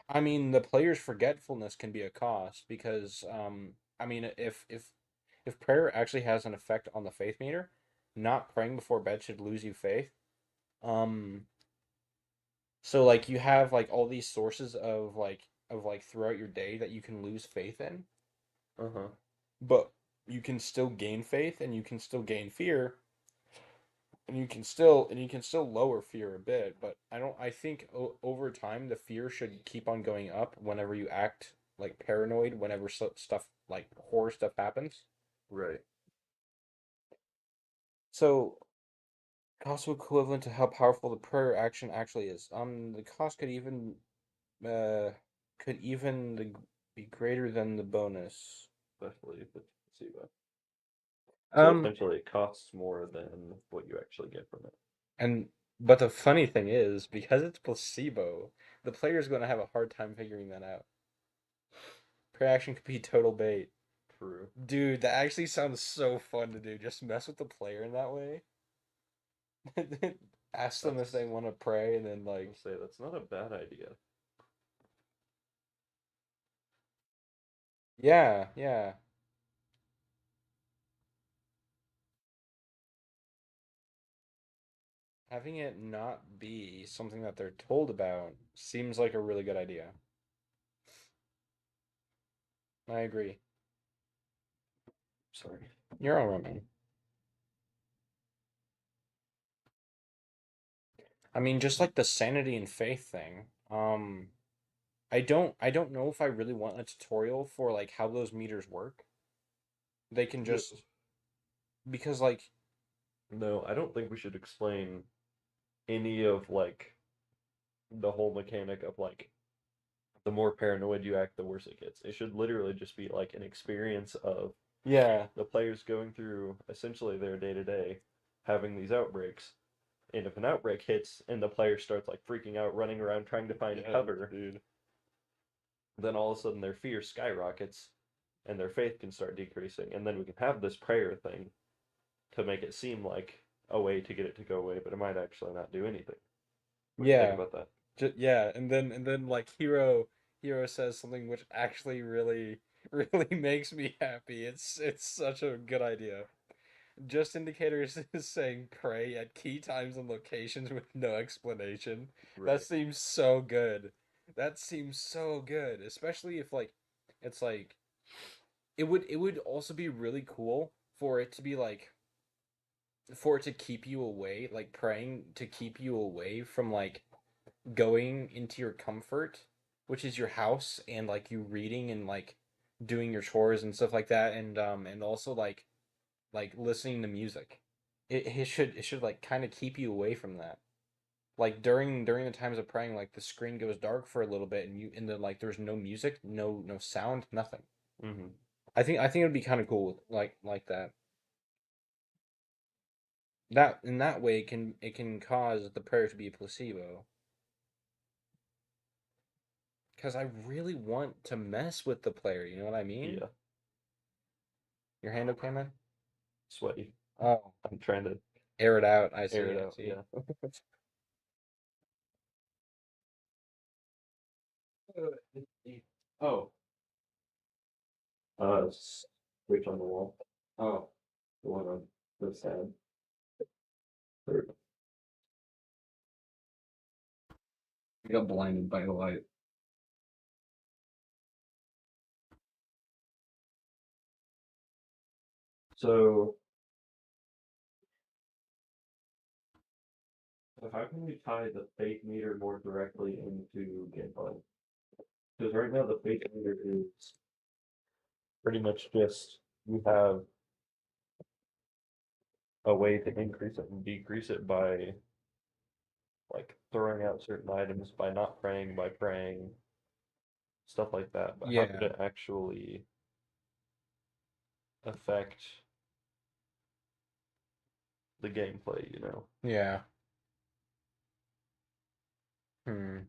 I mean, the player's forgetfulness can be a cost because, I mean, if prayer actually has an effect on the faith meter, not praying before bed should lose you faith. Um, so like you have like all these sources of like throughout your day that you can lose faith in, Uh-huh. but you can still gain faith and you can still gain fear and you can still lower fear a bit, but I think over time the fear should keep on going up whenever you act like paranoid whenever stuff like horror stuff happens. Right. So cost equivalent to how powerful the prayer action actually is. The cost uh be greater than the bonus. Especially if it's placebo. So Um essentially it costs more than what you actually get from it. and but the funny thing is because it's placebo, the player's going to have a hard time figuring that out. Prayer action could be total bait. True. Dude, that actually sounds so fun to do. Just mess with the player in that way. Ask them if they That's, want to pray, and then I'll like, say that's not a bad idea. yeah, yeah. Having it not be something that they're told about seems like a really good idea. I agree. Sorry. You're all right, man. I mean, just like the sanity and faith thing. I don't know if I really want a tutorial for like how those meters work. They can Yeah. just because like No, I don't think we should explain any of like the whole mechanic of like the more paranoid you act, the worse it gets. It should literally just be like an experience of yeah, the players going through essentially their day to day, having these outbreaks. And if an outbreak hits and the player starts like freaking out, running around trying to find yeah, cover, dude. then all of a sudden their fear skyrockets and their faith can start decreasing. And then we can have this prayer thing to make it seem like a way to get it to go away, but it might actually not do anything. What do you think Yeah. about that? Yeah, and then like Hero says something which actually really really makes me happy. It's such a good idea. Just indicators is saying pray at key times and locations with no explanation. That Right. seems so good. That seems so good, especially if like it's like it would also be really cool for it to be like for it to keep you away, like praying to keep you away from like going into your comfort, which is your house, and like you reading and like doing your chores and stuff like that, and also like listening to music. It should like kind of keep you away from that. Like during the times of praying, like the screen goes dark for a little bit, and then like there's no music, no sound, nothing. Hmm. I think it'd be kind of cool, like that. That in that way it can cause the prayer to be a placebo. Because I really want to mess with the player. You know what I mean? Yeah. Your hand okay, man? Sweaty. Oh, I'm trying to air it out. I air see. it I out. see. Yeah. Oh. Switch on the wall. Oh. The one on the side. There we go. I got blinded by the light. So So how can we tie the fate meter more directly into gameplay? Because right now the fate meter is pretty much just you have a way to increase it and decrease it by like throwing out certain items, by not praying, by praying, stuff like that. But how could Yeah. it actually affect the gameplay, you know? Yeah. Hmm.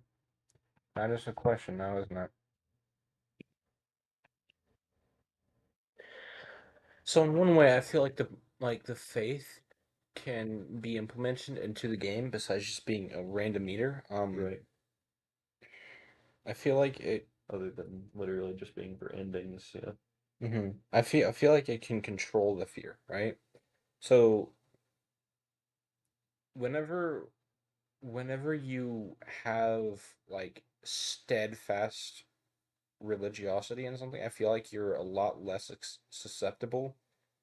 That is a question now, isn't it? So in one way, I feel like the faith can be implemented into the game besides just being a random meter. Right. I feel like it. Other than literally just being for endings, yeah. I feel like it can control the fear, right? So whenever whenever you have like steadfast religiosity in something, I feel like you're a lot less susceptible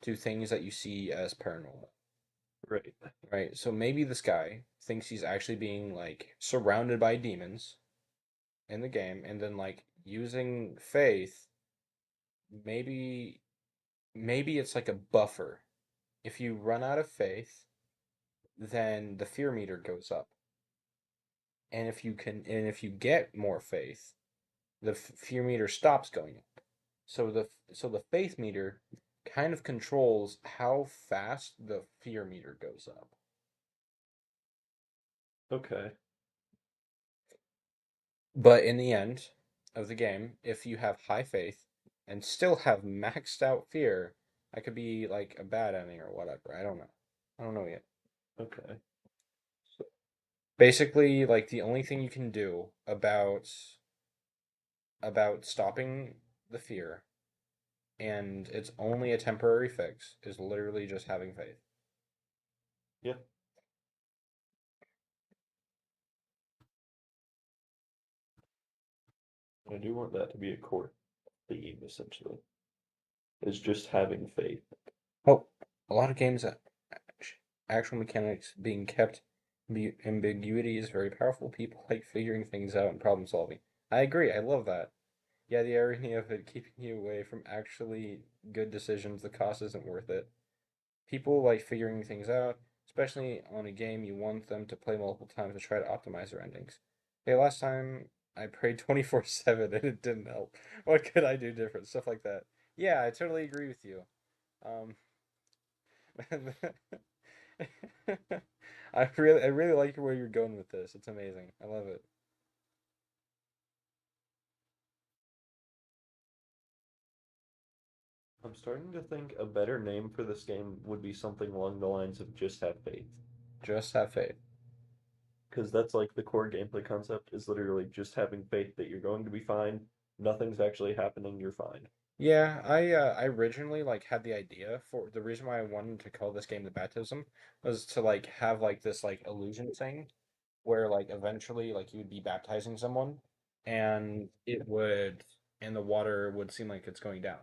to things that you see as paranormal, Right. right? So maybe this guy thinks he's actually being like surrounded by demons in the game, and then like using faith, maybe maybe it's like a buffer. If you run out of faith, then the fear meter goes up. And if you get more faith, the fear meter stops going up. So the faith meter kind of controls how fast the fear meter goes up. Okay. But in the end of the game, if you have high faith and still have maxed out fear, that could be like a bad ending or whatever. I don't know. I don't know yet. Okay. So, Basically, like the only thing you can do about stopping the fear, and it's only a temporary fix, is literally just having faith. yeah, I do want that to be a core theme, essentially, is just having faith. Oh, a lot of games that actual mechanics being kept ambiguity is very powerful. People like figuring things out and problem solving. I agree. I love that. Yeah, the irony of it keeping you away from actually good decisions, the cost isn't worth it. People like figuring things out, especially on a game you want them to play multiple times to try to optimize their endings. Hey, last time I prayed 24/7 and it didn't help. What could I do different? Stuff like that. Yeah, I totally agree with you. Um, I really like where you're going with this. It's amazing. I love it. I'm starting to think a better name for this game would be something along the lines of just have faith. Just have faith. because that's like the core gameplay concept is literally just having faith that you're going to be fine. Nothing's actually happening. You're fine. Yeah, I originally like had the idea for the reason why I wanted to call this game the baptism was to like have like this like illusion thing where like eventually like you would be baptizing someone and it would and the water would seem like it's going down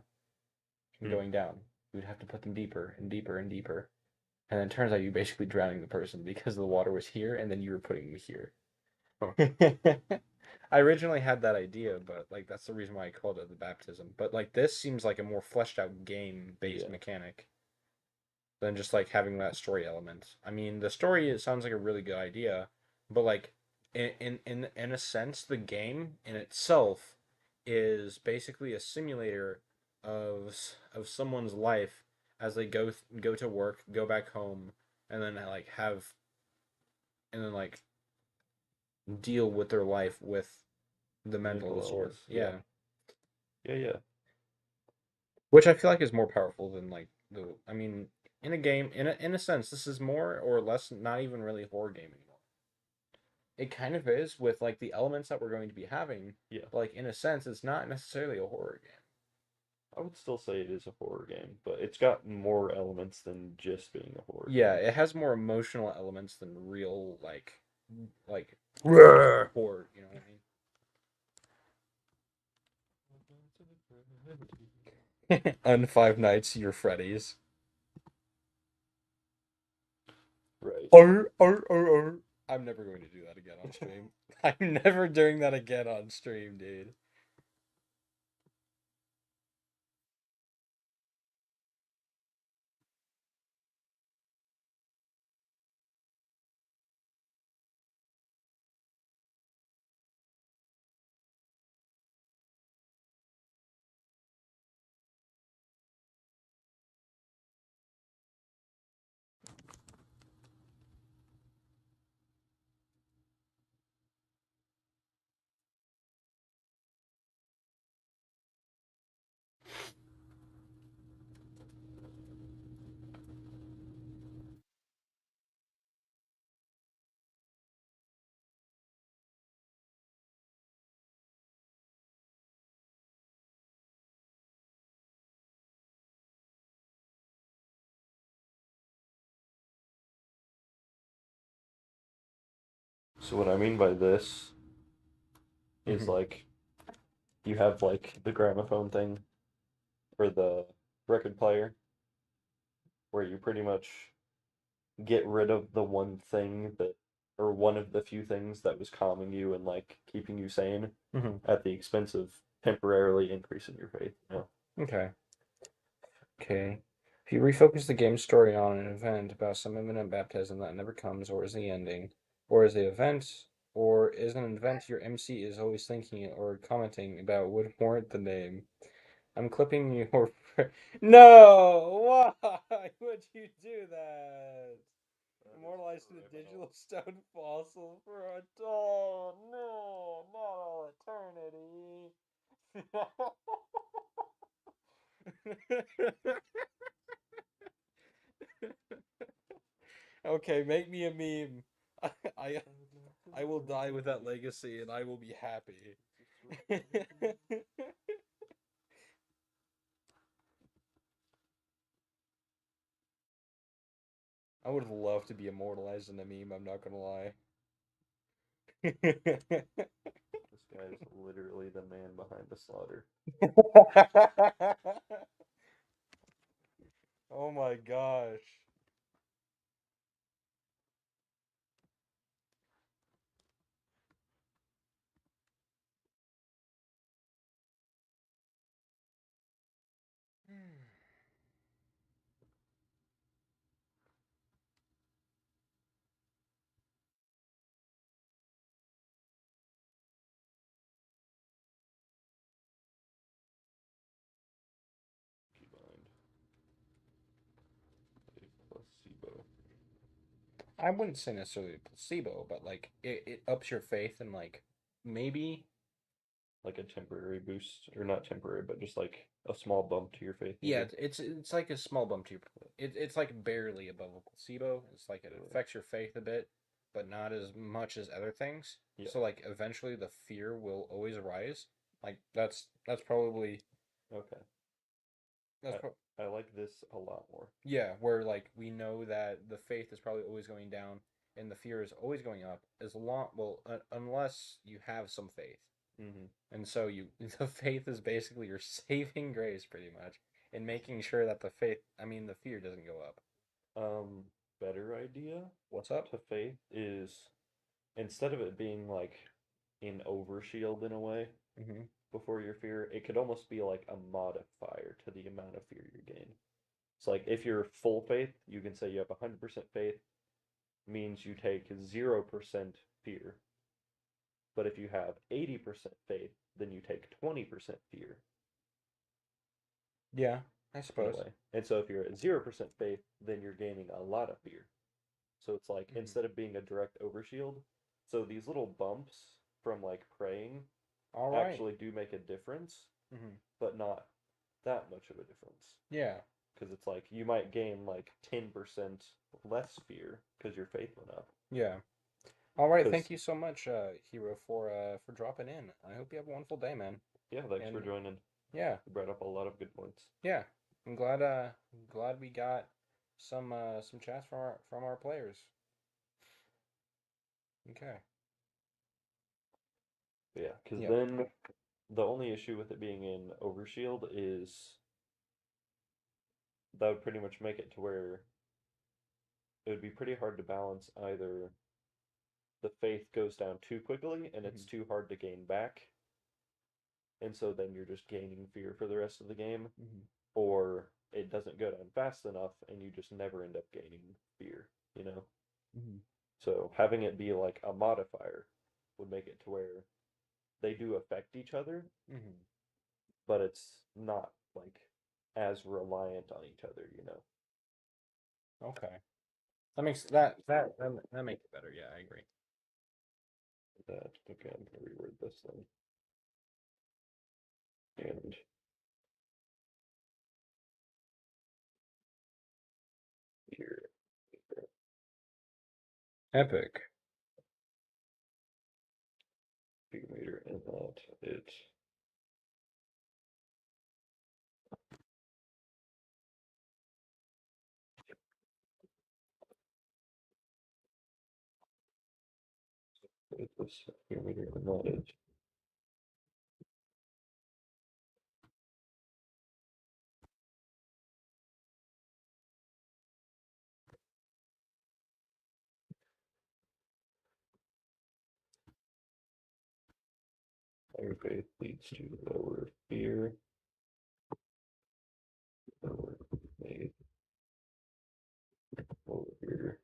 and Hmm. going down. You would have to put them deeper and deeper and deeper. And then it turns out you basically drowning the person because the water was here and then you were putting me here. Huh. I originally had that idea, but like that's the reason why I called it the baptism. But like this seems like a more fleshed out game based Yeah. mechanic than just like having that story element. I mean, the story it sounds like a really good idea, but like in a sense, the game in itself is basically a simulator of someone's life as they go to work, go back home, and then like have and then like deal with their life with the mental Mental disorder. illness. Yeah. Yeah. Yeah. Yeah. Which I feel like is more powerful than like the I mean, in a game, in a sense, this is more or less not even really a horror game anymore. It kind of is with like the elements that we're going to be having, Yeah. but like in a sense, it's not necessarily a horror game. I would still say it is a horror game, but it's got more elements than just being a horror Yeah, game. it has more emotional elements than real like horror, you know what I mean? Unfive Nights, your Freddy's. Right. I'm never going to do that again on stream. I'm never doing that again on stream, dude. So what I mean by this is Hmm. like you have like the gramophone thing or the record player where you pretty much get rid of the one thing that or one of the few things that was calming you and like keeping you sane Hmm. at the expense of temporarily increasing your faith, you know? Okay. Okay. If you refocus the game's story on an event about some imminent baptism that never comes, or is the ending, or is the event, or is an event your MC is always thinking or commenting about would warrant the name. I'm clipping your. No! Why would you do that? That is Immortalized to the criminal. digital stone fossil for a doll. No, not all eternity. Okay, make me a meme. I I will die with that legacy and I will be happy. I would love to be immortalized in a meme, I'm not gonna lie. This guy is literally the man behind the slaughter. Oh my gosh. Keep behind a placebo. I wouldn't say necessarily a placebo, but like it ups your faith and like maybe Like a temporary boost, or not temporary, but just like a small bump to your faith, yeah, maybe. it's like a small bump to your it's like barely above a placebo. It's like it Right. affects your faith a bit, but not as much as other things. Yeah. So like eventually the fear will always arise. Like that's probably Okay. that's I pro I like this a lot more. yeah, where like we know that the faith is probably always going down and the fear is always going up as long well unless you have some faith. Hmm. And so you the faith is basically your saving grace pretty much in making sure that the fear doesn't go up. Better idea What's up? to faith is instead of it being like an overshield in a way Mm-hmm. before your fear, it could almost be like a modifier to the amount of fear you gain. It's like if you're full faith, you can say you have 100% faith, means you take 0% fear. But if you have 80% faith, then you take 20% fear Yeah, I in a suppose. way. And so if you're at 0% faith, then you're gaining a lot of fear. So it's like Mm-hmm. instead of being a direct overshield, so these little bumps from like praying All right. actually do make a difference, Mm-hmm. but not that much of a difference. Yeah. Because it's like you might gain like 10% less fear because your faith went up. Yeah. All right. Thank Because, you so much, Hero, for dropping in. I hope you have a wonderful day, man. yeah, thanks for And joining. yeah, You brought up a lot of good points. yeah. I'm glad we got some chats from our players. Okay. But yeah, because Yep. then the only issue with it being in Overshield is that would pretty much make it to where it would be pretty hard to balance either the faith goes down too quickly and Mm-hmm. it's too hard to gain back, and so then you're just gaining fear for the rest of the game, Mm-hmm. or it doesn't go down fast enough and you just never end up gaining fear, you know? Mm-hmm. So having it be like a modifier would make it to where they do affect each other, Mm-hmm. but it's not like as reliant on each other, you know? Okay. That makes it better. Yeah, I agree. That, okay, I'm gonna reword this then. And here, Epic. fear meter, and that it, this fear meter, and that it. Higher faith leads to lower fear, lower faith, lower fear,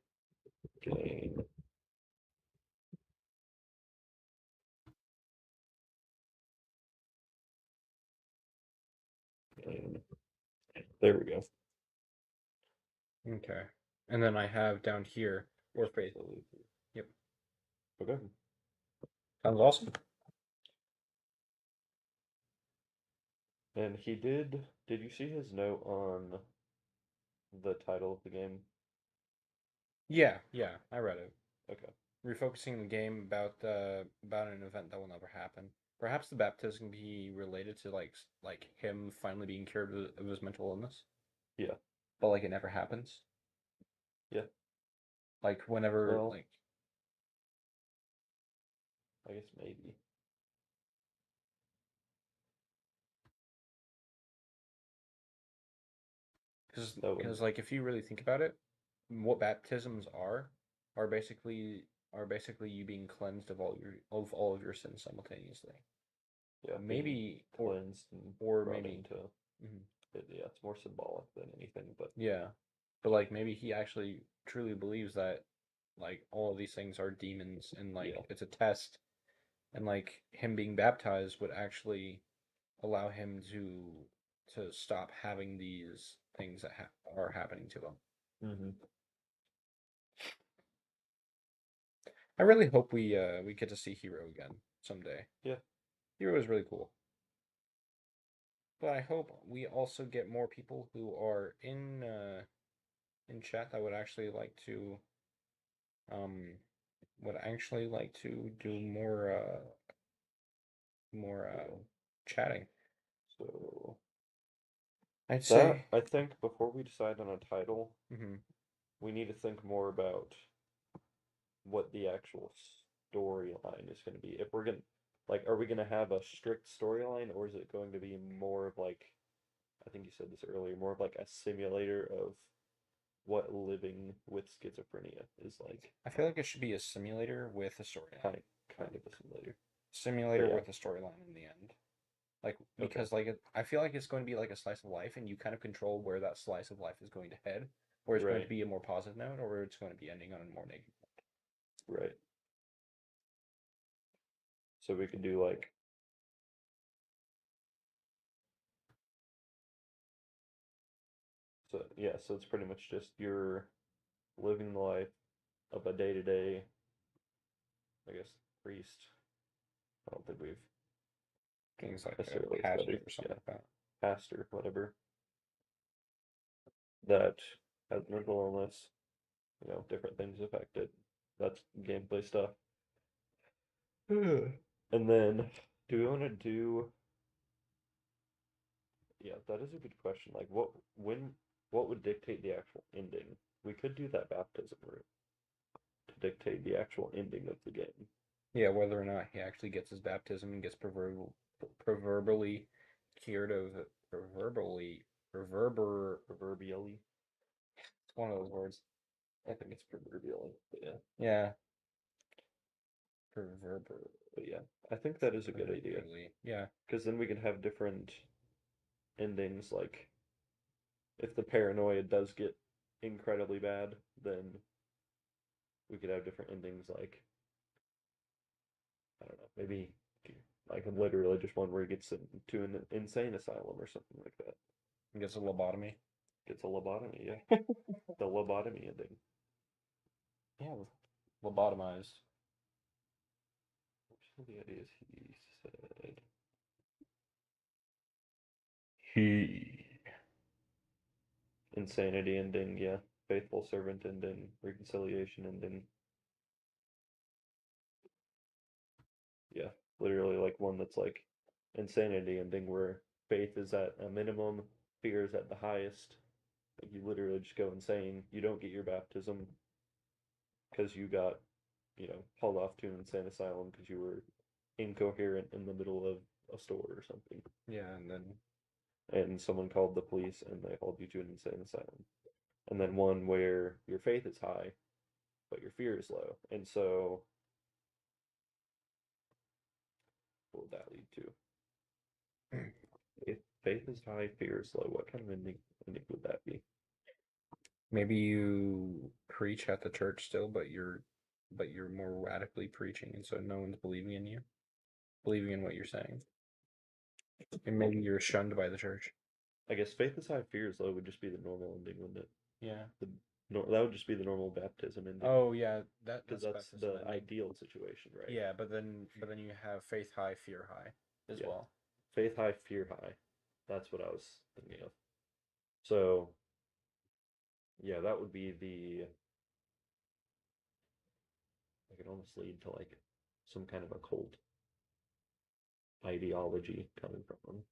gain, gain. There we go. Okay. And then I have down here or faith. Yep. Okay. Sounds awesome. And he did you see his note on the title of the game? Yeah, yeah, I read it. Okay. Refocusing the game about an event that will never happen. Perhaps the baptism can be related to like him finally being cured of his mental illness, Yeah. but like it never happens. Yeah. Like whenever Well, like I guess maybe. That would, because like if you really think about it, what baptisms are basically you being cleansed of all of your sins simultaneously. yeah, being Maybe cleansed and or brought maybe into mhm, it. Yeah, it's more symbolic than anything, but yeah. But like maybe he actually truly believes that like all of these things are demons and yeah. like it's a test and like him being baptized would actually allow him to stop having these things that are happening to him. Hmm. I really hope we get to see Hero again someday. Yeah. Hero is really cool. But I hope we also get more people who are in chat that would actually like to um would actually like to do more chatting. So I'd that say. I think before we decide on a title, Hmm. we need to think more about what the actual storyline is going to be. If we're going like, are we going to have a strict storyline, or is it going to be more of like, I think you said this earlier, more of like a simulator of what living with schizophrenia is like? I feel like it should be a simulator with a storyline. Kind of a simulator. But Simulator yeah, with a storyline in the end. Like okay, because I feel like it's going to be like a slice of life, and you kind of control where that slice of life is going to head, where it's going to right, be a more positive note, or where it's going to be ending on a more negative. right. So we could do like, so yeah, so it's pretty much just you're living the life of a day-to-day, I guess, priest. I don't think we've Things like a necessarily pastor studied, or something yeah, like that. pastor, whatever, that has mental illness, different things affect it. That's gameplay stuff. And then, do we want to do, yeah, that is a good question. Like, what would dictate the actual ending? We could do that baptism route to dictate the actual ending of the game. Yeah, whether or not he actually gets his baptism and gets proverbially cured of Proverbially. it's one of those words. I think it's proverbially, but yeah. Yeah, proverbially. But yeah, I think that is a good idea. Yeah, Because then we can have different endings. Like, if the paranoia does get incredibly bad, then we could have different endings. Like, I don't know, maybe like literally just one where he gets into an insane asylum or something like that. he gets a lobotomy. Gets a lobotomy, yeah. The lobotomy ending. Yeah, lobotomized. Which of the ideas he said? He. Insanity ending, yeah. Faithful servant ending. Reconciliation ending. Yeah, literally like one that's like insanity ending where faith is at a minimum, fear is at the highest. Like you literally just go insane. You don't get your baptism because you got, hauled off to an insane asylum because you were incoherent in the middle of a store or something. Yeah, and then And someone called the police and they hauled you to an insane asylum. And then one where your faith is high, but your fear is low. And so what would that lead to? If faith is high, fear is low, what kind of ending would that be? maybe you preach at the church still, but you're more radically preaching, and so no one's believing in you, believing in what you're saying, and Well, maybe you're shunned by the church. I guess faith is high, fear is low would just be the normal ending, wouldn't it? Yeah. The that would just be the normal baptism ending Oh yeah, because that's that's baptism the ending. ideal situation, right? Yeah, but then you have faith high, fear high as Yeah. well. Faith high, fear high. That's what I was thinking of. So, yeah, that would be I could almost lead to like some kind of occult ideology coming from them.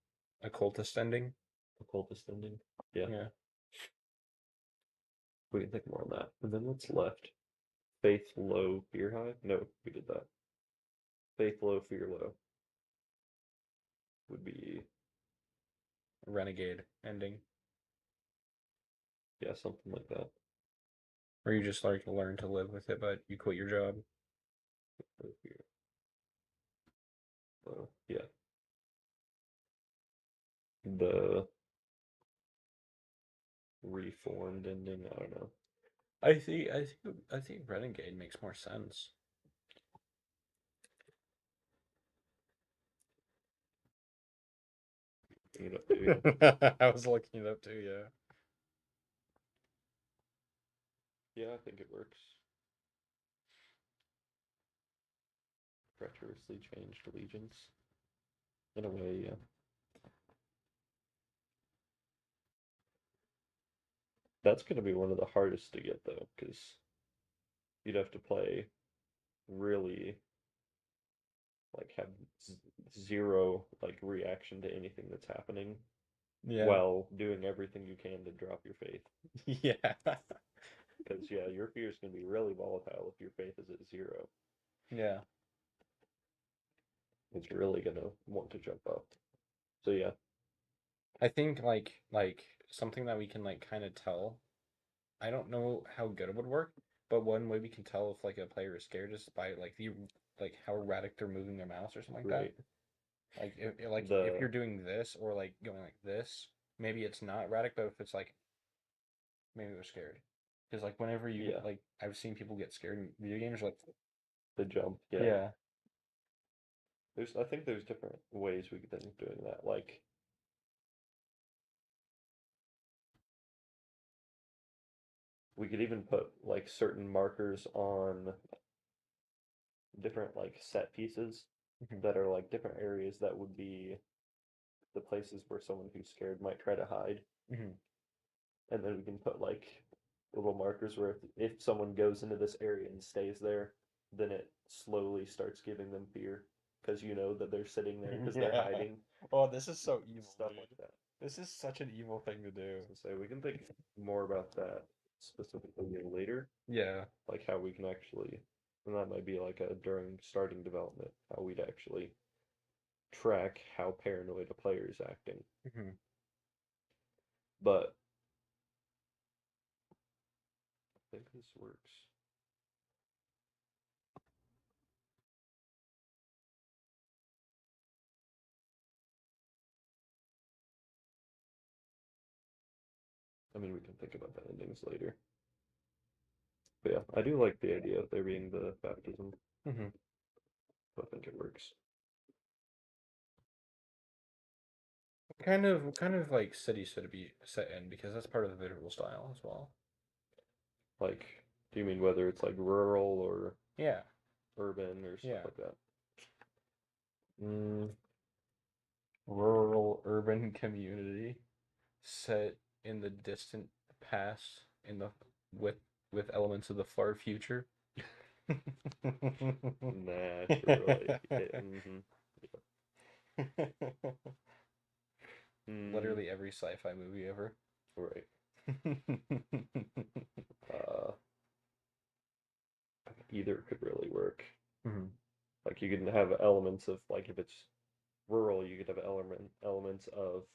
Occultist ending. Occultist ending. Yeah, Yeah. we can think more on that. And then what's left? Faith low, fear high? No, we did that. Faith low, fear low would be, Renegade ending. yeah, something like that. Or you just like learn to live with it, but you quit your job. Low, fear low. Yeah. The reformed ending, I don't know. I think Renegade makes more sense. Maybe. I was looking it up too, yeah. Yeah, I think it works. Treacherously changed allegiance. In a way, yeah. That's going to be one of the hardest to get, though, because you'd have to play really like have zero like reaction to anything that's happening Yeah. while doing everything you can to drop your faith. Yeah. Because yeah, your fear is going to be really volatile if your faith is at zero. Yeah. It's really going to want to jump up. So yeah, I think like something that we can like kind of tell. I don't know how good it would work, but one way we can tell if like a player is scared is by like how erratic they're moving their mouse or something like that. right. If you're The doing this or like going like this, maybe it's not erratic, but if it's like maybe they're scared. Because like whenever you yeah, like I've seen people get scared in video games like the jump, yeah. yeah. I think there's different ways we could think of doing that. Like we could even put like certain markers on different like set pieces Mhm. that are like different areas that would be the places where someone who's scared might try to hide. Mhm. And then we can put like little markers where if someone goes into this area and stays there, then it slowly starts giving them fear because you know that they're sitting there because they're Yeah. hiding, Oh, this is so evil, stuff dude. like that. This is such an evil thing to do. So we can think more about that specifically later, Yeah. like how we can actually, and that might be like a during starting development, how we'd actually track how paranoid a player is acting. Mhm. But I think this works. I mean, we can think about the endings later. But yeah, I do like the idea of there being the baptism. Mhm. I think it works. What kind of like city should it be set in? Because that's part of the visual style as well. Like, do you mean whether it's like rural or Yeah. urban or stuff Yeah. like that? Mm, Rural urban community set in the distant past in the with with elements of the far future. naturally. Mm-hmm. Mm, Literally every sci-fi movie ever. right. Uh, either could really work. Mhm. Like you can have elements of like if it's rural, you could have elements of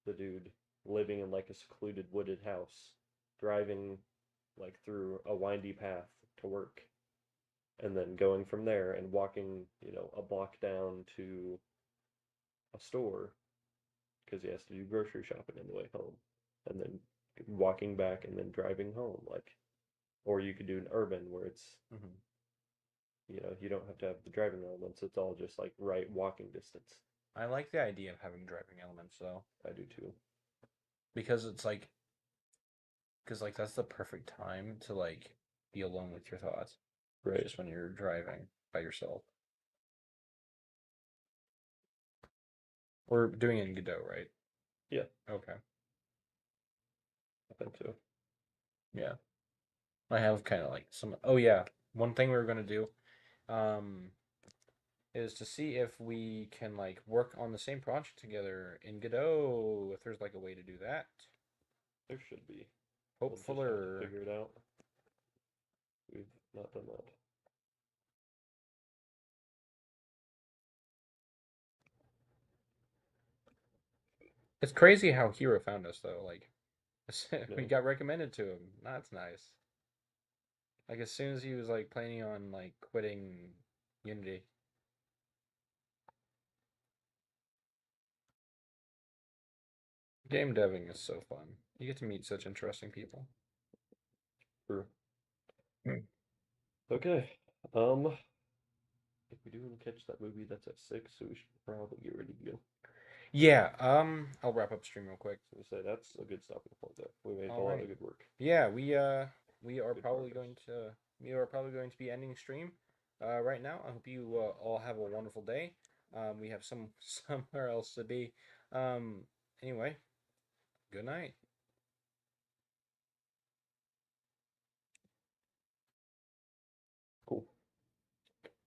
the dude living in like a secluded wooded house, driving like through a windy path to work, and then going from there and walking, a block down to a store because he has to do grocery shopping on the way home, and then walking back and then driving home. Like, or you could do an urban where it's, Mhm. you don't have to have the driving elements. It's all just like right walking distance. I like the idea of having driving elements though, I do too. because it's like, because like that's the perfect time to like be alone with your thoughts, Right. just when you're driving by yourself. We're doing it in Godot, right? Yeah, Okay. I think so. Yeah. I have kind of like some. Oh yeah, one thing we were gonna do, um, is to see if we can like work on the same project together in Godot. If there's like a way to do that. There should be. We'll just have to Hopefuller. figure it out. We've not done that. It's crazy how Hero found us though. Like we No, got recommended to him. That's nice. Like as soon as he was like planning on like quitting Unity. Game deving is so fun. You get to meet such interesting people. true. Hmm. Okay. If we do catch that movie, that's at 6, so we should probably get ready to go. Yeah, I'll wrap up stream real quick. So we say that's a good stopping point there. We made a All lot right. of good work. Yeah, we are Good probably progress. going to be ending stream right now. I hope you all have a wonderful day. We have somewhere else to be. Um, anyway, good night.